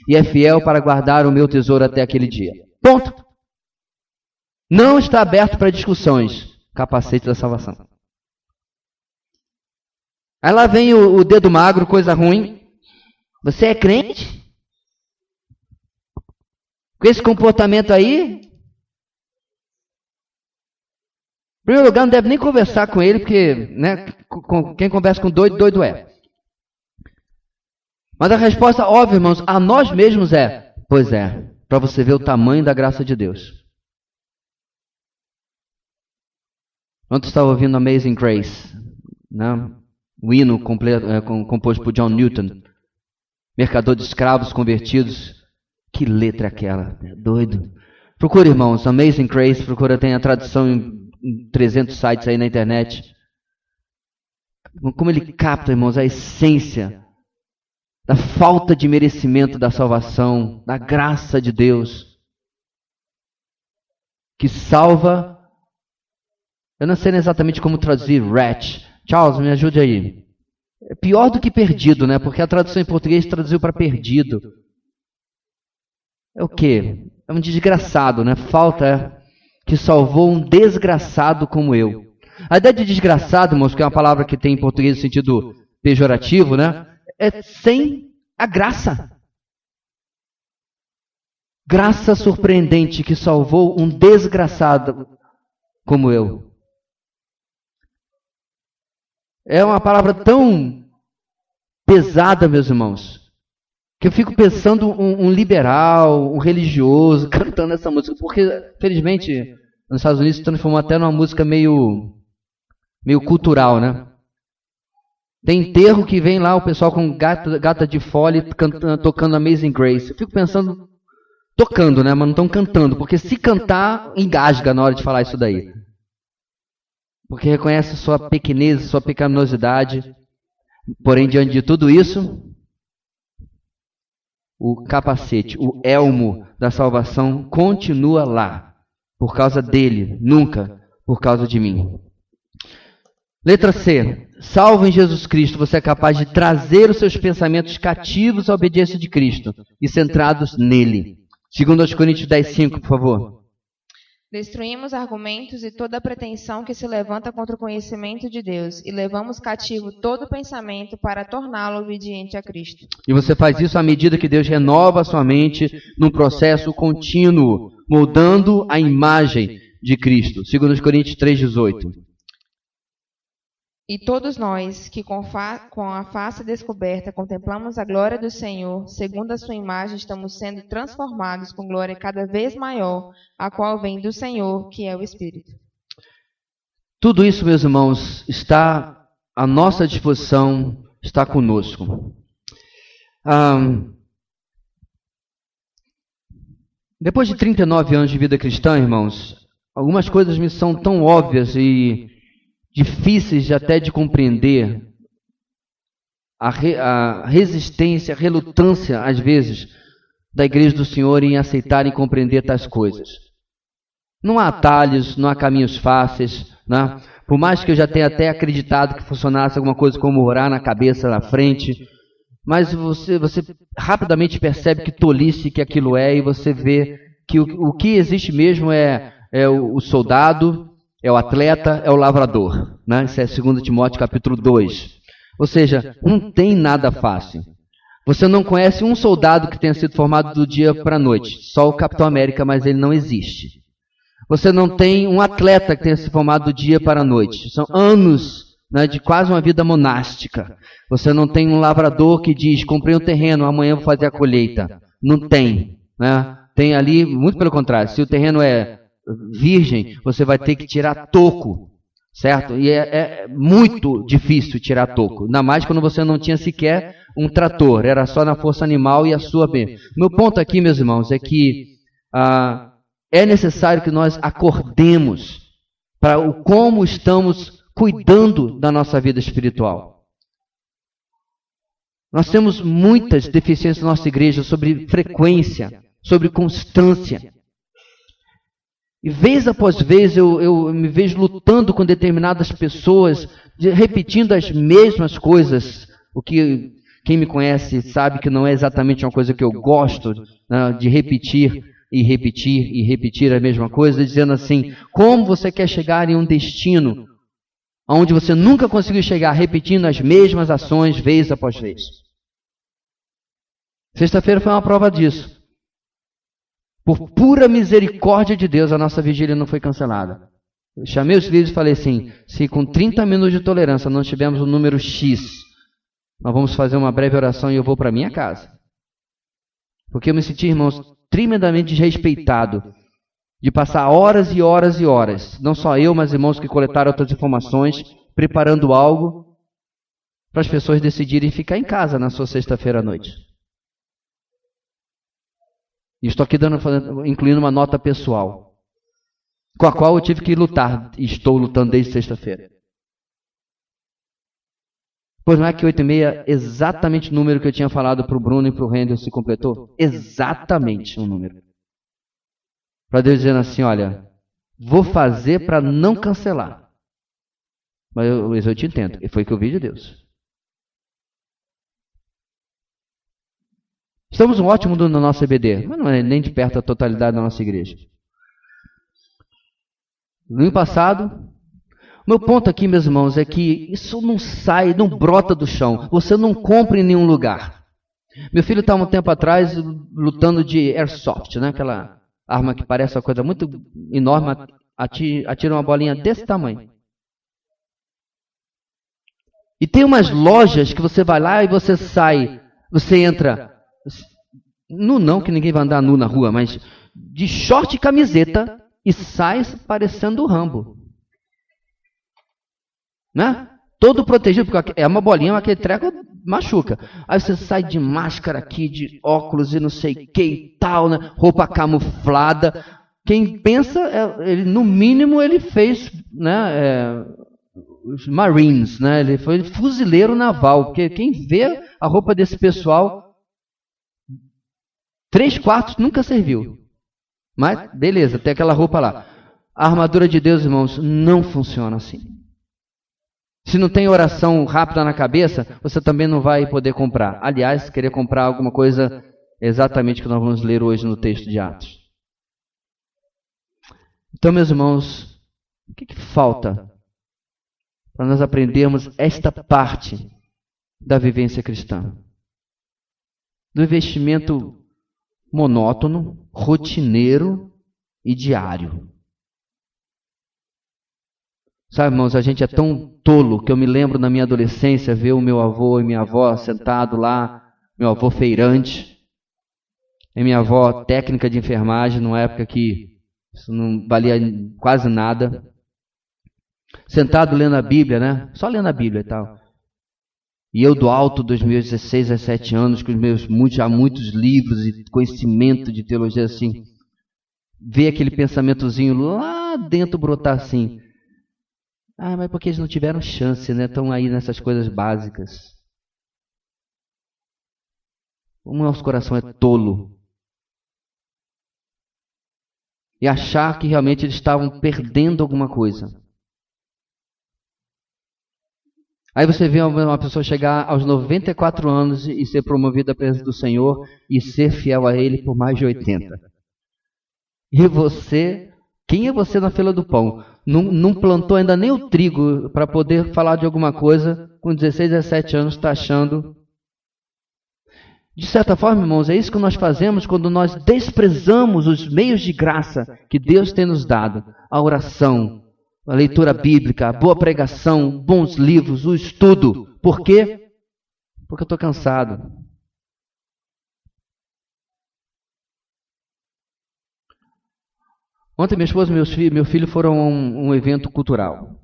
E é fiel para guardar o meu tesouro até aquele dia. Ponto. Não está aberto para discussões. Capacete da salvação. Aí lá vem o dedo magro, coisa ruim. Você é crente? Com esse comportamento aí? Em primeiro lugar, não deve nem conversar com ele, porque né, quem conversa com doido, doido é. Mas a resposta óbvia, irmãos, a nós mesmos é: pois é, para você ver o tamanho da graça de Deus. Ontem estava ouvindo Amazing Grace, né? O hino composto por John Newton. Mercador de escravos convertidos. Que letra é aquela? É doido. Procura, irmãos, Amazing Grace. Procura, tem a tradução em 300 sites aí na internet. como ele capta, irmãos, a essência da falta de merecimento da salvação, da graça de Deus, que salva. Eu não sei exatamente como traduzir wretch. Charles, me ajude aí. É pior do que perdido, né? Porque a tradução em português traduziu para perdido. É o quê? É um desgraçado, né? Falta que salvou um desgraçado como eu. A ideia de desgraçado, irmãos, que é uma palavra que tem em português no sentido pejorativo, né? É sem a graça. Graça surpreendente que salvou um desgraçado como eu. É uma palavra tão pesada, meus irmãos, que eu fico pensando um liberal, um religioso cantando essa música, porque, felizmente, nos Estados Unidos se transformou até numa música meio cultural, né? Tem enterro que vem lá o pessoal com gata de fole tocando Amazing Grace. Eu fico pensando, tocando, né? Mas não estão cantando, porque se cantar, engasga na hora de falar isso daí. Porque reconhece sua pequenez, sua pecaminosidade. Porém, diante de tudo isso, o capacete, o elmo da salvação continua lá. Por causa dele, nunca por causa de mim. Letra C. Salvo em Jesus Cristo, você é capaz de trazer os seus pensamentos cativos à obediência de Cristo e centrados nele. 2 Coríntios 10:5, por favor. Destruímos argumentos e toda pretensão que se levanta contra o conhecimento de Deus e levamos cativo todo pensamento para torná-lo obediente a Cristo. E você faz isso à medida que Deus renova a sua mente num processo contínuo, moldando a imagem de Cristo. 2 Coríntios 3:18. E todos nós, que com a face descoberta contemplamos a glória do Senhor, segundo a sua imagem, estamos sendo transformados com glória cada vez maior, a qual vem do Senhor, que é o Espírito. Tudo isso, meus irmãos, está à nossa disposição, está conosco. Depois de 39 anos de vida cristã, irmãos, algumas coisas me são tão óbvias e difíceis até de compreender, a resistência, a relutância, às vezes, da Igreja do Senhor em aceitar e compreender tais coisas. Não há atalhos, não há caminhos fáceis, né? Por mais que eu já tenha até acreditado que funcionasse alguma coisa como orar na cabeça, na frente, mas você rapidamente percebe que tolice que aquilo é, e você vê que o que existe mesmo é o soldado, é o atleta, é o lavrador, né? Isso é 2 Timóteo capítulo 2. Ou seja, não tem nada fácil. Você não conhece um soldado que tenha sido formado do dia para a noite. Só o Capitão América, mas ele não existe. Você não tem um atleta que tenha se formado do dia para a noite. São anos, né, de quase uma vida monástica. Você não tem um lavrador que diz, comprei um terreno, amanhã vou fazer a colheita. Não tem, né? Tem ali, muito pelo contrário, se o terreno é virgem, você vai ter que tirar toco, certo? E é muito difícil tirar toco, ainda mais quando você não tinha sequer um trator, era só na força animal e a sua bem. Meu ponto aqui, meus irmãos, é que é necessário que nós acordemos para o como estamos cuidando da nossa vida espiritual. Nós temos muitas deficiências na nossa igreja sobre frequência, sobre constância. E vez após vez eu me vejo lutando com determinadas pessoas, repetindo as mesmas coisas. O que quem me conhece sabe que não é exatamente uma coisa que eu gosto, né, de repetir e repetir e repetir a mesma coisa, dizendo assim, como você quer chegar em um destino onde você nunca conseguiu chegar, repetindo as mesmas ações vez após vez. Sexta-feira foi uma prova disso. Por pura misericórdia de Deus, a nossa vigília não foi cancelada. Eu chamei os filhos e falei assim, se com 30 minutos de tolerância não tivermos o número X, nós vamos fazer uma breve oração e eu vou para minha casa. Porque eu me senti, irmãos, tremendamente desrespeitado de passar horas e horas e horas, não só eu, mas irmãos que coletaram outras informações, preparando algo para as pessoas decidirem ficar em casa na sua sexta-feira à noite. E estou aqui incluindo uma nota pessoal, com a qual eu tive que lutar, e estou lutando desde sexta-feira. Pois não é que 8,5 exatamente o número que eu tinha falado para o Bruno e para o Rendel se completou? Exatamente um número. Para Deus dizendo assim, olha, vou fazer para não cancelar. Mas eu te entendo. E foi o que eu vi de Deus. Estamos um ótimo no nosso EBD, mas não é nem de perto a totalidade da nossa igreja. No ano passado, o meu ponto aqui, meus irmãos, é que isso não sai, não brota do chão. Você não compra em nenhum lugar. Meu filho estava um tempo atrás lutando de airsoft, né? Aquela arma que parece uma coisa muito enorme, atira uma bolinha desse tamanho. E tem umas lojas que você vai lá e você sai, você entra, nu não, que ninguém vai andar nu na rua, mas de short e camiseta e sai parecendo o Rambo. Né? Todo protegido, porque é uma bolinha, mas aquele treco machuca. Aí você sai de máscara aqui, de óculos e não sei o que e tal, né? Roupa camuflada. Quem pensa, ele, no mínimo, ele fez, né, os Marines, né? Ele foi fuzileiro naval, porque quem vê a roupa desse pessoal, 3/4 nunca serviu. Mas, beleza, tem aquela roupa lá. A armadura de Deus, irmãos, não funciona assim. Se não tem oração rápida na cabeça, você também não vai poder comprar. Aliás, querer comprar alguma coisa exatamente que nós vamos ler hoje no texto de Atos. Então, meus irmãos, o que falta para nós aprendermos esta parte da vivência cristã? Do investimento monótono, rotineiro e diário. Sabe, irmãos, a gente é tão tolo que eu me lembro na minha adolescência ver o meu avô e minha avó sentado lá, meu avô feirante, e minha avó técnica de enfermagem, numa época que isso não valia quase nada, sentado lendo a Bíblia, né? Só lendo a Bíblia e tal. E eu do alto dos meus 16, 17 anos, com os meus já muitos livros e conhecimento de teologia assim, ver aquele pensamentozinho lá dentro brotar assim. Ah, mas porque eles não tiveram chance, né? Estão aí nessas coisas básicas. O nosso coração é tolo. E achar que realmente eles estavam perdendo alguma coisa. Aí você vê uma pessoa chegar aos 94 anos e ser promovida à presença do Senhor e ser fiel a Ele por mais de 80. E você, quem é você na fila do pão? Não plantou ainda nem o trigo para poder falar de alguma coisa, com 16, 17 anos está achando. De certa forma, irmãos, é isso que nós fazemos quando nós desprezamos os meios de graça que Deus tem nos dado. A oração, a leitura bíblica, a boa pregação, bons livros, o estudo. Por quê? Porque eu estou cansado. Ontem minha esposa e meu filho foram a um evento cultural.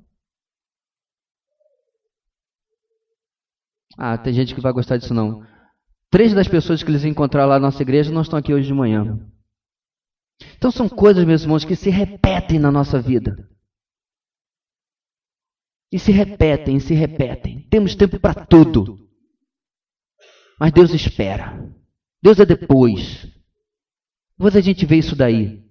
Ah, tem gente que vai gostar disso não. 3 das pessoas que eles encontraram lá na nossa igreja não estão aqui hoje de manhã. Então são coisas, meus irmãos, que se repetem na nossa vida. E se repetem, se repetem. Temos tempo para tudo. Mas Deus espera. Deus é depois. Depois a gente vê isso daí.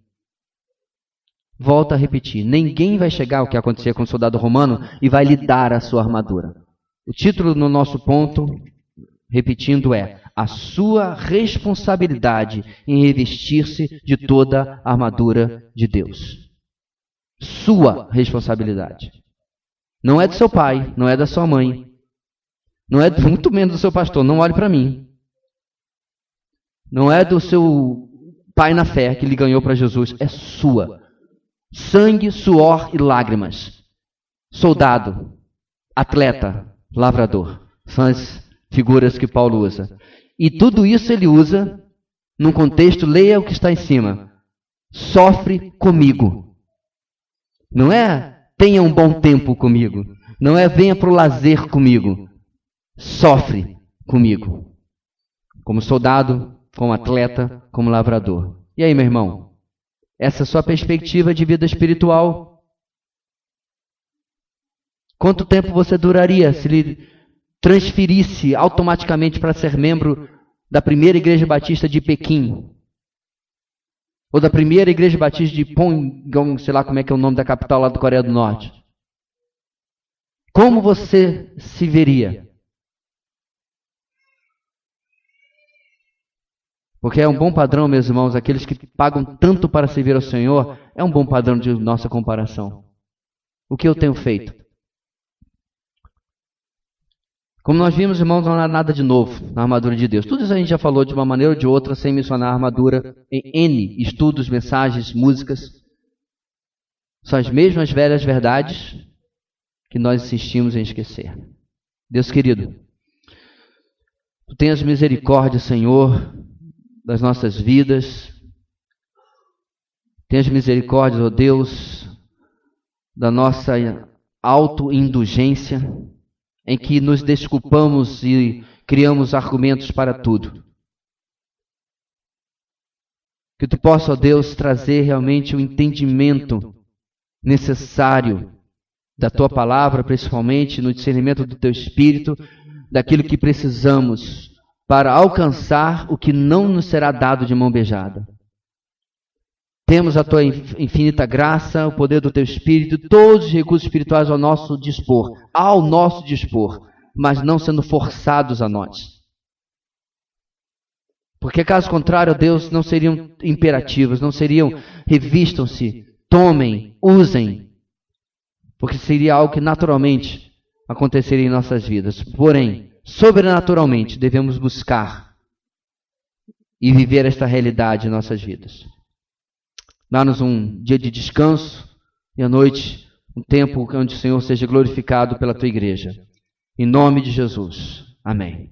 Volta a repetir. Ninguém vai chegar ao que acontecia com o soldado romano e vai lhe dar a sua armadura. O título no nosso ponto, repetindo, é a sua responsabilidade em revestir-se de toda a armadura de Deus. Sua responsabilidade. Não é do seu pai, não é da sua mãe, não é muito menos do seu pastor, não olhe para mim. Não é do seu pai na fé que lhe ganhou para Jesus, é sua. Sangue, suor e lágrimas. Soldado, atleta, lavrador. São as figuras que Paulo usa. E tudo isso ele usa num contexto, leia o que está em cima. Sofre comigo. Não é tenha um bom tempo comigo. Não é venha para o lazer comigo. Sofre comigo. Como soldado, como atleta, como lavrador. E aí, meu irmão? Essa é a sua perspectiva de vida espiritual? Quanto tempo você duraria se lhe transferisse automaticamente para ser membro da primeira igreja batista de Pequim, ou da primeira igreja batista de Pyongyang, sei lá como é que é o nome da capital lá da Coreia do Norte, como você se veria? Porque é um bom padrão, meus irmãos, aqueles que pagam tanto para servir ao Senhor, é um bom padrão de nossa comparação. O que eu tenho feito? Como nós vimos, irmãos, não há nada de novo na armadura de Deus. Tudo isso a gente já falou de uma maneira ou de outra, sem mencionar a armadura em N estudos, mensagens, músicas. São as mesmas velhas verdades que nós insistimos em esquecer. Deus querido, Tu tenhas misericórdia, Senhor, das nossas vidas. Tenhas misericórdia, ó Deus, da nossa autoindulgência, em que nos desculpamos e criamos argumentos para tudo. Que Tu possa, ó Deus, trazer realmente o entendimento necessário da Tua palavra, principalmente no discernimento do Teu Espírito, daquilo que precisamos para alcançar o que não nos será dado de mão beijada. Temos a Tua infinita graça, o poder do Teu Espírito, todos os recursos espirituais ao nosso dispor, mas não sendo forçados a nós. Porque caso contrário, Deus, não seriam imperativos, não seriam revistam-se, tomem, usem, porque seria algo que naturalmente aconteceria em nossas vidas. Porém, sobrenaturalmente, devemos buscar e viver esta realidade em nossas vidas. Dá-nos um dia de descanso e à noite um tempo onde o Senhor seja glorificado pela Tua igreja. Em nome de Jesus. Amém.